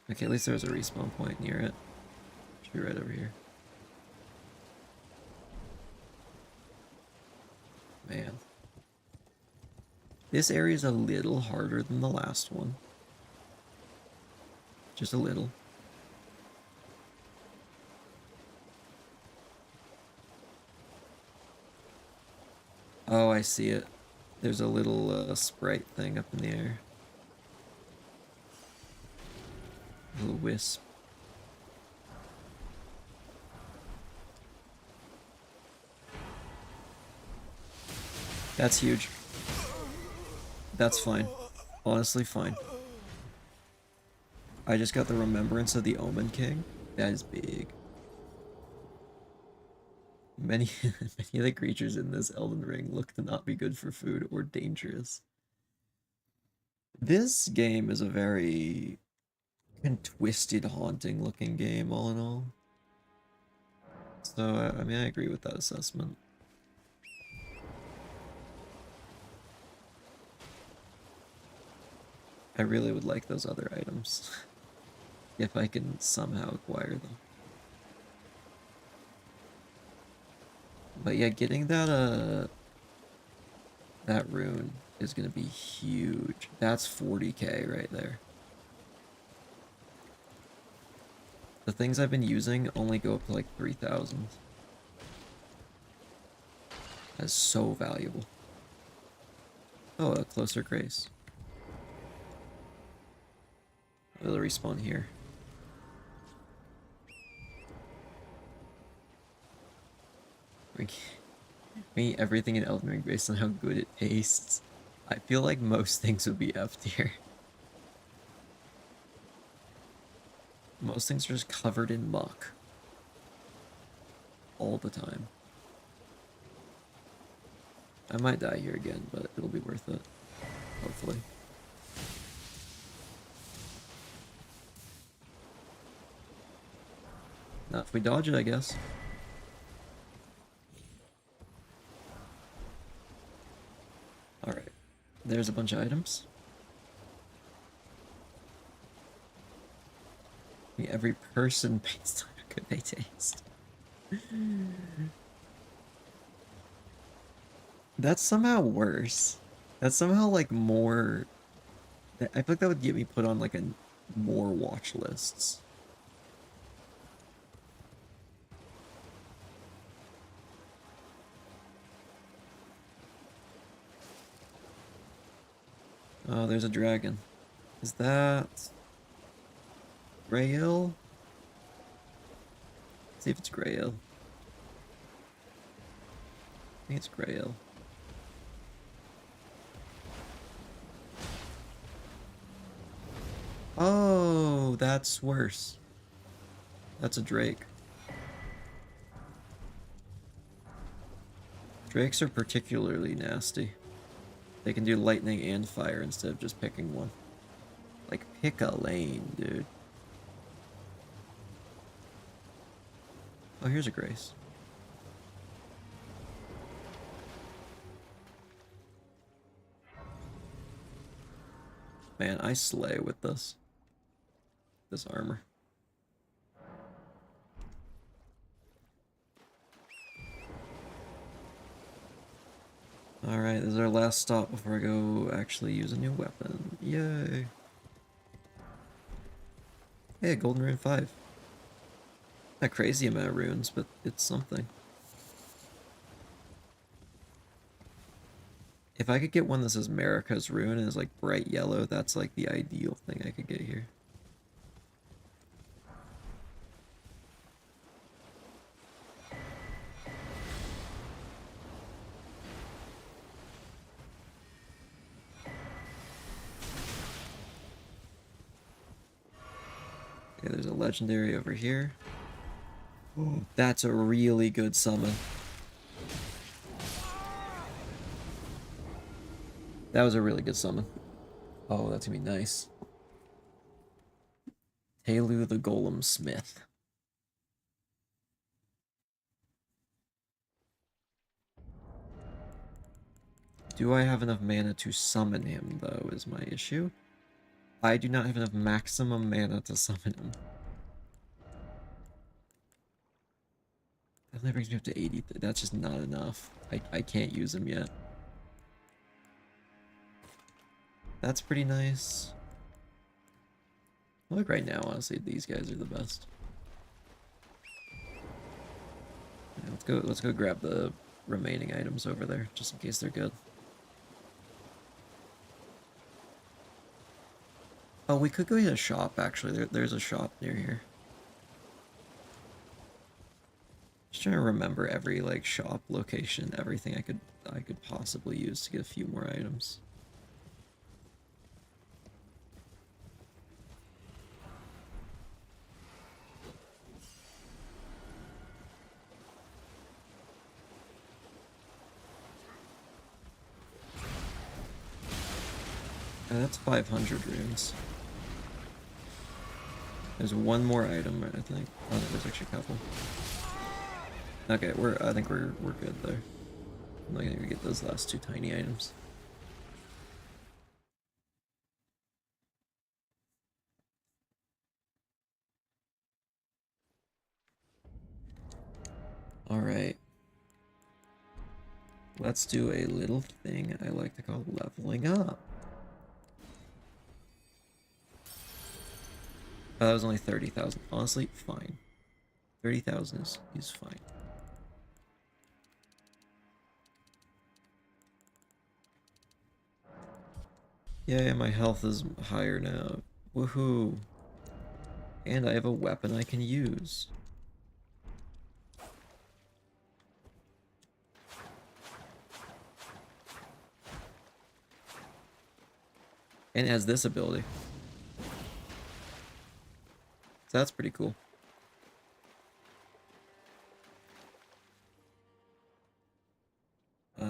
Okay, at least there's a respawn point near it. Should be right over here. Man. This area is a little harder than the last one. Just a little. Oh, I see it. There's a little sprite thing up in the air. A little wisp. That's huge. That's fine. Honestly, fine. I just got the remembrance of the Omen King. That is big. Many of the creatures in this Elden Ring look to not be good for food or dangerous. This game is a very twisted, haunting looking game, all in all. So, I mean, I agree with that assessment. I really would like those other items. If I can somehow acquire them. But yeah, getting that that rune is gonna be huge. That's 40k right there. The things I've been using only go up to like 3,000. That's so valuable. Oh, a closer grace. It'll respawn here. Me, everything in Elden Ring based on how good it tastes. I feel like most things would be F tier. Most things are just covered in muck. All the time. I might die here again, but it'll be worth it. Hopefully. Not if we dodge it, I guess. Alright. There's a bunch of items. Every person based on how good they taste. That's somehow worse. That's somehow like more. I feel like that would get me put on like a more watch lists. Oh, there's a dragon. Is that Grail? See if it's Grail. I think it's Grail. Oh, that's worse. That's a Drake. Drakes are particularly nasty. They can do lightning and fire instead of just picking one. Like, pick a lane, dude. Oh, here's a Grace. Man, I slay with this. This armor. Alright, this is our last stop before I go actually use a new weapon. Yay! Hey, Golden Rune 5. Not crazy amount of runes, but it's something. If I could get one that says Marika's Rune and is like bright yellow, that's like the ideal thing I could get here. Okay, there's a legendary over here. Oh, that's a really good summon. That was a really good summon. Oh, that's gonna be nice. Taelu the Golem Smith. Do I have enough mana to summon him, though, is my issue. I do not have enough maximum mana to summon him. That only brings me up to 80. That's just not enough. I can't use him yet. That's pretty nice. Look, right now, honestly, these guys are the best. Yeah, let's go grab the remaining items over there, just in case they're good. Oh, we could go to a shop, actually. There's a shop near here. Just trying to remember every, like, shop location, everything I could possibly use to get a few more items. That's 500 runes. There's one more item, I think. Oh, there's actually a couple. Okay, I think we're good there. I'm not gonna get those last two tiny items. Alright. Let's do a little thing I like to call leveling up. Oh, that was only 30,000. Honestly, fine. 30,000 is fine. Yeah, my health is higher now. Woohoo! And I have a weapon I can use. And it has this ability. So that's pretty cool. I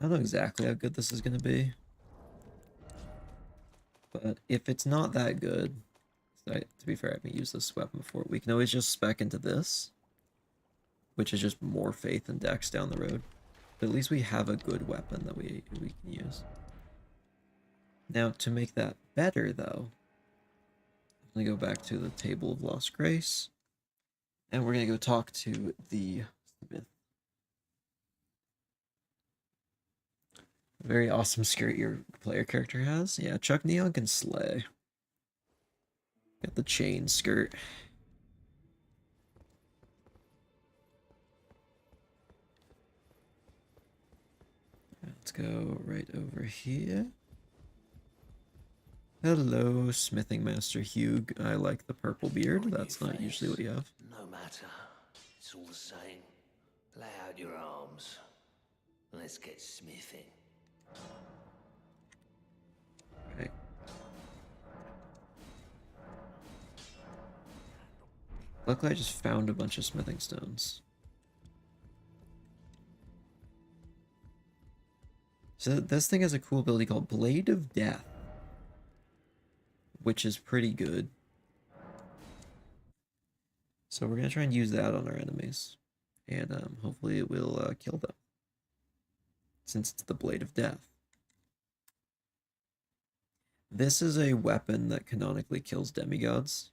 don't know exactly how good this is going to be. But if it's not that good, to be fair, I haven't used this weapon before. We can always just spec into this, which is just more faith and dex down the road. But at least we have a good weapon that we can use. Now, to make that better, though, I'm going to go back to the Table of Lost Grace, and we're going to go talk to the smith. Very awesome skirt your player character has. Yeah, Chuck Neon can slay. Got the chain skirt. Let's go right over here. Hello, smithing master Hugh. I like the purple beard. That's not usually what you have. No matter. It's all the same. Lay out your arms. Let's get smithing. Right. Luckily, I just found a bunch of smithing stones. So this thing has a cool ability called Blade of Death, which is pretty good. So we're going to try and use that on our enemies. And hopefully it will kill them. Since it's the Blade of Death. This is a weapon that canonically kills demigods.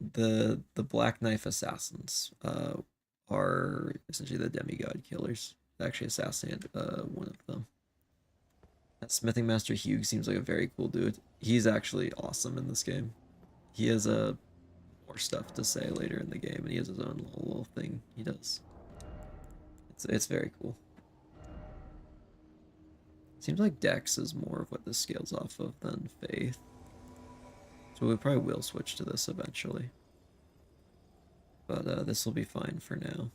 The Black Knife Assassins are essentially the demigod killers. I actually assassinated one of them. That Smithing Master Hugh seems like a very cool dude. He's actually awesome in this game. He has more stuff to say later in the game, and he has his own little thing he does. It's very cool. Seems like Dex is more of what this scales off of than Faith. So we probably will switch to this eventually. But this will be fine for now.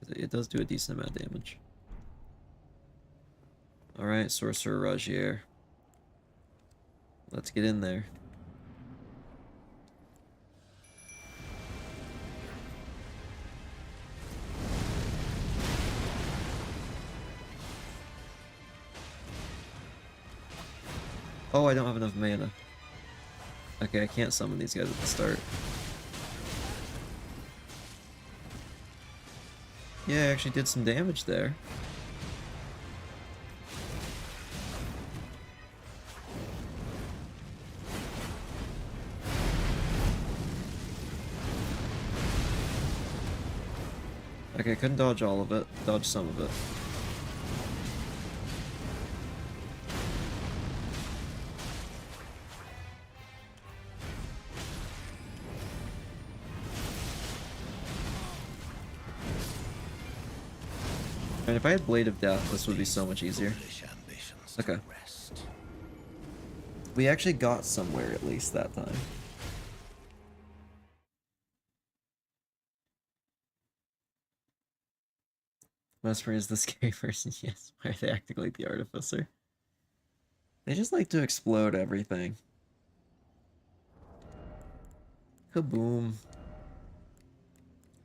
It does do a decent amount of damage. Alright, Sorcerer Ragier. Let's get in there. Oh, I don't have enough mana. Okay, I can't summon these guys at the start. Yeah, I actually did some damage there. Okay, I couldn't dodge all of it. Dodge some of it. And if I had Blade of Death, this would be so much easier. Okay. We actually got somewhere at least that time. Mesmer is the scary person, yes. Why are they acting like the Artificer? They just like to explode everything. Kaboom.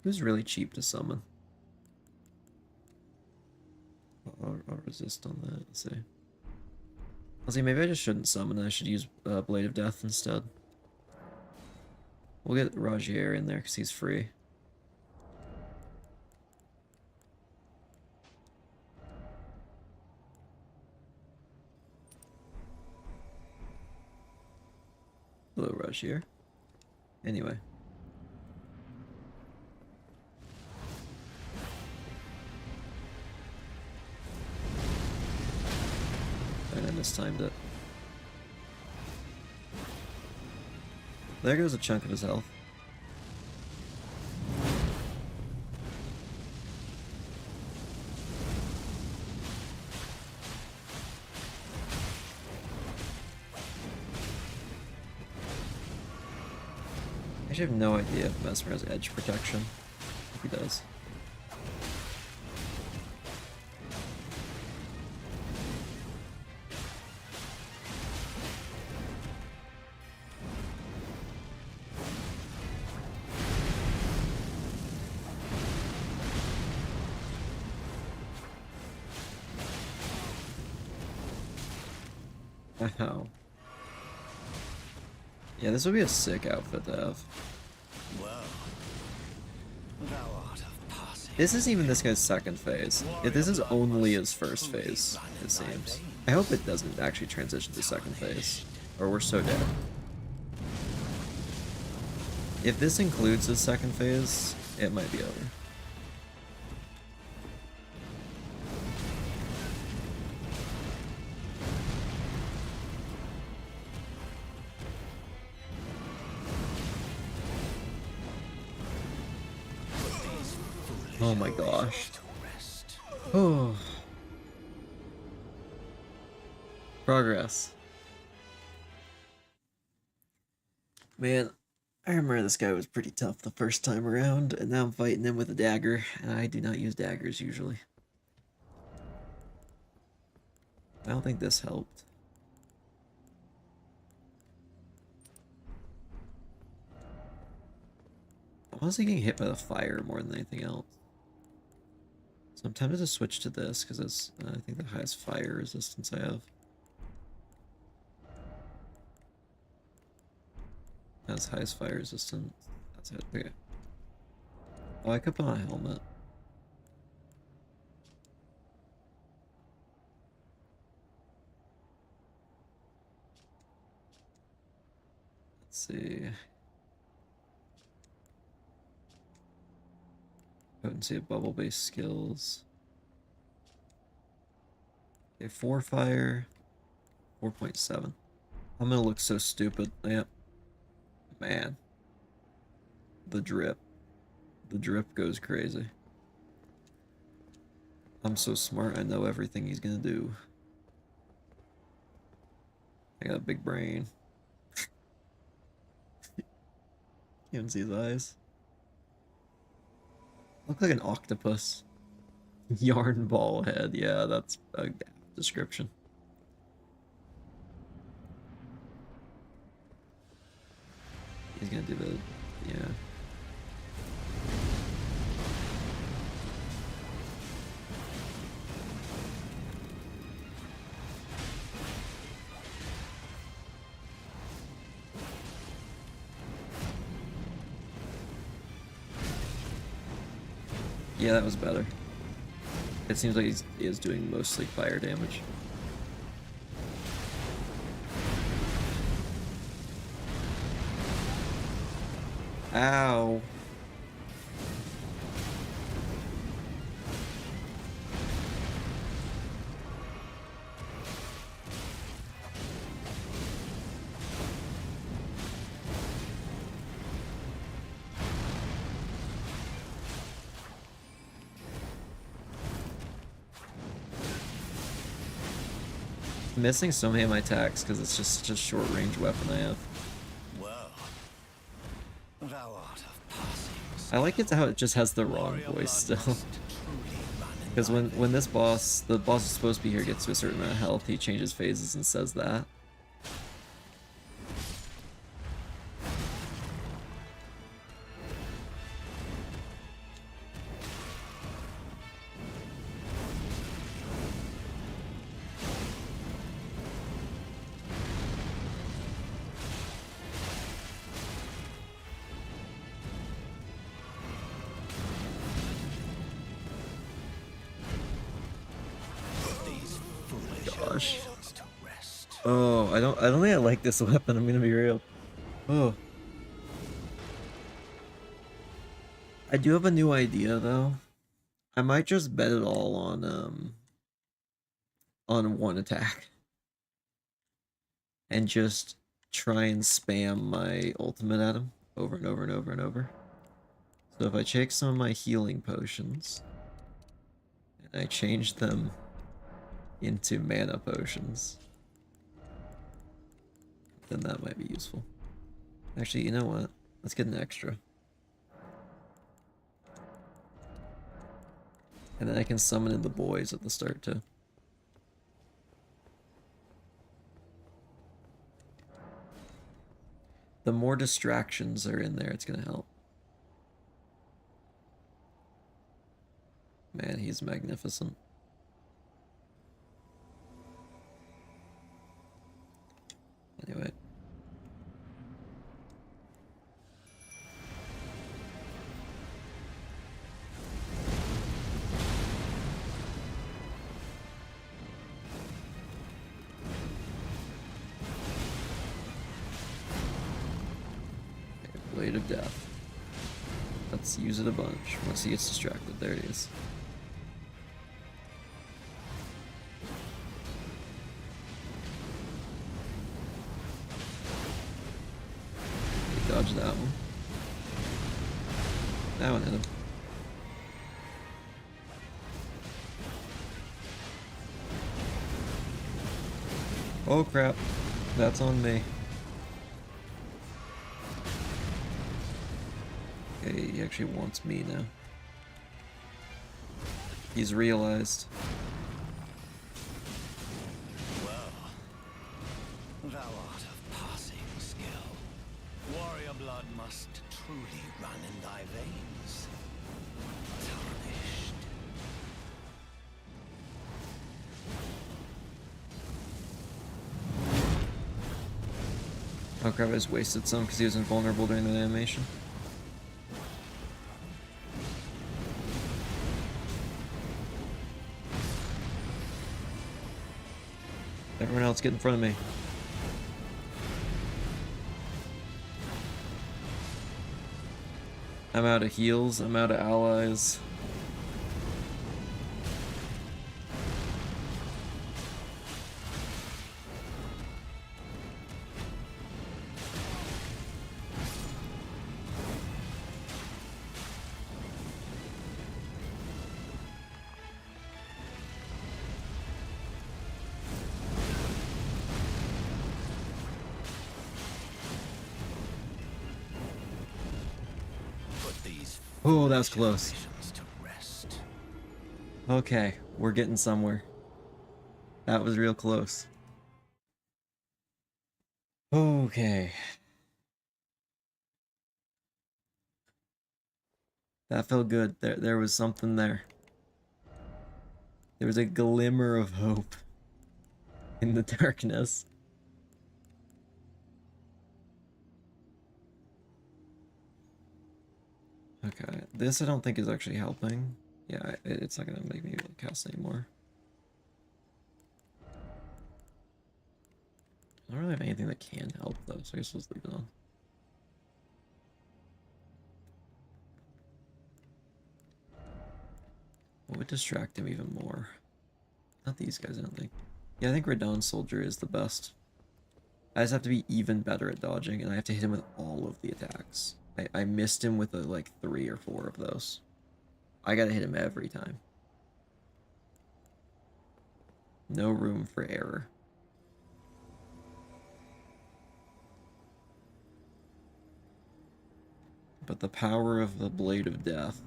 Who's really cheap to summon? I'll resist on that. Let's see. Let's see, maybe I just shouldn't summon. I should use Blade of Death instead. We'll get Ragier in there because he's free. Hello, Ragier. Anyway. And I mistimed it. There goes a chunk of his health. I actually have no idea if Mesmer has edge protection. If he does. Wow. Yeah, this would be a sick outfit to have. Well, thou art of passing This isn't even this guy's second phase. If this is only his first phase, it seems. I hope it doesn't actually transition to second phase, or we're so dead. If this includes his second phase, it might be over. Oh my gosh. Oh. Progress. Man, I remember this guy was pretty tough the first time around, and now I'm fighting him with a dagger, and I do not use daggers usually. I don't think this helped. I'm honestly getting hit by the fire more than anything else. So I'm tempted to switch to this, because it's, I think, the highest fire resistance I have. That's highest fire resistance. That's it. Okay. Oh, I could put on a helmet. Let's see. Potency of bubble-based skills. Okay, 4 fire. 4.7. I'm gonna look so stupid. Yep. Man. The drip. The drip goes crazy. I'm so smart, I know everything he's gonna do. I got a big brain. You can see his eyes. Look like an octopus. Yarn ball head. Yeah, that's a description. He's gonna do the, yeah. Yeah, that was better. It seems like he is doing mostly fire damage. Ow. I'm missing so many of my attacks because it's just such a short range weapon I have. Well, thou art of passing. I like it how it just has the wrong voice still. Because when this boss, the boss is supposed to be here, gets to a certain amount of health, he changes phases and says that. Gosh. Oh, I don't think I like this weapon, I'm gonna be real. Oh. I do have a new idea though. I might just bet it all on one attack. And just try and spam my ultimate at him over and over and over and over. So if I take some of my healing potions and I change them into mana potions, then that might be useful. Actually, you know what? Let's get an extra. And then I can summon in the boys at the start too. The more distractions are in there, it's gonna help. Man, he's magnificent. Anyway. Death. Let's use it a bunch once he gets distracted. There it is. He dodged that one. That one hit him. Oh crap, that's on me. Okay, he actually wants me now. He's realized. Well, thou art of passing skill. Warrior blood must truly run in thy veins. Tarnished. Oh crap, I just wasted some because he was invulnerable during that animation. Everyone else get in front of me. I'm out of heals, I'm out of allies. Oh, that was close. Okay, we're getting somewhere. That was real close. Okay. That felt good. There was something there. There was a glimmer of hope in the darkness. Okay, this I don't think is actually helping. Yeah, it's not gonna make me able to cast anymore. I don't really have anything that can help though, so I guess let's leave it on. What would distract him even more? Not these guys, I don't think. Yeah, I think Radon Soldier is the best. I just have to be even better at dodging, and I have to hit him with all of the attacks. I missed him with like 3 or 4 of those. I gotta hit him every time. No room for error. But the power of the Blade of Death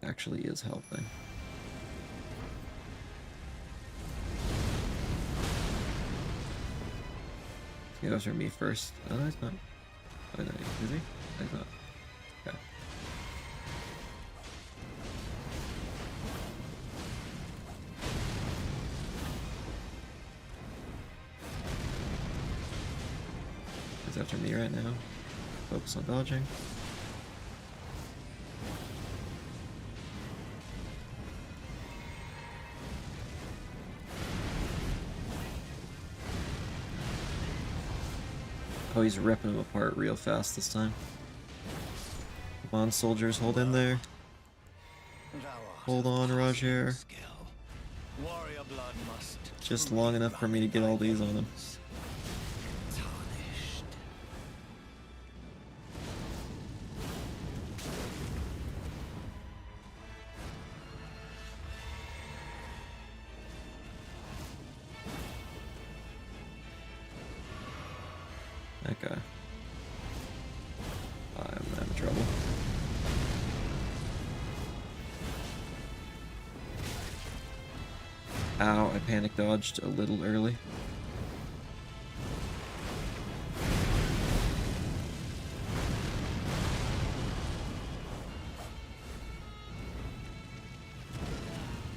actually is helping. He goes for me first. Oh, no, he's not. Oh, no, is he? No, he's not. Okay. He's after me right now. Focus on dodging. Oh, he's ripping him apart real fast this time. Come on, soldiers, hold in there. Hold on, Roger. Just long enough for me to get all these on him. That guy. I'm having trouble. Ow, I panic dodged a little early.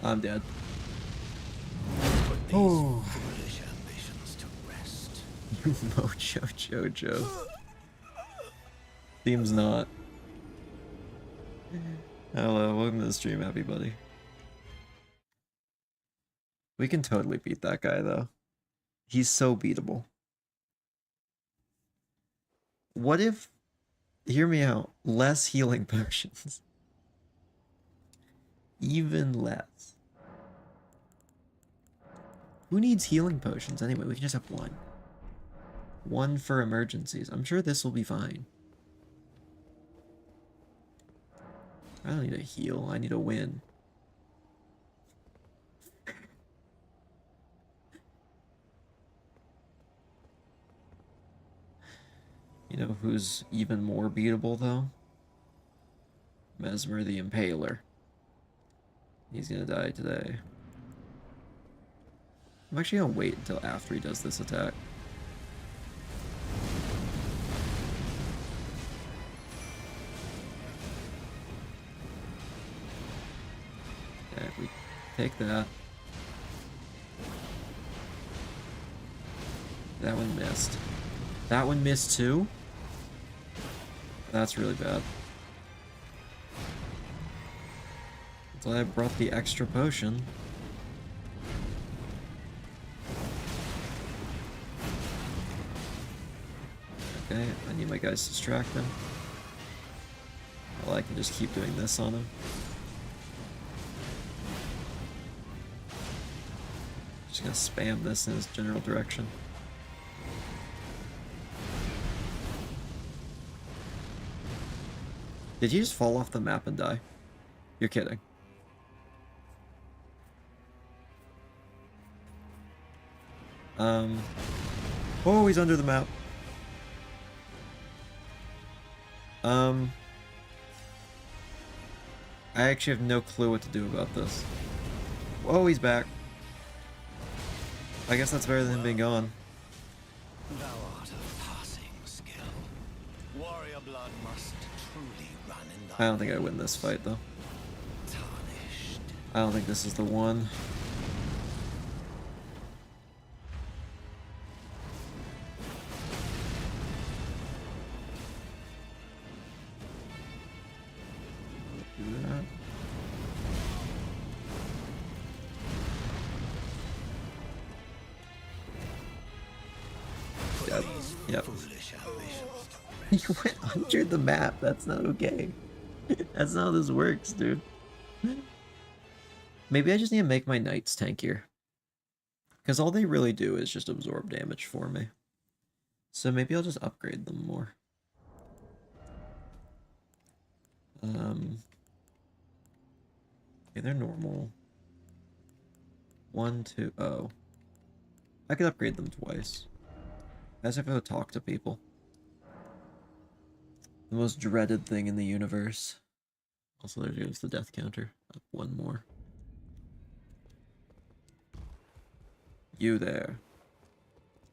I'm dead. Oh. Mojo Jojo. Seems not. Hello, welcome to the stream, happy buddy. We can totally beat that guy, though. He's so beatable. What if Hear me out. Less healing potions. Even less. Who needs healing potions anyway? We can just have one. One for emergencies. I'm sure this will be fine. I don't need a heal. I need a win. You know who's even more beatable, though? Mesmer the Impaler. He's gonna die today. I'm actually gonna wait until after he does this attack. Okay, we take that. That one missed. That one missed too? That's really bad. Until I brought the extra potion. Okay, I need my guys to distract him. Well, I can just keep doing this on him. Just gonna spam this in his general direction. Did you just fall off the map and die? You're kidding. Oh, he's under the map. I actually have no clue what to do about this. Whoa, he's back. I guess that's better than him being gone. Thou art of passing skill. Warrior blood must truly run in thy I don't think I win this fight, though. tarnished. I don't think this is the one. Do that. Yep. Yep. Foolish ambitions. You went under the map. That's not okay. That's not how this works, dude. Maybe I just need to make my knights tankier. Because all they really do is just absorb damage for me. So maybe I'll just upgrade them more. Okay, they're normal. 1, 2, oh. I could upgrade them twice. I just have to talk to people. The most dreaded thing in the universe. Also, there goes the death counter. Up one more. You there.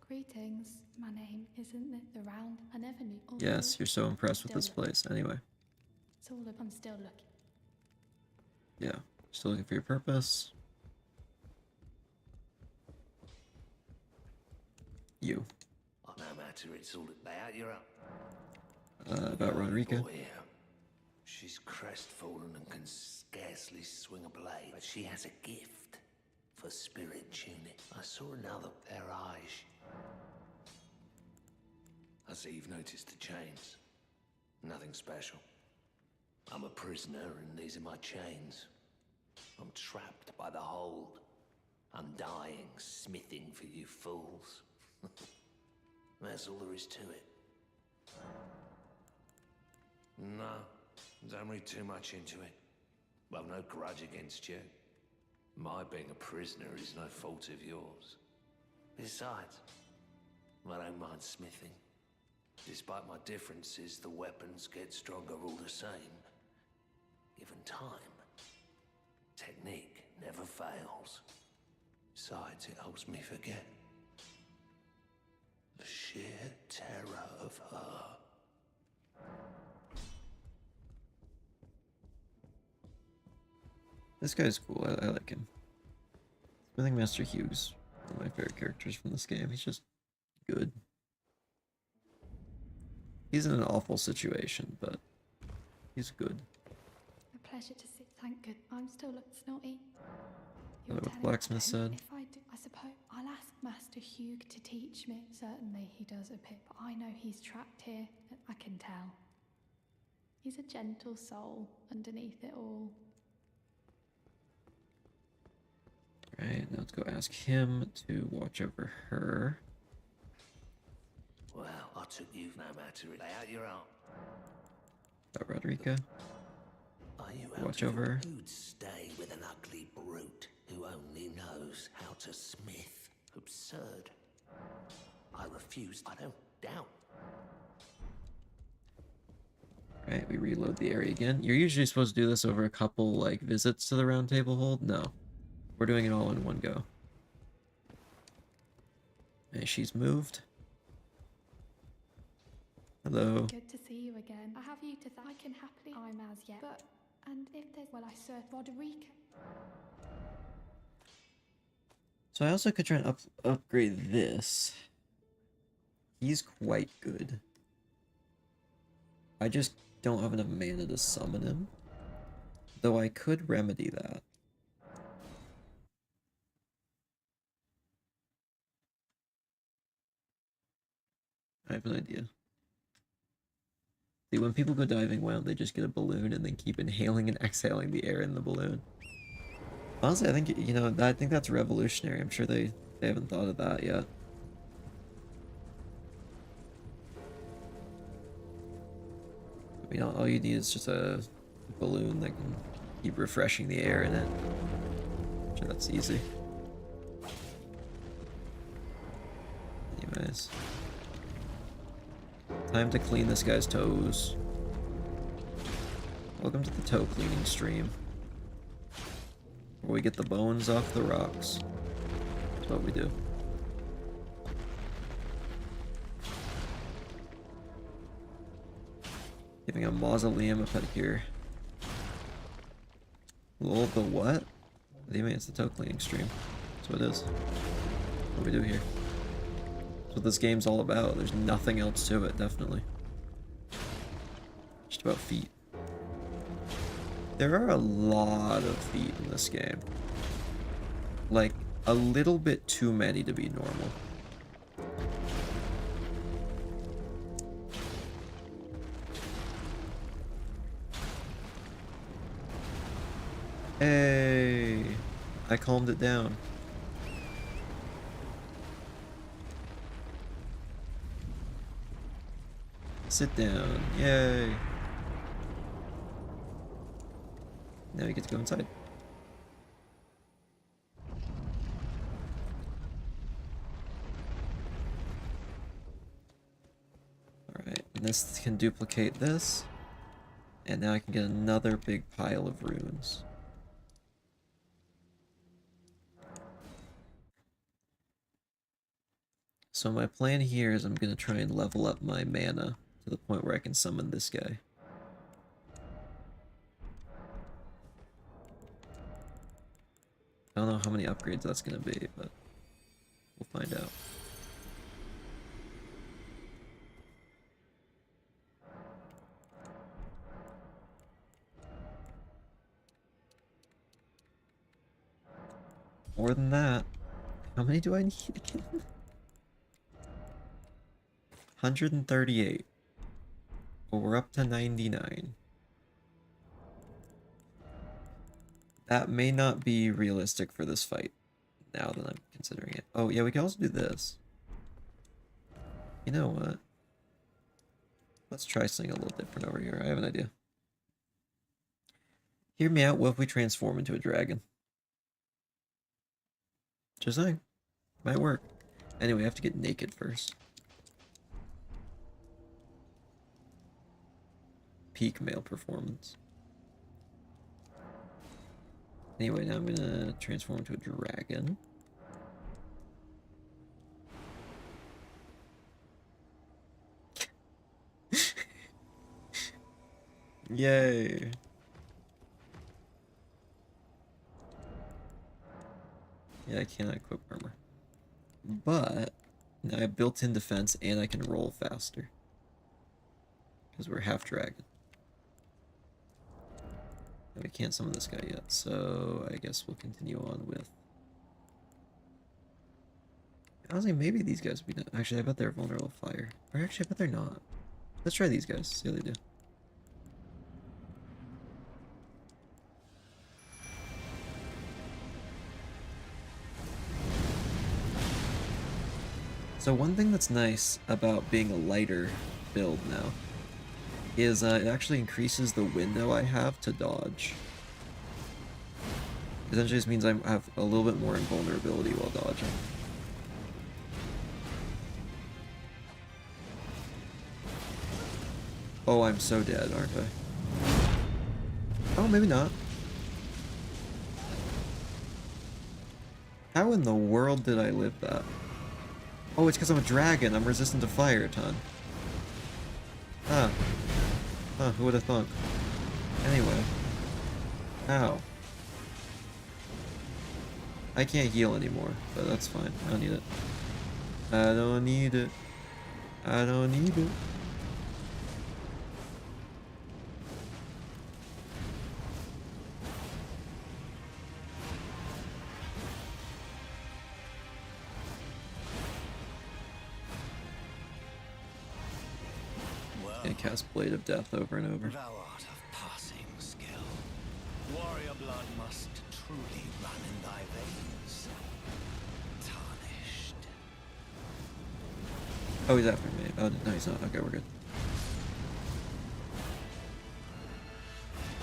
Greetings. My name isn't it the round? I never knew. Yes, you're so impressed with this place. Anyway. It's all up. I'm still looking. Yeah. Still looking for your purpose. You. Oh, no matter, it's all about. You're up. About Rodrika. Boy, yeah. She's crestfallen and can scarcely swing a blade, but she has a gift for spirit tuning. I saw another their eyes. I see you've noticed the chains. Nothing special. I'm a prisoner and these are my chains. I'm trapped by the hold. Undying, smithing for you fools. That's all there is to it. No, don't read too much into it. I've no grudge against you. My being a prisoner is no fault of yours. Besides, I don't mind smithing. Despite my differences, the weapons get stronger all the same. Given time, technique never fails. Besides, it helps me forget the sheer terror of her. This guy's cool. I like him. I think Master Hugh's one of my favorite characters from this game. He's just good. He's in an awful situation, but he's good. A pleasure to see. Thank good. I'm still snotty. What the blacksmith said. If I do, I suppose I'll ask Master Hugh to teach me. Certainly he does a bit, but I know he's trapped here. I can tell. He's a gentle soul underneath it all. Right, now let's go ask him to watch over her. Well, I took you no matter it. Lay out your arm. About Roderica. Are you Watch out of over her. Who'd stay with an ugly brute who only knows how to smith? Absurd. I refuse. I don't doubt. Right, we reload the area again. You're usually supposed to do this over a couple, like, visits to the Round Table Hold. No. We're doing it all in one go. And she's moved. Hello. Good to see you again. I have you to thank. I can happily. I'm as yet. But, and if there's. Well, I serve Roderica. So I also could try and upgrade this. He's quite good. I just don't have enough mana to summon him. Though I could remedy that. I have an idea. See, when people go diving, why don't they just get a balloon and then keep inhaling and exhaling the air in the balloon? Honestly, I think, you know, I think that's revolutionary. I'm sure they haven't thought of that yet. I mean, all you need is just a balloon that can keep refreshing the air in it. I'm sure that's easy. Anyways. Time to clean this guy's toes. Welcome to the toe cleaning stream. Where we get the bones off the rocks. That's what we do. Giving a mausoleum a pedicure. Lol, the what? What do you mean it's the toe cleaning stream? That's what it is. What do we do here? That's what this game's all about. There's nothing else to it, definitely. Just about feet. There are a lot of feet in this game. Like, a little bit too many to be normal. Hey! I calmed it down. Sit down. Yay! Now you get to go inside. Alright, and this can duplicate this. And now I can get another big pile of runes. So my plan here is I'm going to try and level up my mana to the point where I can summon this guy. I don't know how many upgrades that's going to be, but we'll find out. More than that. How many do I need again? 138. Well, we're up to 99. That may not be realistic for this fight, now that I'm considering it. Oh, yeah, we can also do this. You know what? Let's try something a little different over here. I have an idea. Hear me out, what if we transform into a dragon? Just saying. Might work. Anyway, I have to get naked first. Peak male performance. Anyway, now I'm gonna transform into a dragon. Yay! Yeah, I cannot equip armor. But now I have built-in defense and I can roll faster. Because we're half dragon. And we can't summon this guy yet, so I guess we'll continue on with... Honestly, maybe these guys would be... Actually, I bet they're vulnerable to fire. Or actually, I bet they're not. Let's try these guys, see how they do. So one thing that's nice about being a lighter build now is it actually increases the window I have to dodge. Essentially just means I have a little bit more invulnerability while dodging. Oh, I'm so dead, aren't I? Oh, maybe not. How in the world did I live that? Oh, it's because I'm a dragon. I'm resistant to fire a ton. Huh. Huh, who would have thunk? Anyway. Ow. I can't heal anymore, but that's fine. I don't need it. I don't need it. I don't need it. And cast Blade of Death over and over. Thou art of passing skill. Warrior blood must truly run in thy veins. Tarnished. Oh, he's after me. Oh, no, he's not. Okay, we're good.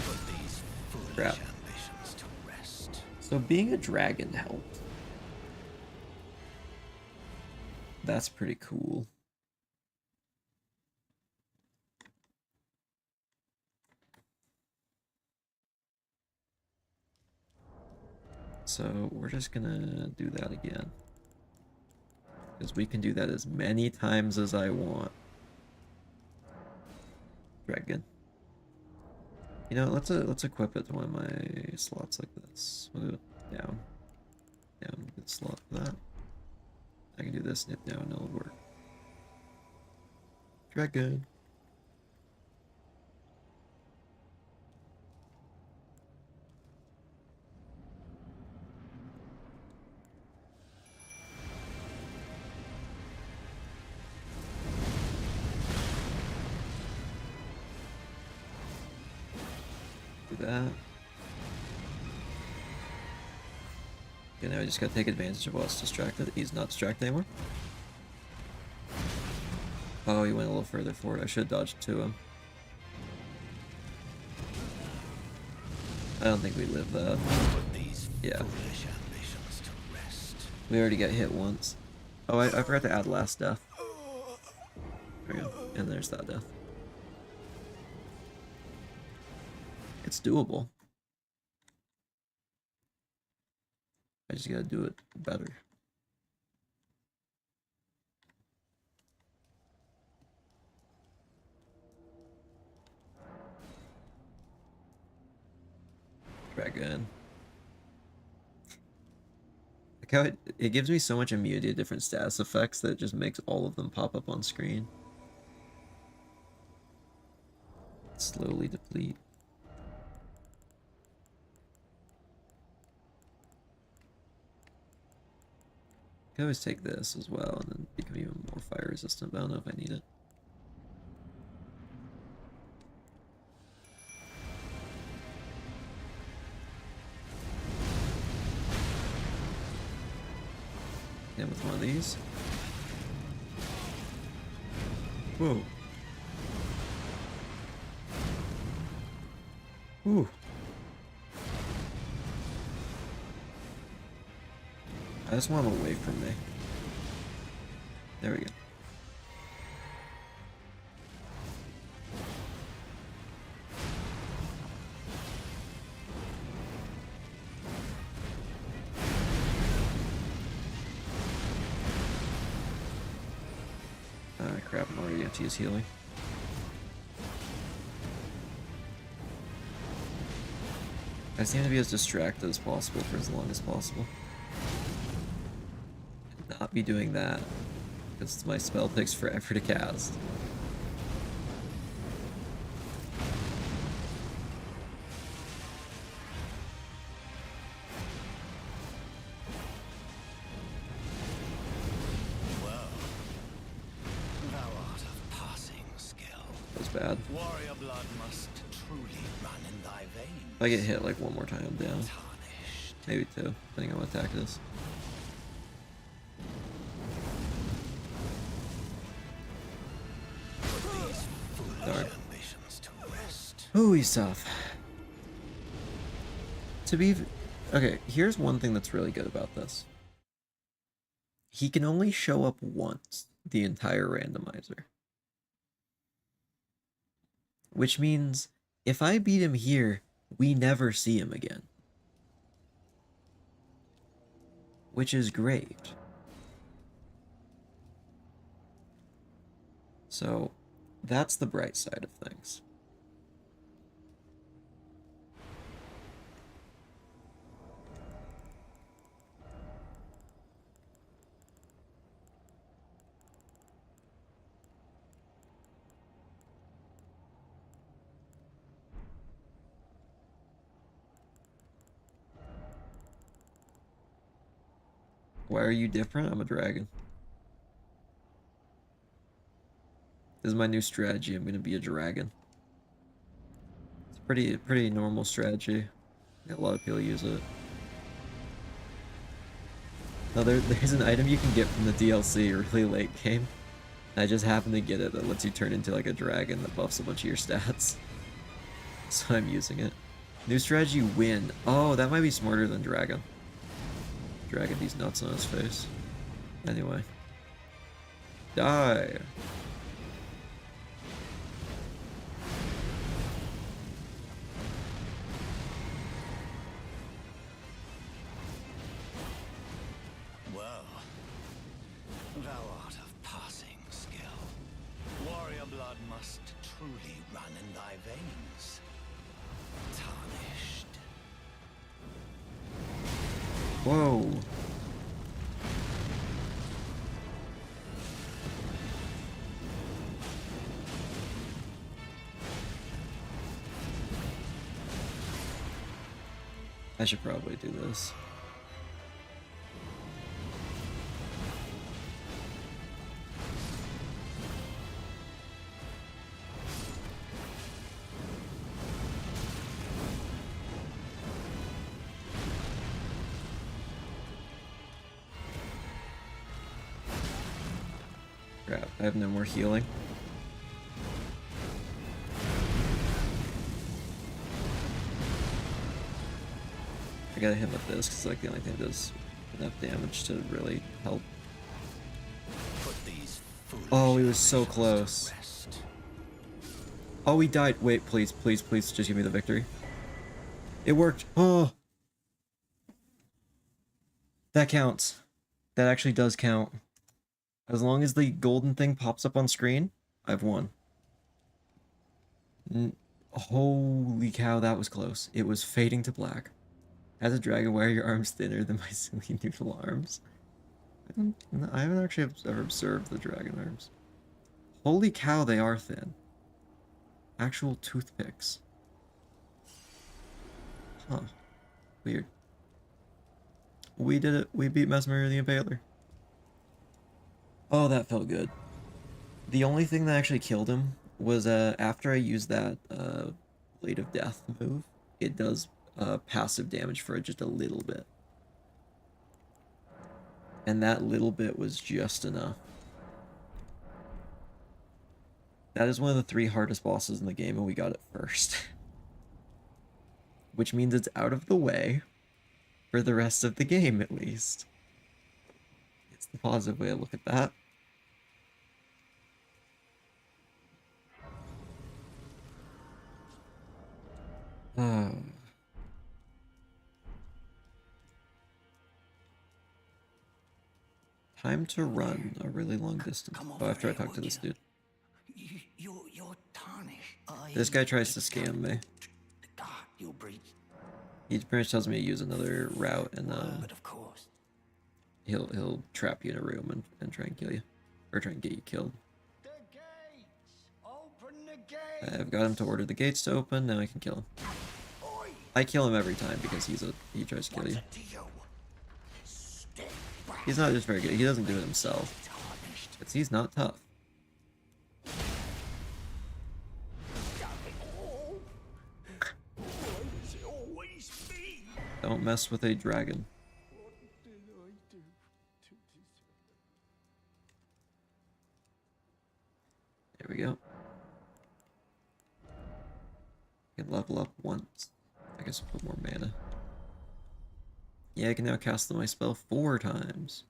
Put these foolish Crap. ambitions to rest. So being a dragon helped. That's pretty cool. So we're just gonna do that again. Because we can do that as many times as I want. Dragon. You know, let's equip it to one of my slots like this. We'll do it down. Down, good slot for that. I can do this, nip down, and it'll work. Dragon. Do that. Okay, now I just gotta take advantage of what's distracted. He's not distracted anymore. Oh, he went a little further forward. I should have dodged to him. I don't think we live that. Yeah. We already got hit once. Oh, I forgot to add last death. There we go. And there's that death. It's doable. I just gotta do it better. Dragon. Like how it gives me so much immunity to different status effects that it just makes all of them pop up on screen. Slowly deplete. I can always take this as well and then become even more fire resistant, but I don't know if I need it. And with one of these. Whoa. Ooh. I just want him away from me. There we go. Crap, I'm already have to use healing. I seem to be as distracted as possible for as long as possible. Not be doing that, because my spell takes forever to cast. Bad. Warrior blood must truly run in thy veins. If I get hit like one more time, I'm down. Maybe two, depending on what attack it is. Ooh, he's tough. To be... Okay, here's one thing that's really good about this. He can only show up once the entire randomizer. Which means, if I beat him here, we never see him again. Which is great. So, that's the bright side of things. Why are you different? I'm a dragon. This is my new strategy. I'm gonna be a dragon. It's a pretty normal strategy. A lot of people use it. Now there's an item you can get from the DLC really late game. I just happened to get it that lets you turn into like a dragon that buffs a bunch of your stats. So I'm using it. New strategy, win. Oh, that might be smarter than dragon. Dragon these nuts on his face. Anyway. Die. Well, thou art of passing skill. Warrior blood must truly run in thy veins. Tarnished. Whoa. I should probably do this. Crap, I have no more healing. I gotta hit with this, because it's like the only thing that does enough damage to really help. Oh, he was so close. Oh, he died. Wait, please, please, please, just give me the victory. It worked. Oh! That counts. That actually does count. As long as the golden thing pops up on screen, I've won. Holy cow, that was close. It was fading to black. As a dragon, why are your arms thinner than my silly noodle arms? I haven't actually ever observed the dragon arms. Holy cow, they are thin. Actual toothpicks. Huh. Weird. We did it. We beat Mesmer the Impaler. Oh, that felt good. The only thing that actually killed him was after I used that Blade of Death move, it does passive damage for just a little bit. And that little bit was just enough. That is one of the 3 hardest bosses in the game, and we got it first. Which means it's out of the way for the rest of the game, at least. It's the positive way to look at that. Time to run a really long distance. Oh, after I talk to this dude. You're tarnished. This guy tries to scam me. He pretty much tells me to use another route, and he'll trap you in a room and try and kill you, or try and get you killed. I've got him to order the gates to open. Now I can kill him. I kill him every time because he tries to kill you. He's not just very good. He doesn't do it himself. But he's not tough. Don't mess with a dragon. There we go. level up once. I guess I'll put more mana. Yeah, I can now cast my spell 4 times.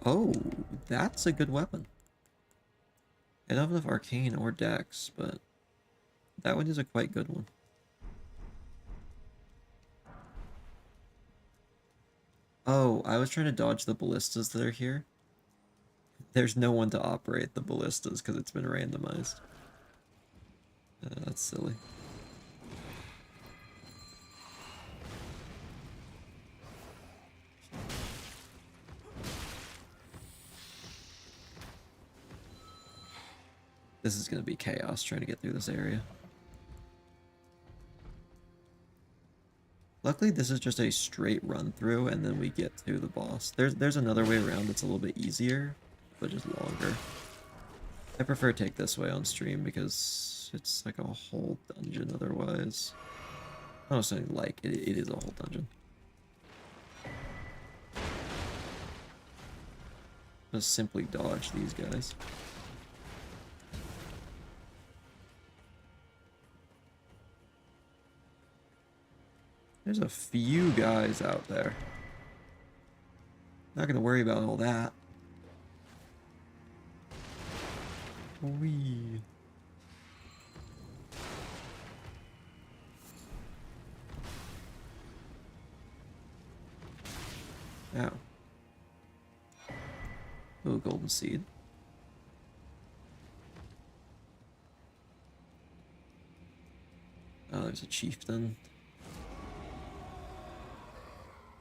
Oh, that's a good weapon. I don't have enough arcane or dex, but that one is a quite good one. Oh, I was trying to dodge the ballistas that are here. There's no one to operate the ballistas because it's been randomized. That's silly. This is going to be chaos trying to get through this area. Luckily, this is just a straight run through, and then we get to the boss. There's another way around that's a little bit easier, but just longer. I prefer to take this way on stream because it's like a whole dungeon otherwise. I don't say like, it is a whole dungeon. Just simply dodge these guys. There's a few guys out there. Not gonna worry about all that. Wee. Ow. Ooh, golden seed. Oh, there's a chieftain.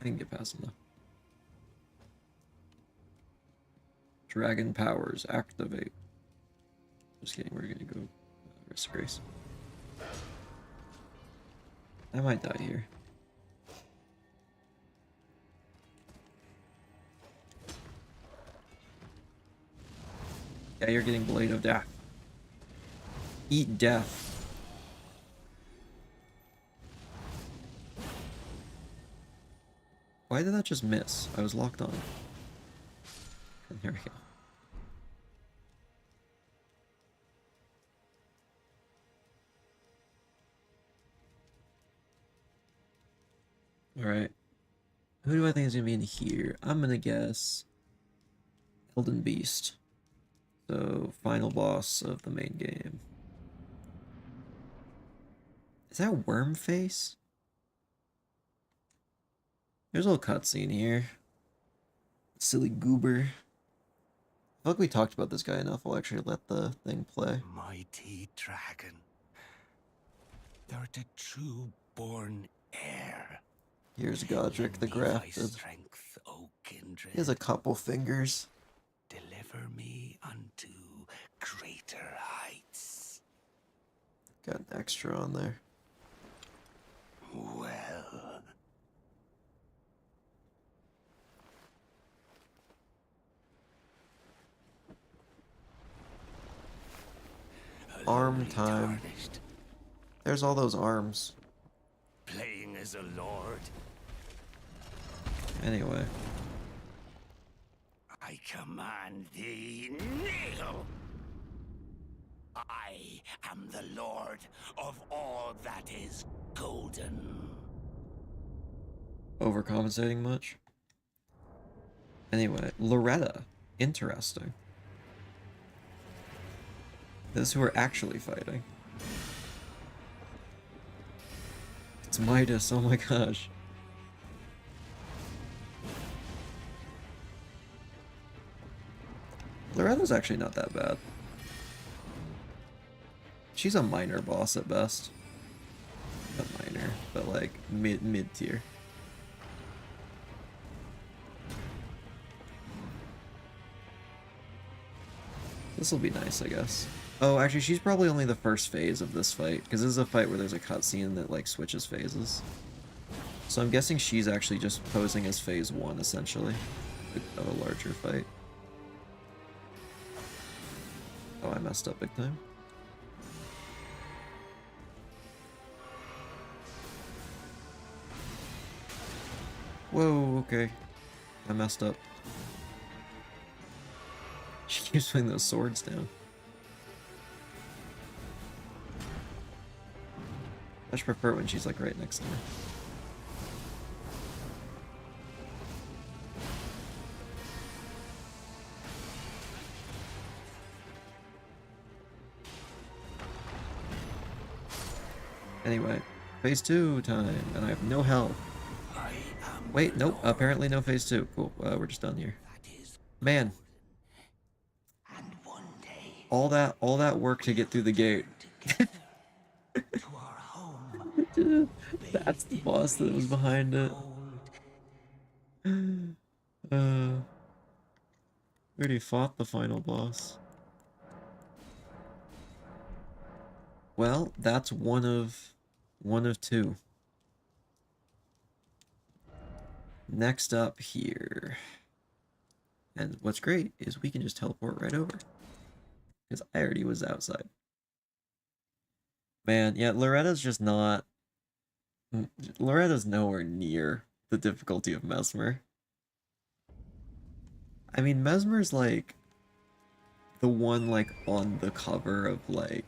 I can get past him though. Dragon powers activate. Just kidding, we're gonna go risk grace. I might die here. Yeah, you're getting Blade of Death. Eat death. Why did that just miss? I was locked on. There we go. Alright. Who do I think is going to be in here? I'm going to guess Elden Beast. So, final boss of the main game. Is that Wormface? There's a little cutscene here. Silly goober. I feel like we talked about this guy enough. I'll actually let the thing play. Mighty dragon. Thou the true born heir. Here's Godric the Grafted. Strength, O kindred. He has a couple fingers. Deliver me unto greater heights. Got an extra on there. Well. Arm time. Tarnished. There's all those arms. Playing as a lord. Anyway. I command thee, kneel! I am the lord of all that is golden. Overcompensating much? Anyway, Loretta. Interesting. This is who we're actually fighting. It's Midas, oh my gosh. Loretta's actually not that bad. She's a minor boss at best. Not minor, but like mid tier. This will be nice, I guess. Oh, actually, she's probably only the first phase of this fight, because this is a fight where there's a cutscene that like switches phases. So I'm guessing she's actually just posing as phase 1, essentially, of a larger fight. Oh, I messed up big time. Whoa, okay. I messed up. She keeps putting those swords down. I should prefer it when she's like right next to me. Anyway, phase 2 time, and I have no health. Wait, nope, apparently no phase 2. Cool, we're just done here. Man. All that work to get through the gate. That's the boss that was behind it. We already fought the final boss. Well, that's one of two. Next up here. And what's great is we can just teleport right over. Because I already was outside. Man, yeah, Loretta's just not... Loretta's nowhere near the difficulty of Mesmer. I mean, Mesmer's like... the one, like, on the cover of, like...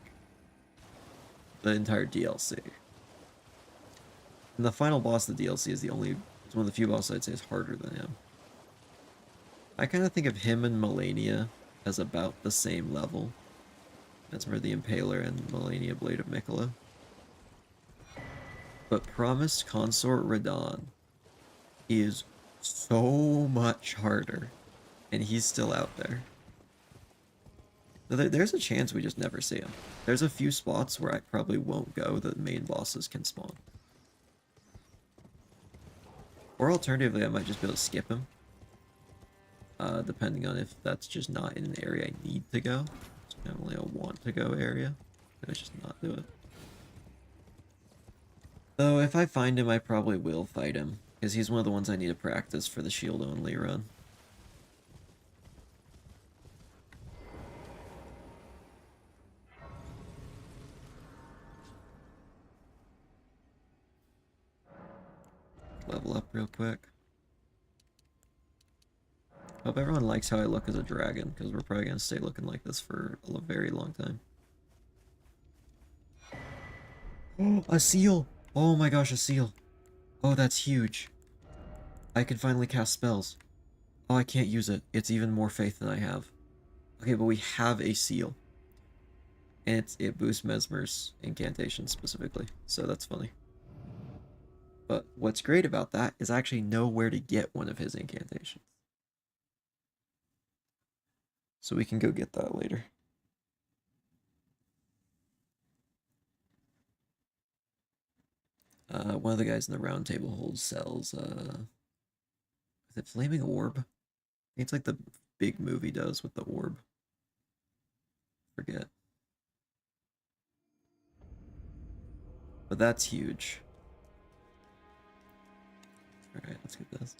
the entire DLC. And the final boss of the DLC is one of the few bosses I'd say is harder than him. I kind of think of him and Melania as about the same level. That's where the Impaler and Melania Blade of Mikola. But Promised Consort Radahn is so much harder, and he's still out there. There's a chance we just never see him. There's a few spots where I probably won't go that main bosses can spawn. Or alternatively, I might just be able to skip him. Depending on if that's just not in an area I need to go. It's definitely a want to go area. I just not do it. Though, if I find him, I probably will fight him. Because he's one of the ones I need to practice for the shield-only run. Level up real quick. Hope everyone likes how I look as a dragon, because we're probably going to stay looking like this for a very long time. Oh, a seal! Oh my gosh, a seal. Oh, that's huge. I can finally cast spells. Oh, I can't use it. It's even more faith than I have. Okay, but we have a seal. And it boosts Mesmer's incantation specifically, so that's funny. But what's great about that is I actually know where to get one of his incantations. So we can go get that later. One of the guys in the round table holds sells, is it Flaming Orb? I think it's like the big movie does with the orb. Forget. But that's huge. Alright, let's get this.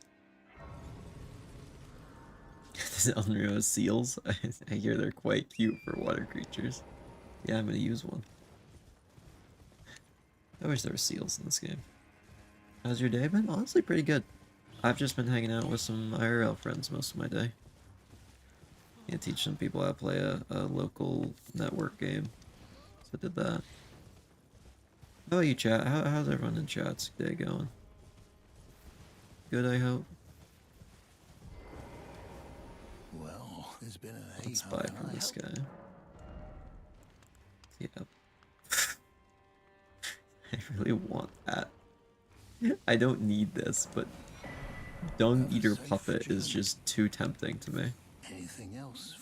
Does Elden Ring have seals? I hear they're quite cute for water creatures. Yeah, I'm gonna use one. I wish there were seals in this game. How's your day been? Honestly, pretty good. I've just been hanging out with some IRL friends most of my day. Yeah, teach some people how to play a local network game. So I did that. How about you, chat? How's everyone in chat's day going? Good, I hope. Well, there's been a Let's buy from this guy. Yeah. I really want that. I don't need this, but Dung Eater Puppet is just too tempting to me. Anything else?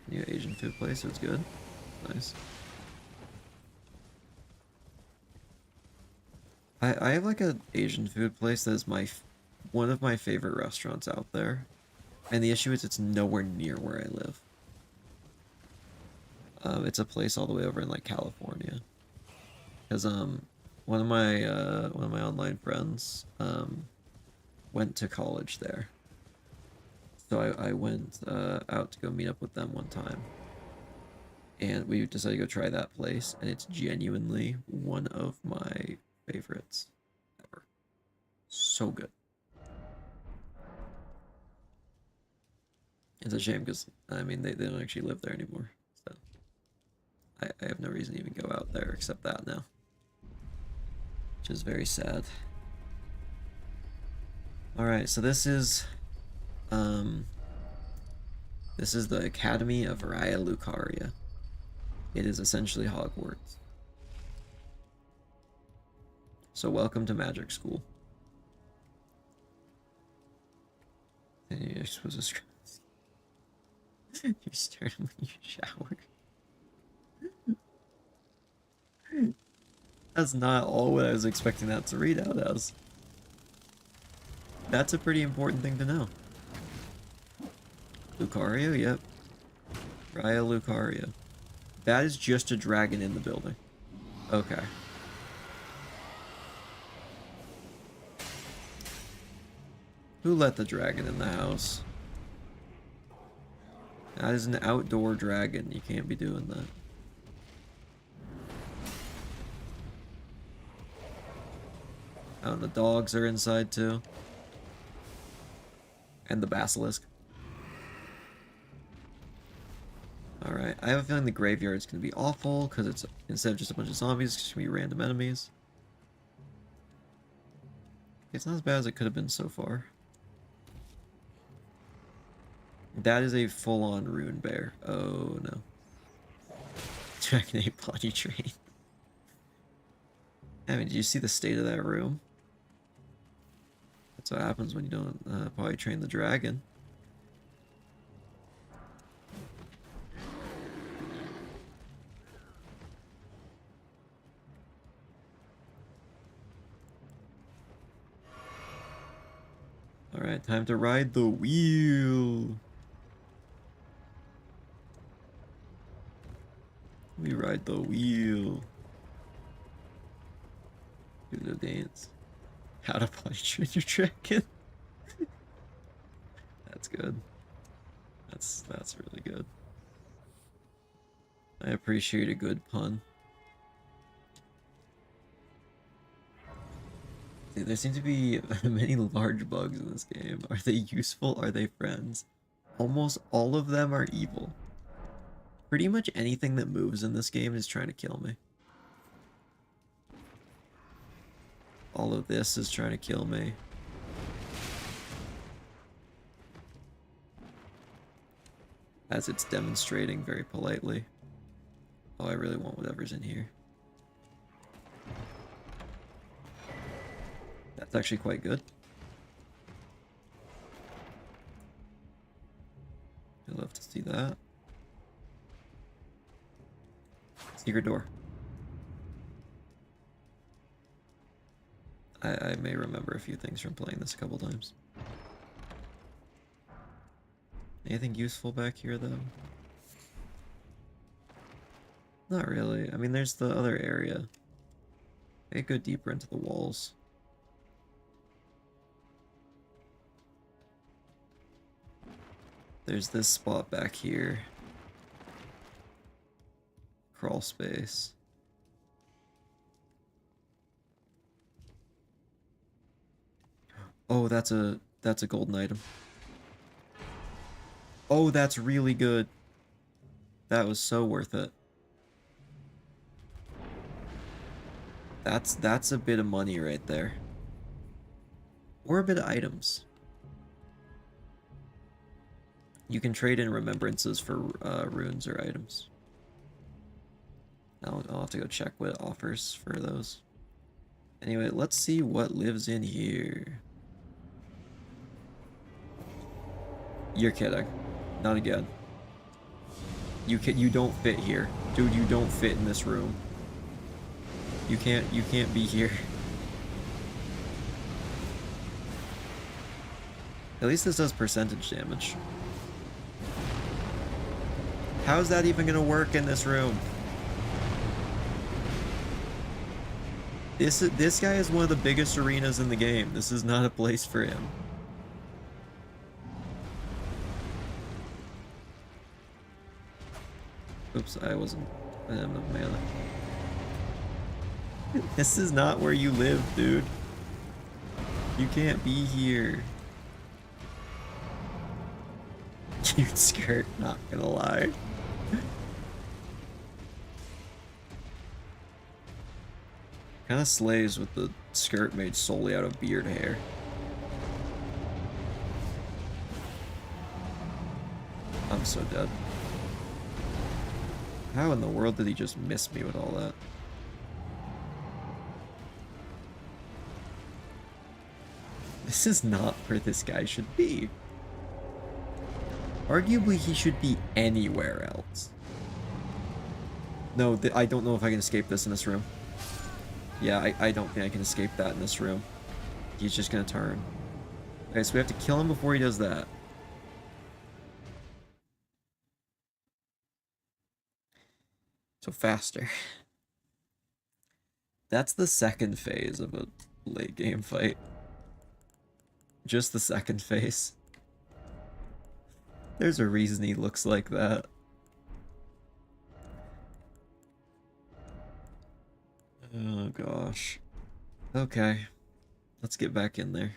New Asian food place, so it's good. Nice. I have like a Asian food place that is one of my favorite restaurants out there. And the issue is it's nowhere near where I live. It's a place all the way over in like California. Because one of my online friends went to college there. So I went out to go meet up with them one time. And we decided to go try that place, and it's genuinely one of my favorites ever. So good. It's a shame because, I mean, they don't actually live there anymore. So I have no reason to even go out there except that now. Which is very sad. Alright, so this is the Academy of Raya Lucaria. It is essentially Hogwarts. So welcome to magic school. And you're supposed to scream. You're staring when you shower. That's not all what I was expecting that to read out as. That's a pretty important thing to know. Lucaria, yep. Raya Lucaria. That is just a dragon in the building. Okay. Who let the dragon in the house? That is an outdoor dragon. You can't be doing that. Oh, and the dogs are inside too. And the basilisk. Alright, I have a feeling the graveyard's gonna be awful, because it's, instead of just a bunch of zombies, it's gonna be random enemies. It's not as bad as it could have been so far. That is a full-on rune bear. Oh no. Dragonite potty train. I mean, did you see the state of that room? That's what happens when you don't potty train the dragon. Alright, time to ride the wheel. We ride the wheel. Do the dance. How to potty train your dragon. That's good. That's really good. I appreciate a good pun. There seem to be many large bugs in this game. Are they useful? Are they friends? Almost all of them are evil. Pretty much anything that moves in this game is trying to kill me. All of this is trying to kill me. As it's demonstrating very politely. Oh, I really want whatever's in here. That's actually quite good. I'd love to see that. Secret door. I may remember a few things from playing this a couple times. Anything useful back here, though? Not really. I mean, there's the other area. I could go deeper into the walls. There's this spot back here. Crawl space. Oh, that's a golden item. Oh, that's really good. That was so worth it. That's a bit of money right there. Or a bit of items. You can trade in remembrances for runes or items. I'll have to go check what it offers for those. Anyway, let's see what lives in here. You're kidding. Not again. You don't fit here. Dude, you don't fit in this room. You can't be here. At least this does percentage damage. How's that even gonna work in this room? This guy is one of the biggest arenas in the game. This is not a place for him. Oops, I didn't have enough mana. This is not where you live, dude. You can't be here. cute skirt, not gonna lie. Kind of slays with the skirt made solely out of beard hair. I'm so dead. How in the world did he just miss me with all that? This is not where this guy should be. Arguably, he should be anywhere else. No, I don't know if I can escape this in this room. Yeah, I don't think I can escape that in this room. He's just gonna turn. Okay, so we have to kill him before he does that. So faster. That's the second phase of a late game fight. Just the second phase. There's a reason he looks like that. Oh gosh. Okay. Let's get back in there.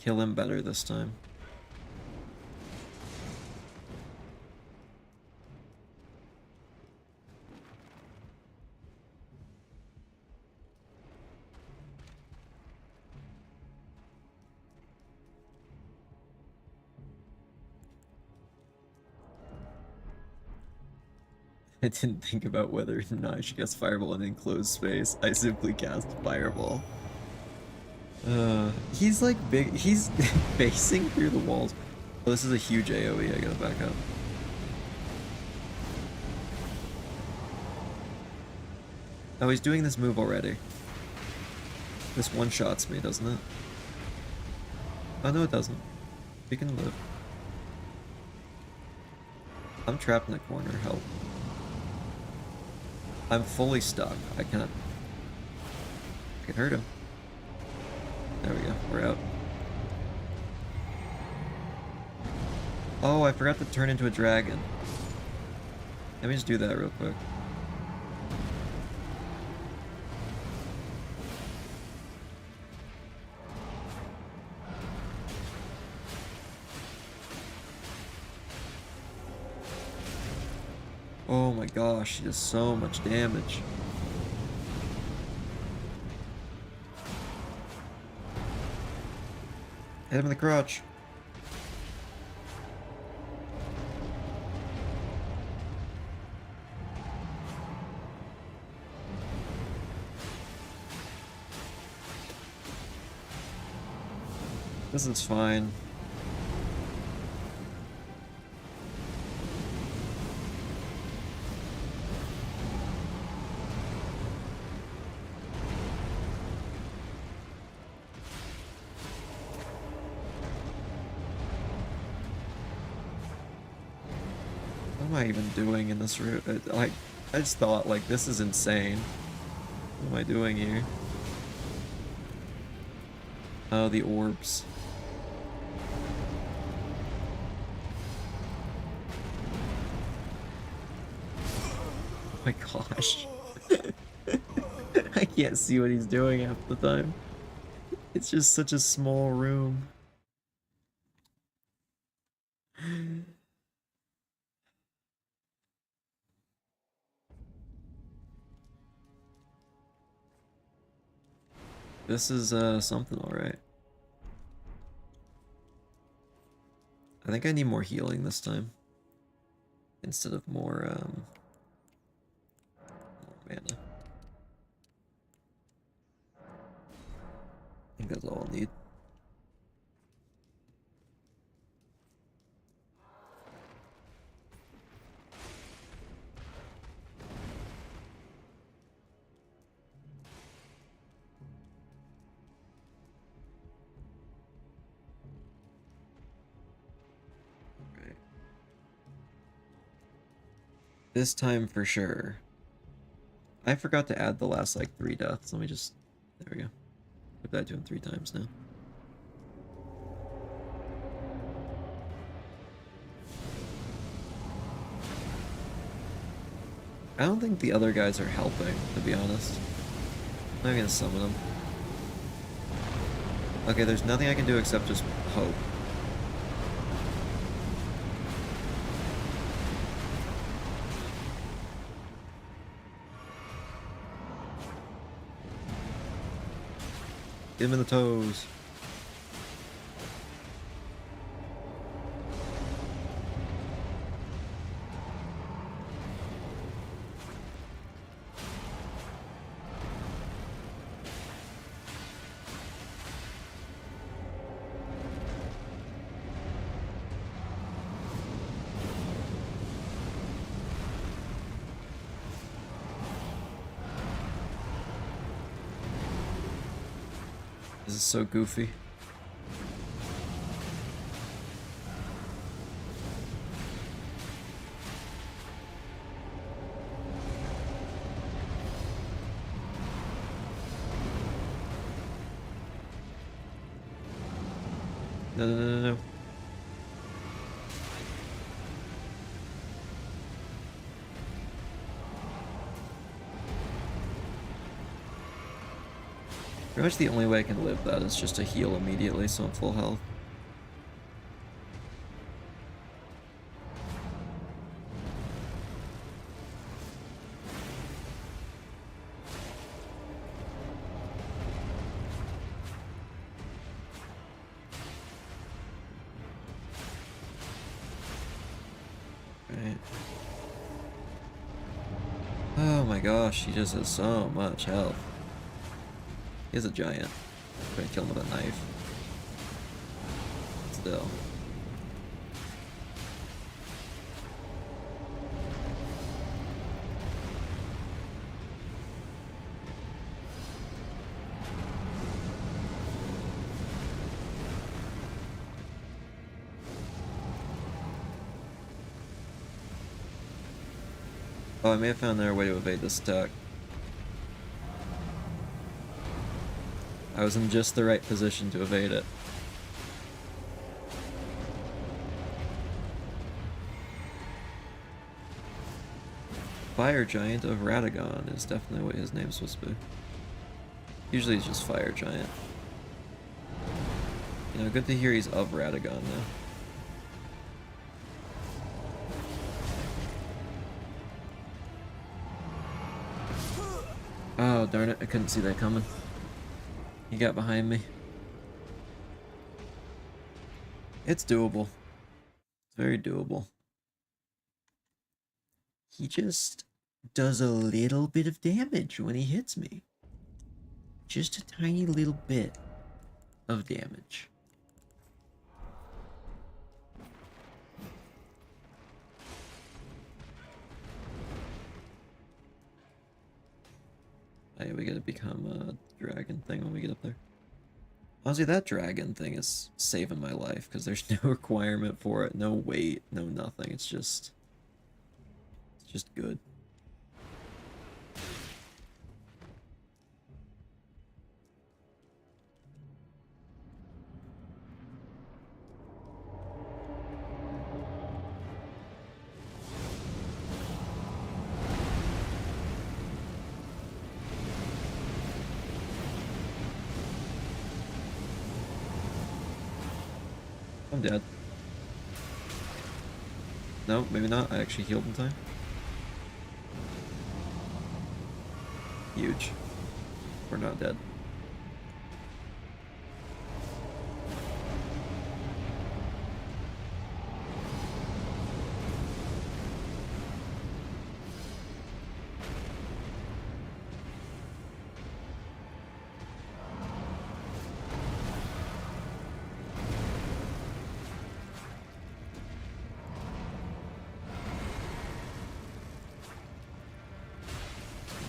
Kill him better this time. I didn't think about whether or not I should cast Fireball in enclosed space. I simply cast Fireball. He's like big. He's facing through the walls. Oh, this is a huge AoE. I gotta back up. Oh, he's doing this move already. This one-shots me, doesn't it? Oh, no, it doesn't. We can live. I'm trapped in the corner. Help. I'm fully stuck. I can't. I can hurt him. There we go. We're out. Oh, I forgot to turn into a dragon. Let me just do that real quick. Oh my gosh, he does so much damage. Hit him in the crotch. This is fine. What am I even doing in this room? I just thought, like, this is insane. What am I doing here? Oh, the orbs. Oh my gosh. I can't see what he's doing half the time. It's just such a small room. This is something, alright. I think I need more healing this time. Instead of more mana. I think that's all I'll need. Right. This time for sure. I forgot to add the last like 3 deaths. Let me just, there we go. Put that to him 3 times now. I don't think the other guys are helping, to be honest. I'm gonna summon them. Okay, there's nothing I can do except just hope. Get him in the toes. This is so goofy. No, no, no, no, no. Pretty much the only way I can live that is just to heal immediately so I'm full health. Right. Oh my gosh, he just has so much health. He's a giant. I'm gonna kill him with a knife. Still. Oh, I may have found their way to evade this attack. I was in just the right position to evade it. Fire Giant of Radagon is definitely what his name's supposed to be. Usually he's just Fire Giant. You know, good to hear he's of Radagon now. Oh, darn it, I couldn't see that coming. He got behind me. It's doable. It's very doable. He just does a little bit of damage when he hits me. Just a tiny little bit of damage. Oh, yeah, we gotta become a dragon thing when we get up there. Honestly, that dragon thing is saving my life because there's no requirement for it, no weight, no nothing. It's just good. I'm dead. No, maybe not. I actually healed in time. Huge. We're not dead.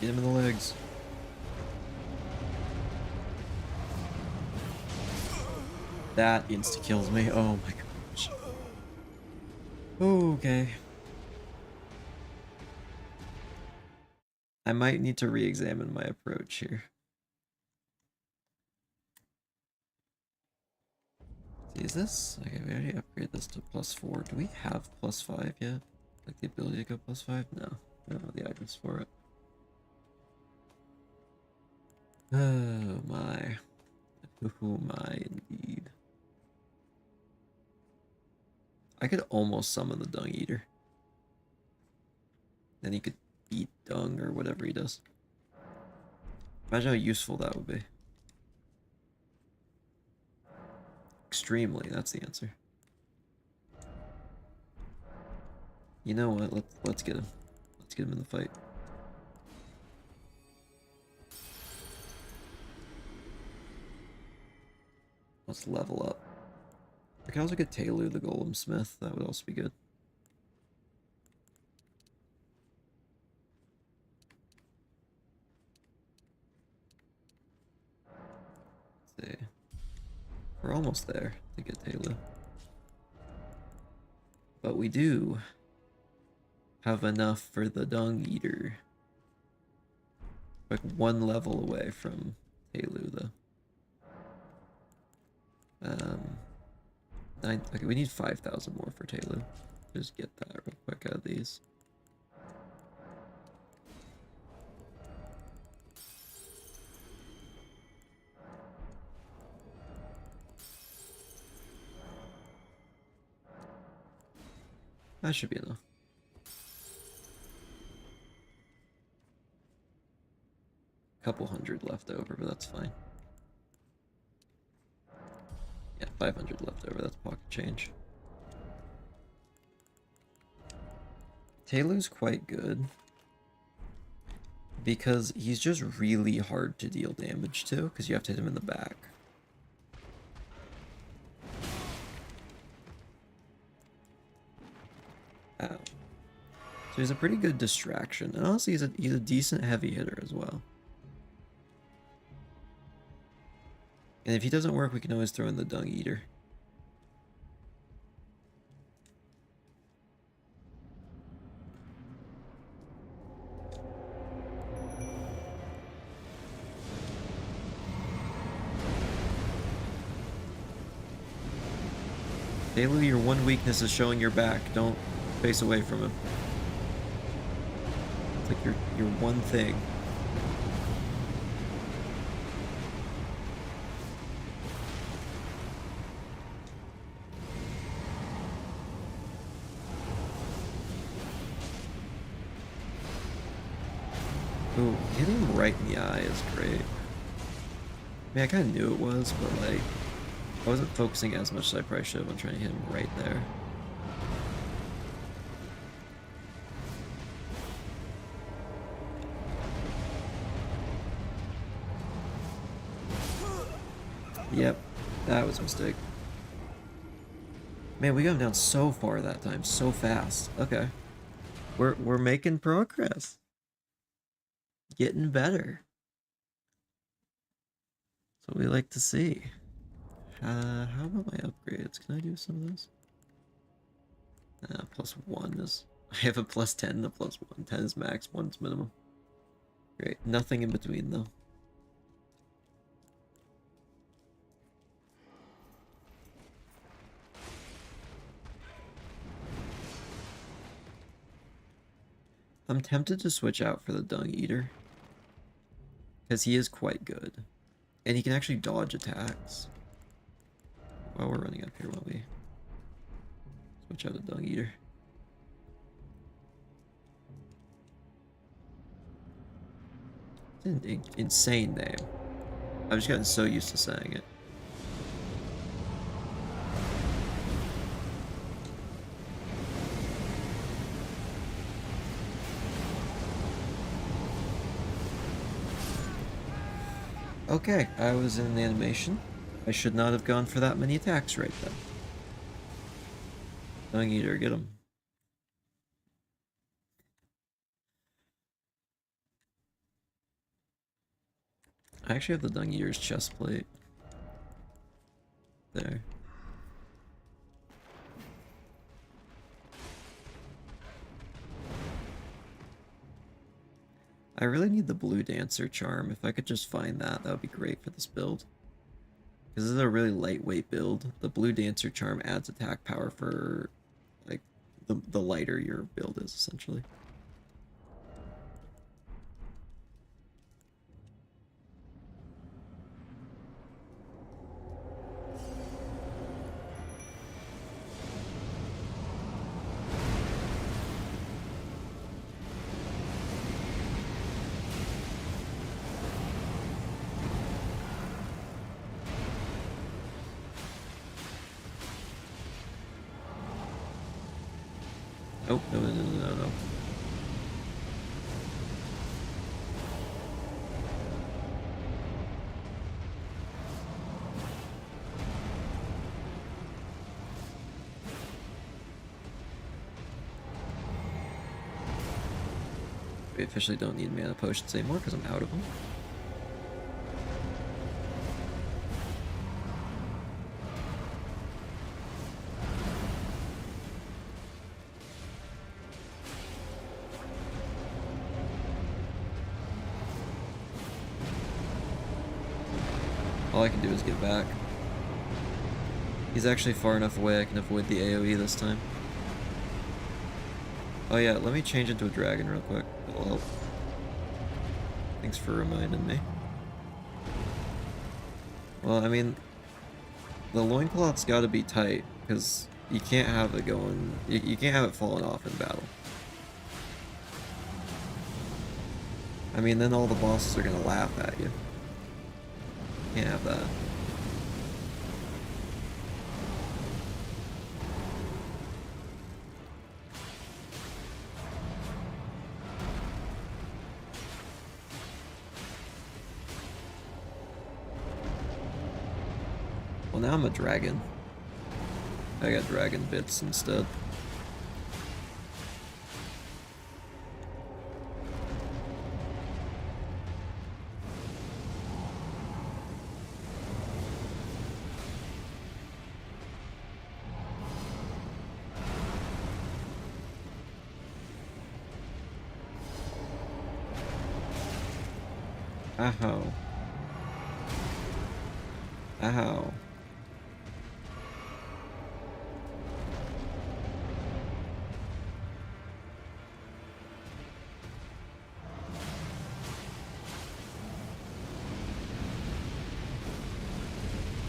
Get him in the legs. That insta-kills me. Oh my gosh. Okay. I might need to re-examine my approach here. See, is this? Okay, we already upgraded this to +4. Do we have +5 yet? Like the ability to go +5? No. I don't have the items for it. Oh my. Oh my, indeed. I could almost summon the Dung Eater. Then he could eat dung or whatever he does. Imagine how useful that would be. Extremely, that's the answer. You know what? Let's get him. Let's get him in the fight. Let's level up. I can also get Telu the Golem Smith. That would also be good. Let's see. We're almost there to get Telu. But we do have enough for the Dung Eater. Like 1 level away from Telu, though. Okay, we need 5,000 more for Telu. Just get that real quick out of these. That should be enough. Couple hundred left over, but that's fine. Yeah, 500 left over, that's pocket change. Telu's quite good. Because he's just really hard to deal damage to, because you have to hit him in the back. Ow. So he's a pretty good distraction. And honestly, he's a decent heavy hitter as well. And if he doesn't work, we can always throw in the Dung Eater. Telu, your one weakness is showing your back. Don't face away from him. It's like your one thing. Ooh, hitting him right in the eye is great. I mean, I kind of knew it was, but like, I wasn't focusing as much as I probably should have on trying to hit him right there. Yep, that was a mistake. Man, we got him down so far that time, so fast. Okay. We're making progress. Getting better. That's what we like to see. How about my upgrades? Can I do some of those? +1 is... I have a +10 and a +1. 10 is max, 1 is minimum. Great. Nothing in between, though. I'm tempted to switch out for the Dung Eater. Because he is quite good. And he can actually dodge attacks. While we're running up here, won't we? Switch out the Dung Eater. It's an insane name. I've just gotten so used to saying it. Okay, I was in an animation. I should not have gone for that many attacks right then. Dung Eater, get him. I actually have the Dung Eater's chest plate. There. I really need the Blue Dancer charm. If I could just find that, that would be great for this build. Because this is a really lightweight build. The Blue Dancer charm adds attack power for, like, the lighter your build is, essentially. Oh, no, no, no, no, no. We officially don't need mana potions anymore because I'm out of them. All I can do is get back. He's actually far enough away I can avoid the AoE this time. Oh yeah, let me change into a dragon real quick. That'll help. Thanks for reminding me. Well, I mean, the loincloth's gotta be tight, because you can't have it going... You can't have it falling off in battle. I mean, then all the bosses are gonna laugh at you. Can't have that. Well, now I'm a dragon. I got dragon bits instead. Ow. Ow.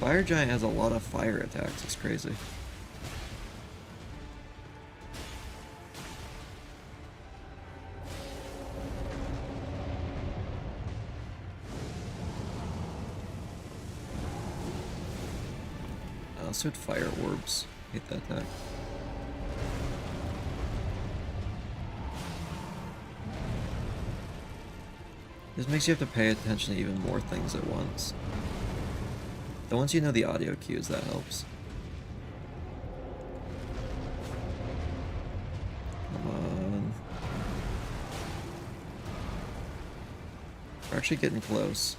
Fire Giant has a lot of fire attacks, it's crazy. I also had fire orbs. Hate that attack. This makes you have to pay attention to even more things at once. But once you know the audio cues, that helps. Come on. We're actually getting close.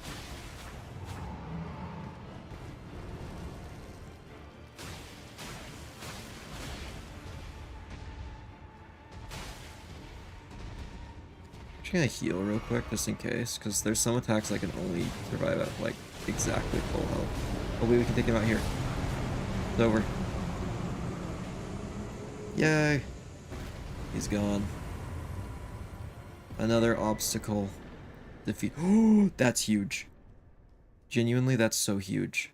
I'm gonna heal real quick just in case, because there's some attacks I can only survive at like exactly full health. Hopefully we can take him out here. It's over. Yay! He's gone. Another obstacle defeat. Oh, that's huge. Genuinely, that's so huge.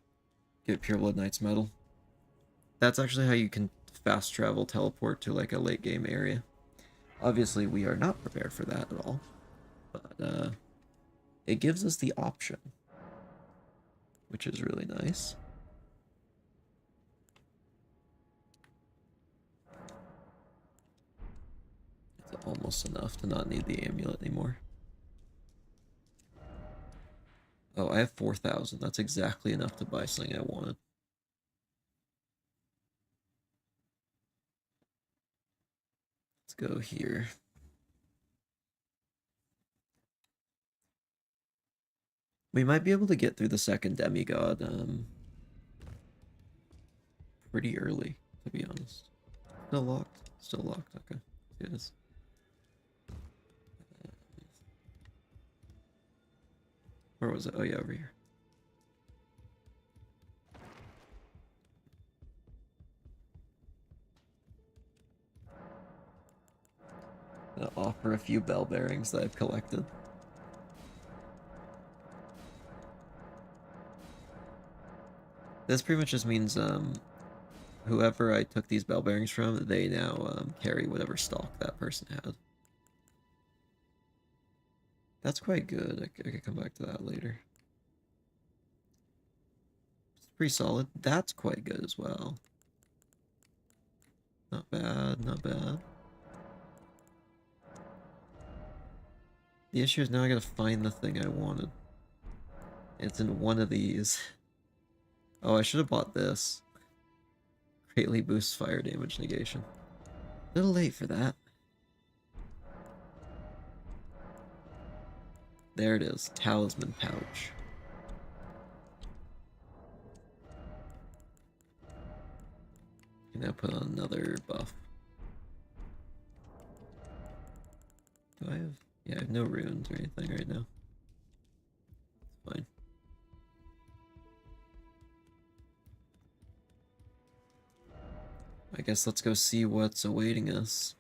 Get Pure Blood Knight's medal. That's actually how you can fast travel teleport to like a late game area. Obviously, we are not prepared for that at all. But it gives us the option, which is really nice. It's almost enough to not need the amulet anymore. Oh, I have 4,000. That's exactly enough to buy something I wanted. Let's go here. We might be able to get through the second demigod pretty early, to be honest. Still locked? Still locked, okay. It is. Where was it? Oh yeah, over here. Gonna offer a few bell bearings that I've collected. This pretty much just means whoever I took these bell bearings from, they now carry whatever stock that person had. That's quite good. I could come back to that later. It's pretty solid. That's quite good as well. Not bad, not bad. The issue is now I gotta find the thing I wanted. It's in one of these. Oh, I should have bought this. Greatly boosts fire damage negation. A little late for that. There it is. Talisman pouch. Can now put on another buff. Do I have... Yeah, I have no runes or anything right now. It's fine. I guess let's go see what's awaiting us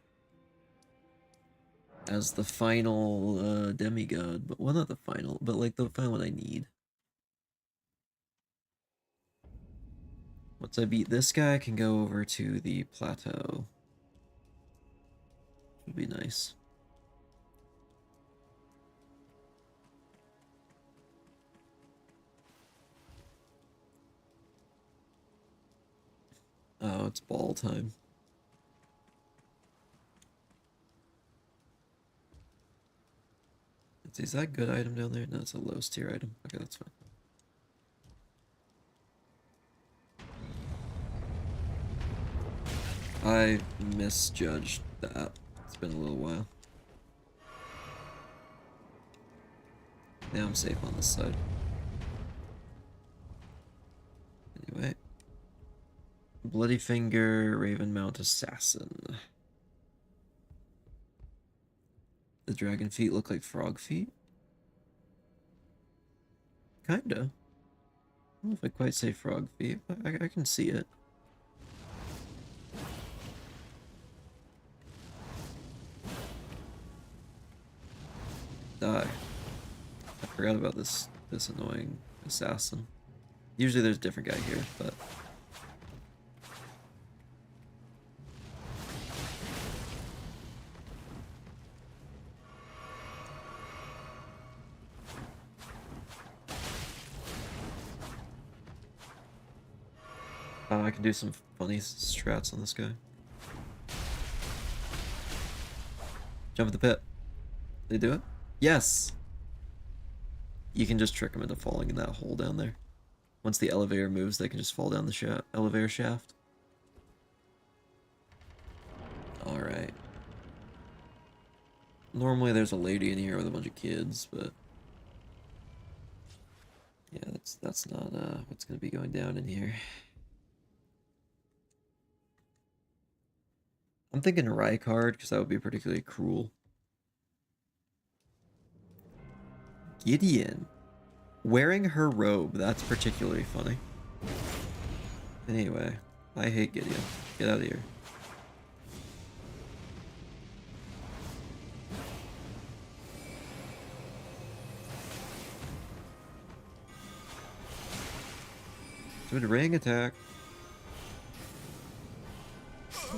as the final demigod. But well, not the final, but like the final one I need. Once I beat this guy, I can go over to the plateau. Would be nice. Oh, it's ball time. Is that a good item down there? No, it's a lowest tier item. Okay, that's fine. I misjudged that. It's been a little while. Now I'm safe on this side. Anyway. Bloody Finger, Raven Mount Assassin. The dragon feet look like frog feet? Kinda. I don't know if I quite say frog feet, but I can see it. Die. I forgot about this annoying assassin. Usually there's a different guy here, but... I can do some funny strats on this guy. Jump in the pit. They do it? Yes! You can just trick them into falling in that hole down there. Once the elevator moves, they can just fall down the elevator shaft. Alright. Normally there's a lady in here with a bunch of kids, but... yeah, that's not what's gonna be going down in here. I'm thinking Rykard, because that would be particularly cruel. Gideon. Wearing her robe, that's particularly funny. Anyway, I hate Gideon. Get out of here. Good ring attack.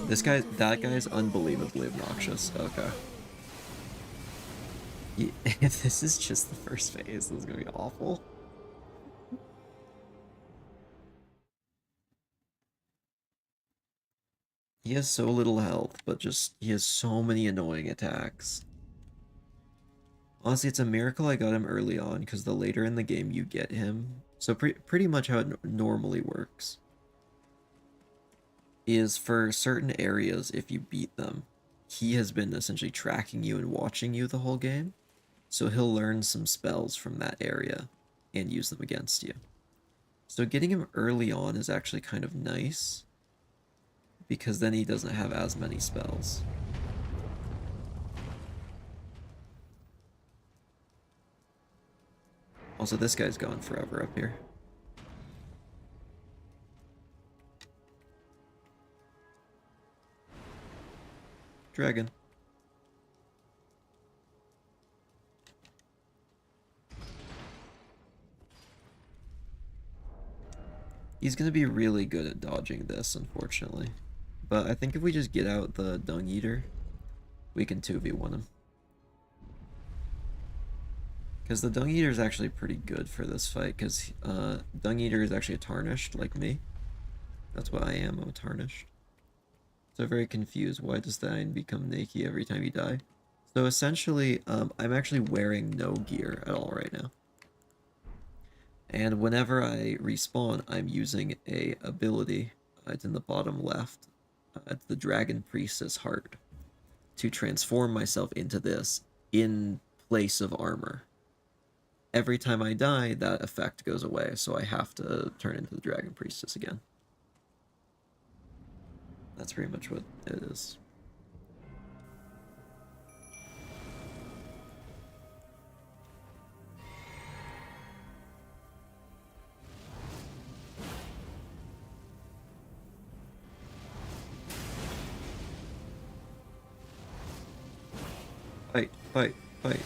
That guy's unbelievably obnoxious. Okay. If this is just the first phase, this is gonna be awful. He has so little health, but just, he has so many annoying attacks. Honestly, it's a miracle I got him early on, because the later in the game you get him... So pretty much how it normally works is for certain areas, if you beat them, he has been essentially tracking you and watching you the whole game. So he'll learn some spells from that area and use them against you. So getting him early on is actually kind of nice, because then he doesn't have as many spells. Also, this guy's gone forever up here. Dragon. He's gonna be really good at dodging this, unfortunately. But I think if we just get out the Dung Eater, we can 2v1 him. Because the Dung Eater is actually pretty good for this fight, because Dung Eater is actually a tarnished, like me. That's what I am, I'm a tarnished. So I'm very confused. Why does Thine become Naked every time you die? So essentially, I'm actually wearing no gear at all right now. And whenever I respawn, I'm using a ability. It's in the bottom left. It's the Dragon Priestess Heart. To transform myself into this in place of armor. Every time I die, that effect goes away, so I have to turn into the Dragon Priestess again. That's pretty much what it is. Fight, fight, fight.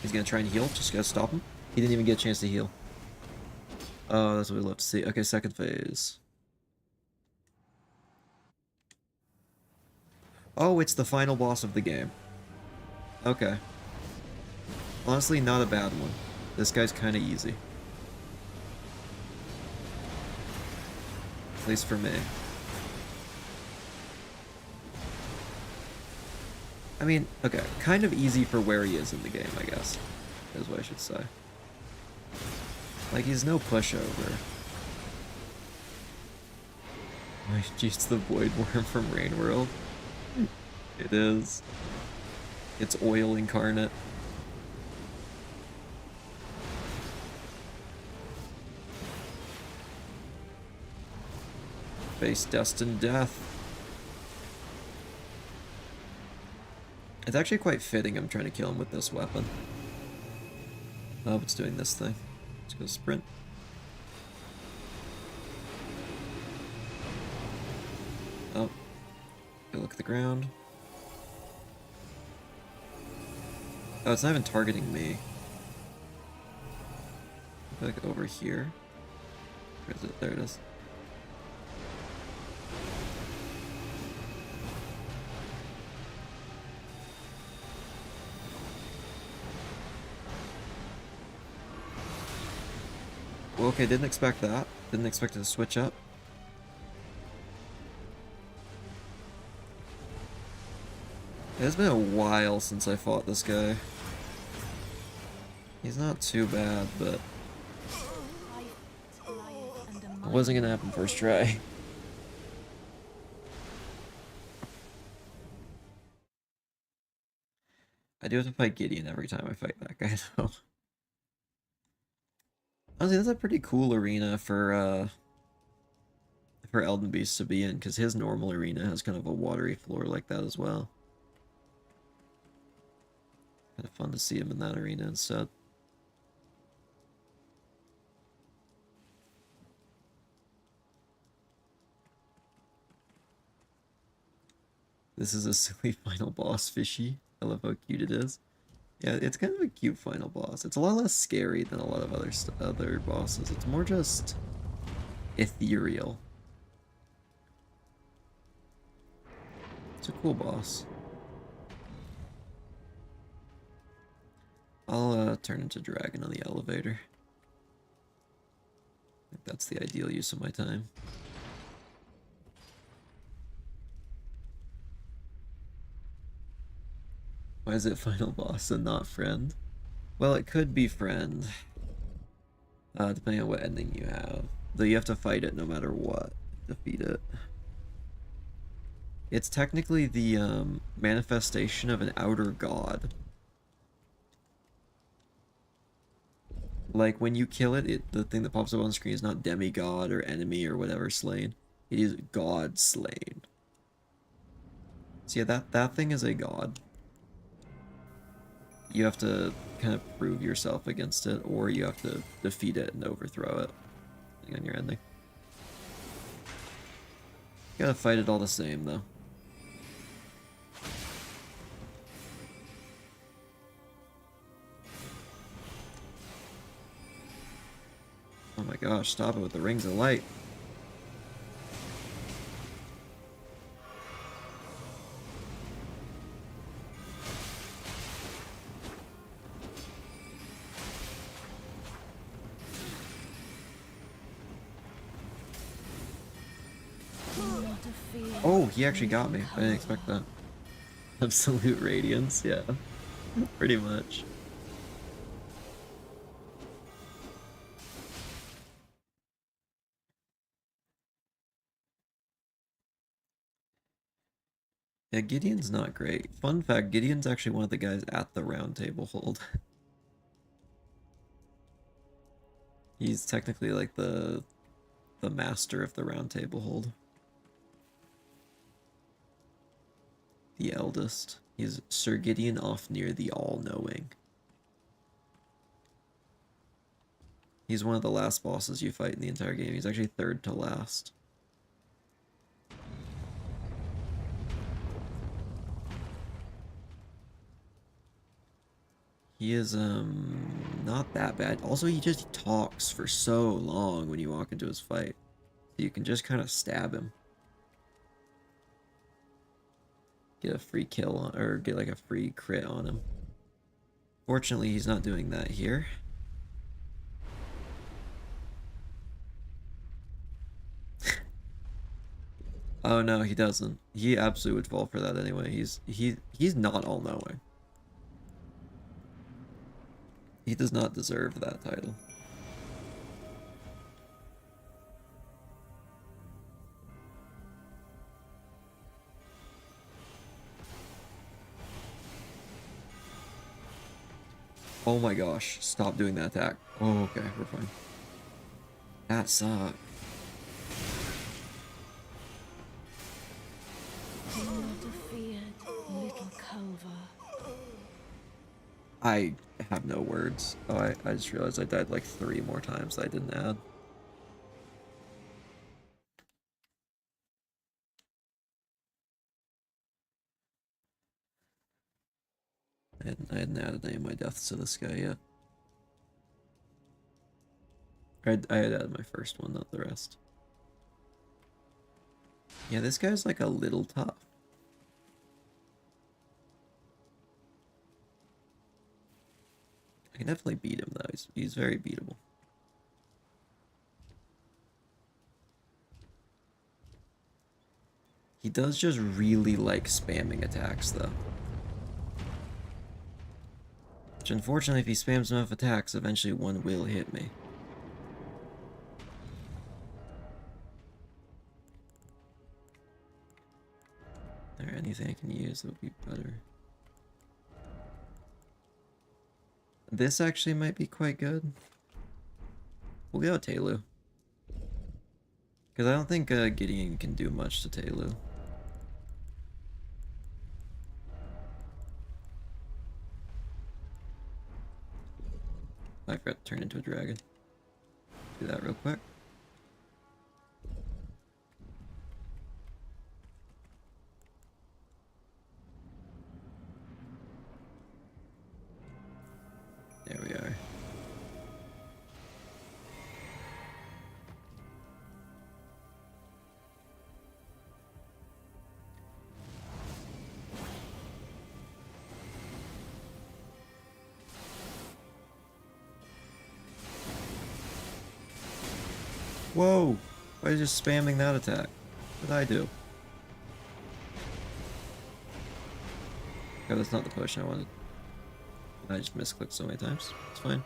He's gonna try and heal, just gotta stop him. He didn't even get a chance to heal. Oh, that's what we love to see. Okay, second phase. Oh, it's the final boss of the game. Okay. Honestly, not a bad one. This guy's kind of easy. At least for me. I mean, okay, kind of easy for where he is in the game, I guess. Is what I should say. Like, he's no pushover. Like, jeez, the Void Worm from Rain World. It is. It's oil incarnate. Face destined death. It's actually quite fitting I'm trying to kill him with this weapon. Oh, it's doing this thing. Let's go sprint. Oh. Go look at the ground. Oh, it's not even targeting me. Like over here. Where is it? There it is. Well, okay, didn't expect that. Didn't expect it to switch up. It's been a while since I fought this guy. He's not too bad, but it wasn't gonna happen first try. I do have to fight Gideon every time I fight that guy, though. Honestly, that's a pretty cool arena for Elden Beast to be in, because his normal arena has kind of a watery floor like that as well. Kind of fun to see him in that arena instead. This is a silly final boss, Fishy. I love how cute it is. Yeah, it's kind of a cute final boss. It's a lot less scary than a lot of other bosses. It's more just ethereal. It's a cool boss. I'll turn into dragon on the elevator. I think that's the ideal use of my time. Why is it final boss and not friend? Well, it could be friend. Depending on what ending you have. Though you have to fight it no matter what. Defeat it. It's technically the manifestation of an outer god. Like, when you kill it, the thing that pops up on screen is not demigod or enemy or whatever slain. It is god slain. So yeah, that thing is a god. You have to kind of prove yourself against it, or you have to defeat it and overthrow it, depending on your ending. You gotta fight it all the same, though. Oh my gosh, stop it with the rings of light. Oh, he actually got me. I didn't expect that. Absolute radiance, yeah. Pretty much. Yeah, Gideon's not great. Fun fact, Gideon's actually one of the guys at the round table hold. He's technically like the master of the round table hold. The eldest. He's Sir Gideon Ofnir the All-Knowing. He's one of the last bosses you fight in the entire game. He's actually third to last. He is, not that bad. Also, he just talks for so long when you walk into his fight. So you can just kind of stab him. Get a free kill on, or get like a free crit on him. Fortunately, he's not doing that here. Oh no, he doesn't. He absolutely would fall for that anyway. He's not all-knowing. He does not deserve that title. Oh my gosh, stop doing that attack. Oh, okay, we're fine. That sucked. I have no words. Oh, I just realized I died like 3 more times that I didn't add. I hadn't added any of my deaths to this guy yet. I had added my first one, not the rest. Yeah, this guy's like a little tough. I can definitely beat him though. He's very beatable. He does just really like spamming attacks though. Which unfortunately, if he spams enough attacks, eventually one will hit me. Is there anything I can use that would be better? This actually might be quite good. We'll go with Telu. Because I don't think Gideon can do much to Telu. I forgot to turn into a dragon. Do that real quick. There we are. Whoa! Why is just spamming that attack? What did I do? Oh, that's not the potion I wanted. I just misclicked so many times. It's fine.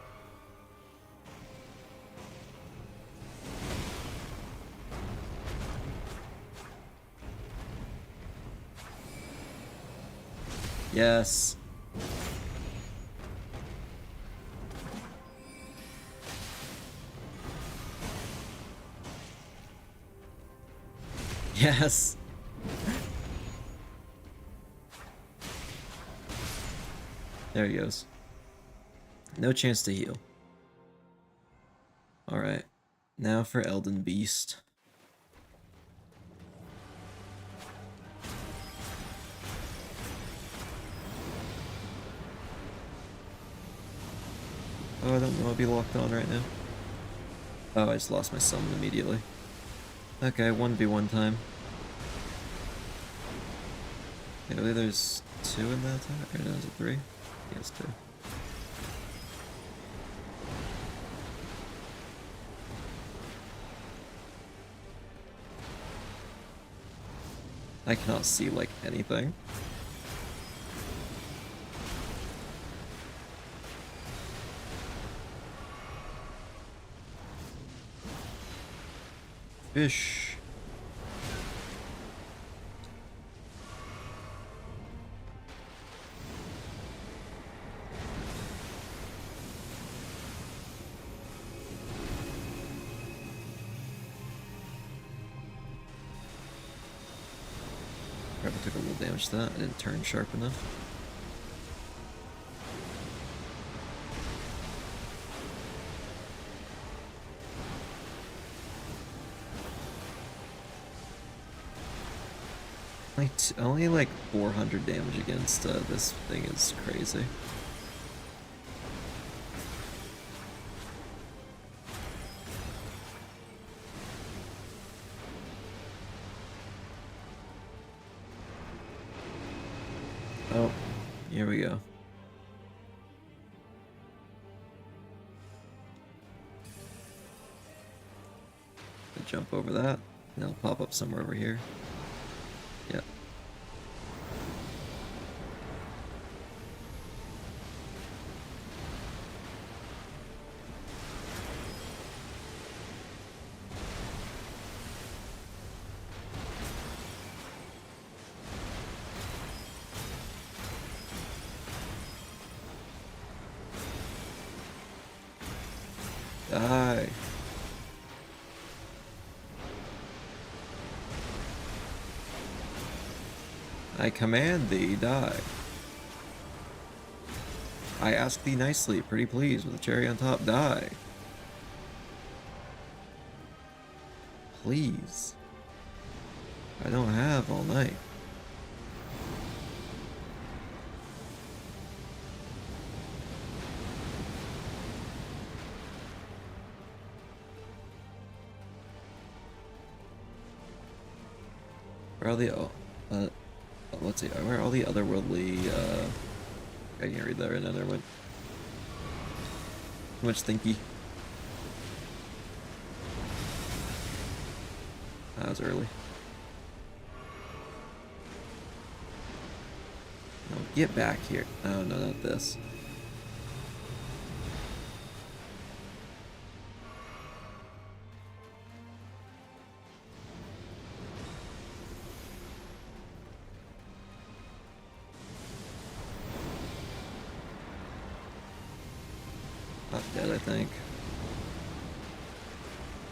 Yes. Yes. There he goes. No chance to heal. Alright. Now for Elden Beast. Oh, I don't know I'll be locked on right now. Oh, I just lost my summon immediately. Okay, 1v1 time. Okay, I believe there's 2 in that attack, or no, is it 3? Yes, 2. I cannot see, like, anything. Fish. Probably took a little damage to that. I didn't turn sharp enough. Only like 400 damage against this thing is crazy. Oh, here we go. Jump over that, and it'll pop up somewhere over here. Yep. Die. I command thee, die. I ask thee nicely, pretty please, with a cherry on top, die. Please. I don't have all night. Where are the let's see, where are all the otherworldly I can't read that right now, never mind. Too much thinky. That was early. No, get back here. Oh no, not this. Not dead, I think.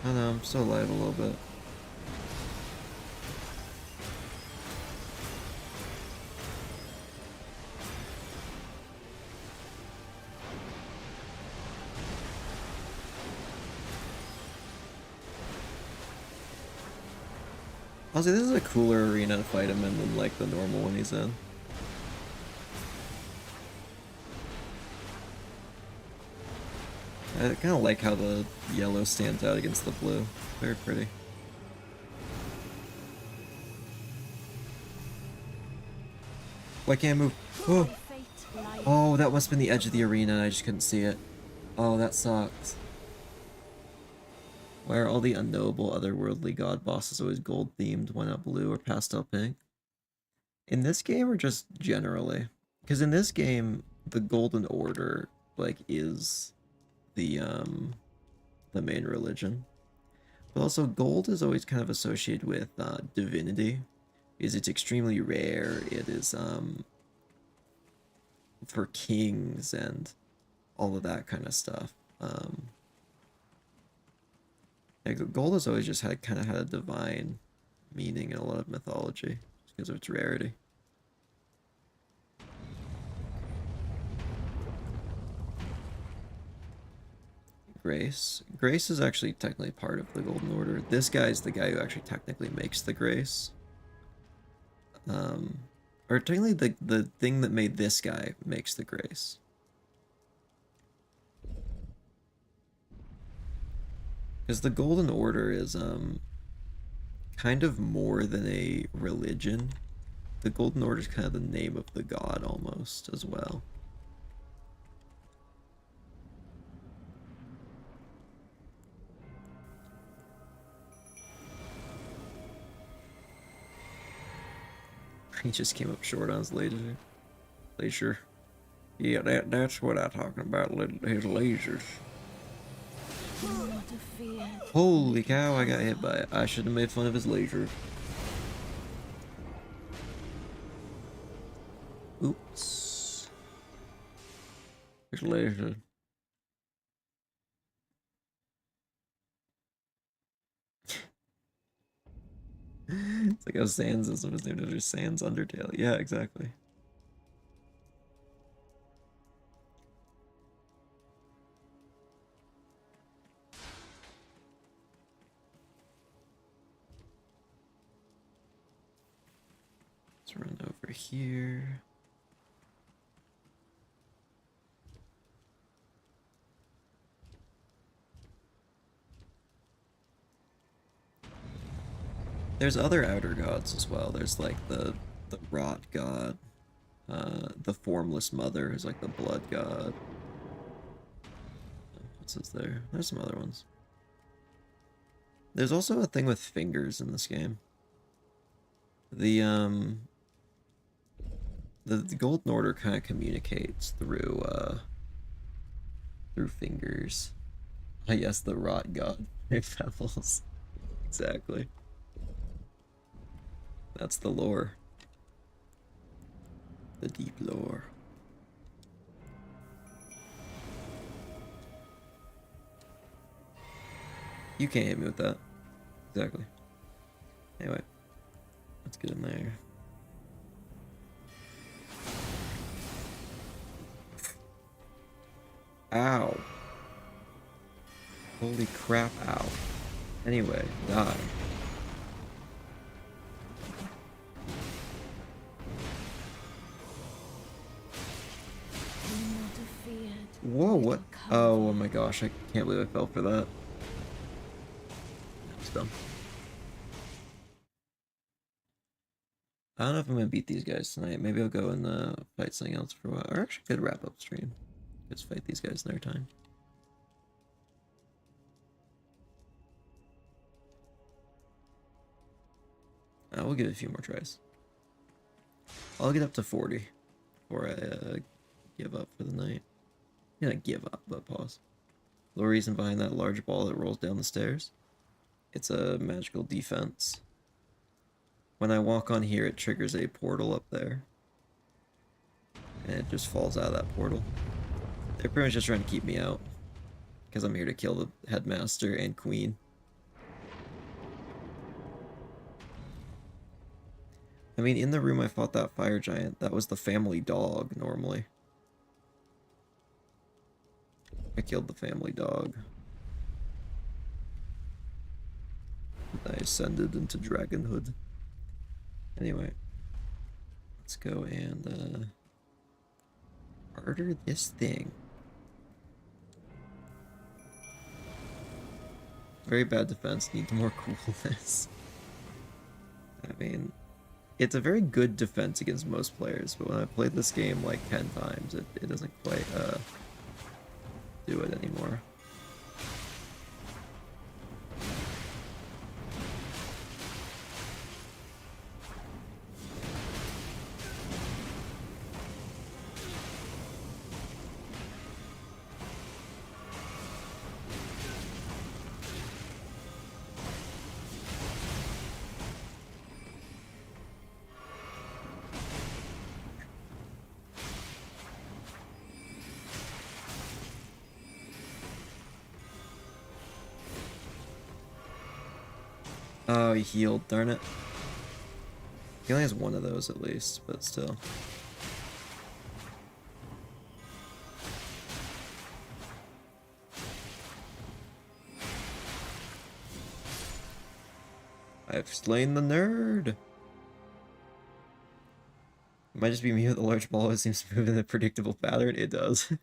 Oh no, I'm still alive a little bit. Honestly, this is a cooler arena to fight him in than like the normal one he's in. I kind of like how the yellow stands out against the blue. Very pretty. Why can't I move? Oh. Oh, that must have been the edge of the arena. I just couldn't see it. Oh, that sucks. Why are all the unknowable otherworldly god bosses always gold themed? Why not blue or pastel pink? In this game or just generally? Because in this game, the Golden Order like is the main religion. But also gold is always kind of associated with divinity, because it's extremely rare. It is for kings and all of that kind of stuff. Yeah, gold has always just had kind of had a divine meaning in a lot of mythology because of its rarity. Grace. Grace is actually technically part of the Golden Order. This guy is the guy who actually technically makes the grace. Or technically the thing that made this guy makes the grace. Because the Golden Order is kind of more than a religion. The Golden Order is kind of the name of the god almost as well. He just came up short on his laser. Laser. Yeah, that's what I'm talking about, his lasers. Holy cow, I got hit by it. I should have made fun of his laser. Oops. His laser. It's like how Sans is what his name is, Sans Undertale. Yeah, exactly. Let's run over here. There's other outer gods as well. There's like the rot god, the formless mother who's like the blood god. What's this there? There's some other ones. There's also a thing with fingers in this game. The Golden Order kind of communicates through fingers. I guess the rot god pebbles. Exactly. That's the lore. The deep lore. You can't hit me with that. Exactly. Anyway, let's get in there. Ow. Holy crap, ow. Anyway, die. Whoa, what? Oh my gosh, I can't believe I fell for that. That was dumb. I don't know if I'm gonna beat these guys tonight. Maybe I'll go and fight something else for a while. Or actually could wrap up stream. Just fight these guys another time. We'll give it a few more tries. I'll get up to 40 before I give up for the night. Yeah, not give up, but pause. The reason behind that large ball that rolls down the stairs, it's a magical defense. When I walk on here, it triggers a portal up there. And it just falls out of that portal. They're pretty much just trying to keep me out. Because I'm here to kill the headmaster and queen. I mean, in the room I fought that fire giant, that was the family dog, normally. I killed the family dog. I ascended into dragonhood. Anyway. Let's go and, murder this thing. Very bad defense, needs more coolness. I mean, it's a very good defense against most players, but when I played this game like 10 times, it doesn't quite, do it anymore. Oh, he healed, darn it. He only has one of those at least, but still. I've slain the nerd! It might just be me with a large ball that seems to move in a predictable pattern. It does.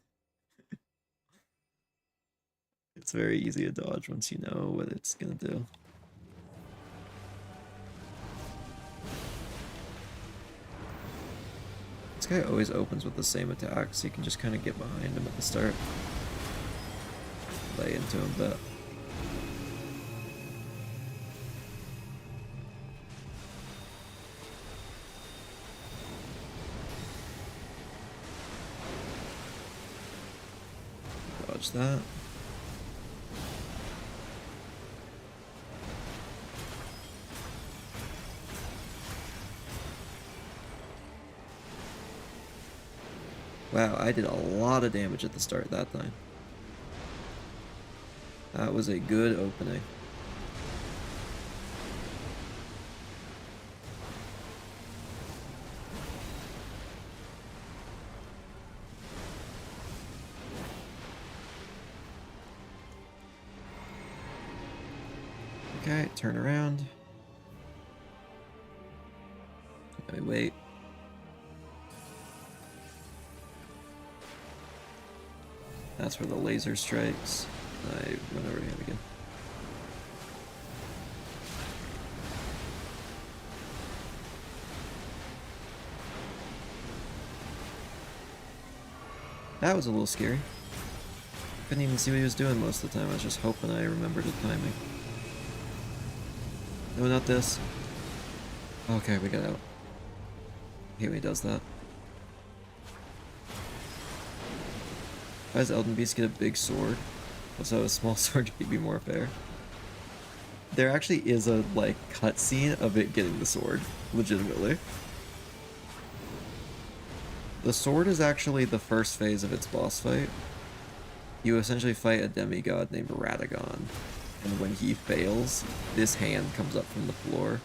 It's very easy to dodge once you know what it's gonna do. This guy always opens with the same attack, so you can just kind of get behind him at the start. Lay into him a bit. dodge that. Wow, I did a lot of damage at the start that time. That was a good opening. Okay, turn around. Let me wait. That's where the laser strikes. I run over him again. That was a little scary. Couldn't even see what he was doing most of the time. I was just hoping I remembered the timing. No, not this. Okay, we got out. I hate when he does that. Why does Elden Beast get a big sword? Also, a small sword could be more fair. There actually is a, like, cutscene of it getting the sword. Legitimately. The sword is actually the first phase of its boss fight. You essentially fight a demigod named Radagon. And when he fails, this hand comes up from the floor,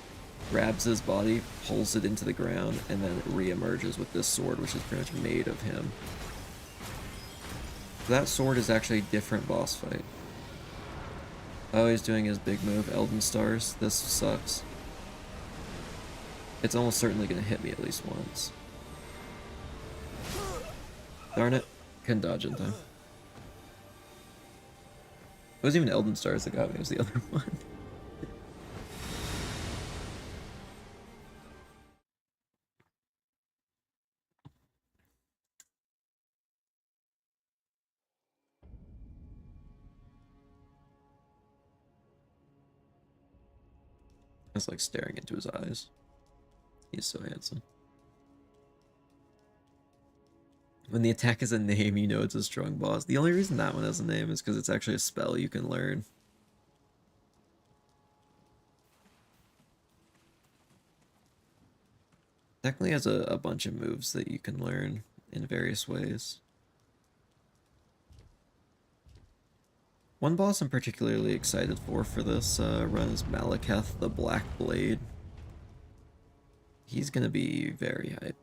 grabs his body, pulls it into the ground, and then it re-emerges with this sword, which is pretty much made of him. That sword is actually a different boss fight. Oh, he's doing his big move, Elden Stars. This sucks. It's almost certainly going to hit me at least once. Darn it. Couldn't dodge in time. It wasn't even Elden Stars that got me, it was the other one. I was like staring into his eyes. He's so handsome. When the attack is a name, you know it's a strong boss. The only reason that one has a name is because it's actually a spell you can learn. Technically has a bunch of moves that you can learn in various ways. One boss I'm particularly excited for this run is Malekith the Black Blade. He's gonna be very hype.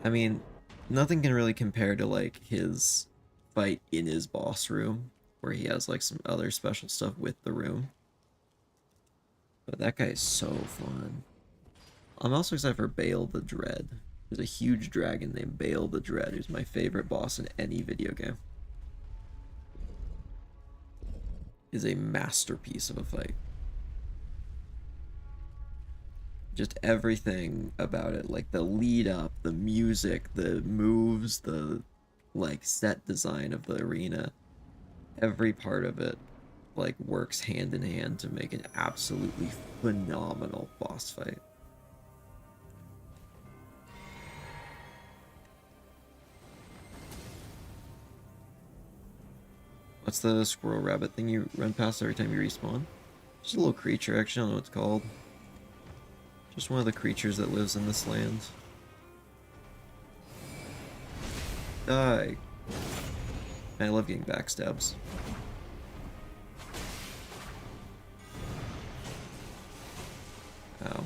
I mean, nothing can really compare to like his fight in his boss room, where he has like some other special stuff with the room. But that guy is so fun. I'm also excited for Bale the Dread. There's a huge dragon named Bale the Dread, who's my favorite boss in any video game. Is a masterpiece of a fight. Just everything about it, like the lead up, the music, the moves, the like set design of the arena, every part of it like works hand in hand to make an absolutely phenomenal boss fight. What's the squirrel rabbit thing you run past every time you respawn? Just a little creature, actually, I don't know what it's called. Just one of the creatures that lives in this land. Die! I love getting backstabs. Ow.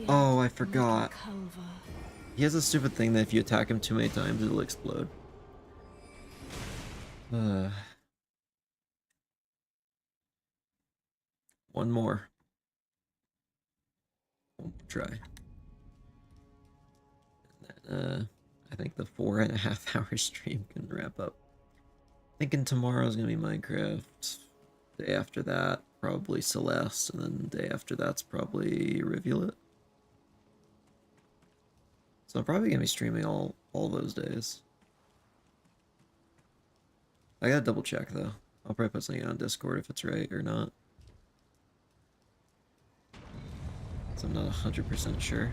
Oh, I forgot. He has a stupid thing that if you attack him too many times, it'll explode. One more. We'll try. And then, I think the 4.5 hour stream can wrap up. Thinking tomorrow's gonna be Minecraft. Day after that, probably Celeste, and then the day after that's probably Rivulet. So I'm probably gonna be streaming all those days. I gotta double check though. I'll probably put something on Discord if it's right or not. so I'm not 100% sure.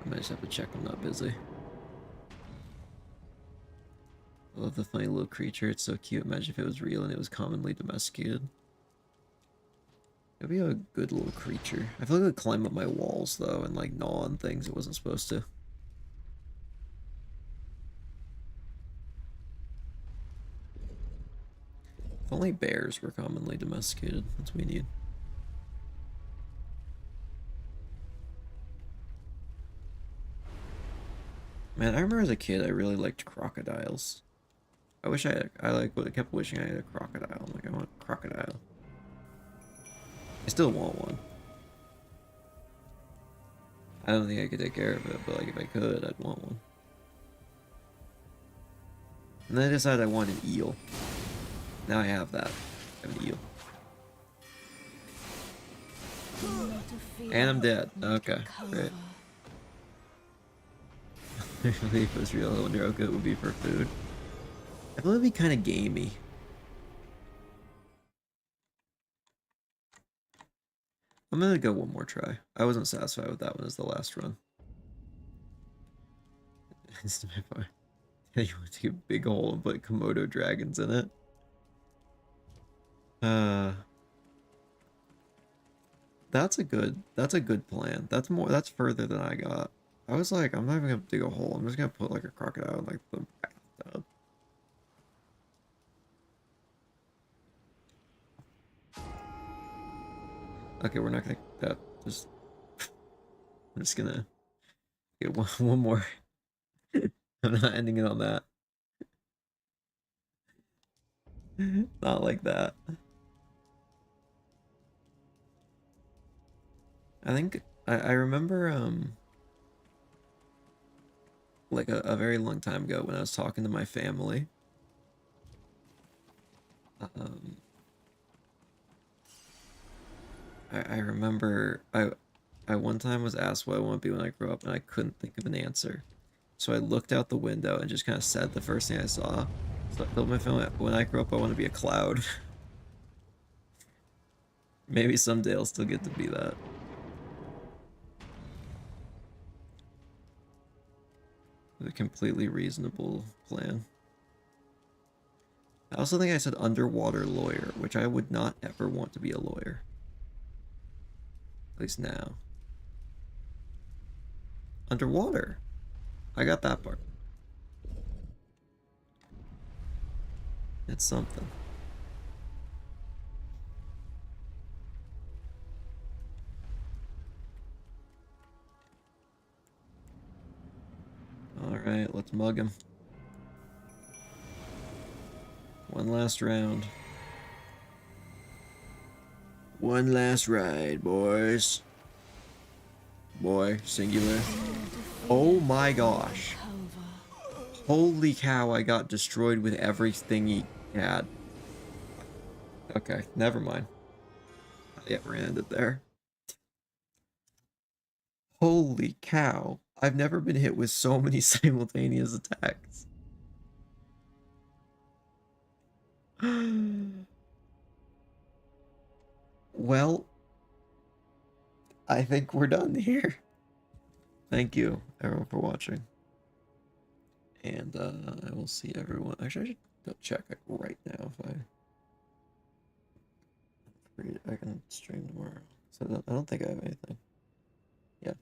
I might just have to check I'm not busy. I love the funny little creature, it's so cute. Imagine if it was real and it was commonly domesticated. It'd be a good little creature. I feel like it would climb up my walls though and like gnaw on things it wasn't supposed to. If only bears were commonly domesticated, that's what we need. Man, I remember as a kid I really liked crocodiles. I wish I kept wishing I had a crocodile. I'm like, I want a crocodile. I still want one. I don't think I could take care of it, but like if I could, I'd want one. And then I decided I wanted an eel. Now I have that. I have an eel. And I'm dead. Okay, great. If it was real, I wonder how good it would be for food. I feel it would be kind of gamey. I'm gonna go one more try. I wasn't satisfied with that one as the last run. You want to take a big hole and put Komodo dragons in it? That's a good plan. That's further than I got. I was like, I'm not even gonna dig a hole. I'm just gonna put like a crocodile in like the bathtub. Okay, we're not gonna that just I'm just gonna get one more. I'm not ending it on that. Not like that. I think I remember like a very long time ago when I was talking to my family. I remember I one time was asked what I want to be when I grow up and I couldn't think of an answer. So I looked out the window and just kind of said the first thing I saw. So I told my family when I grow up I want to be a cloud. Maybe someday I'll still get to be that. A completely reasonable plan. I also think I said underwater lawyer, which I would not ever want to be a lawyer. At least now. Underwater. I got that part. It's something. Alright, let's mug him. One last round. One last ride, boys. Boy, singular. Oh my gosh. Holy cow, I got destroyed with everything he had. Okay, never mind. I ever ended there. Holy cow. I've never been hit with so many simultaneous attacks. Well, I think we're done here. Thank you, everyone, for watching. And I will see everyone. Actually, I should go check it right now if I can stream tomorrow. So I don't think I have anything. Yeah.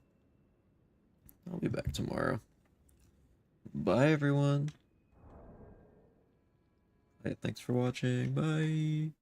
I'll be back tomorrow. Bye, everyone. Thanks for watching. Bye.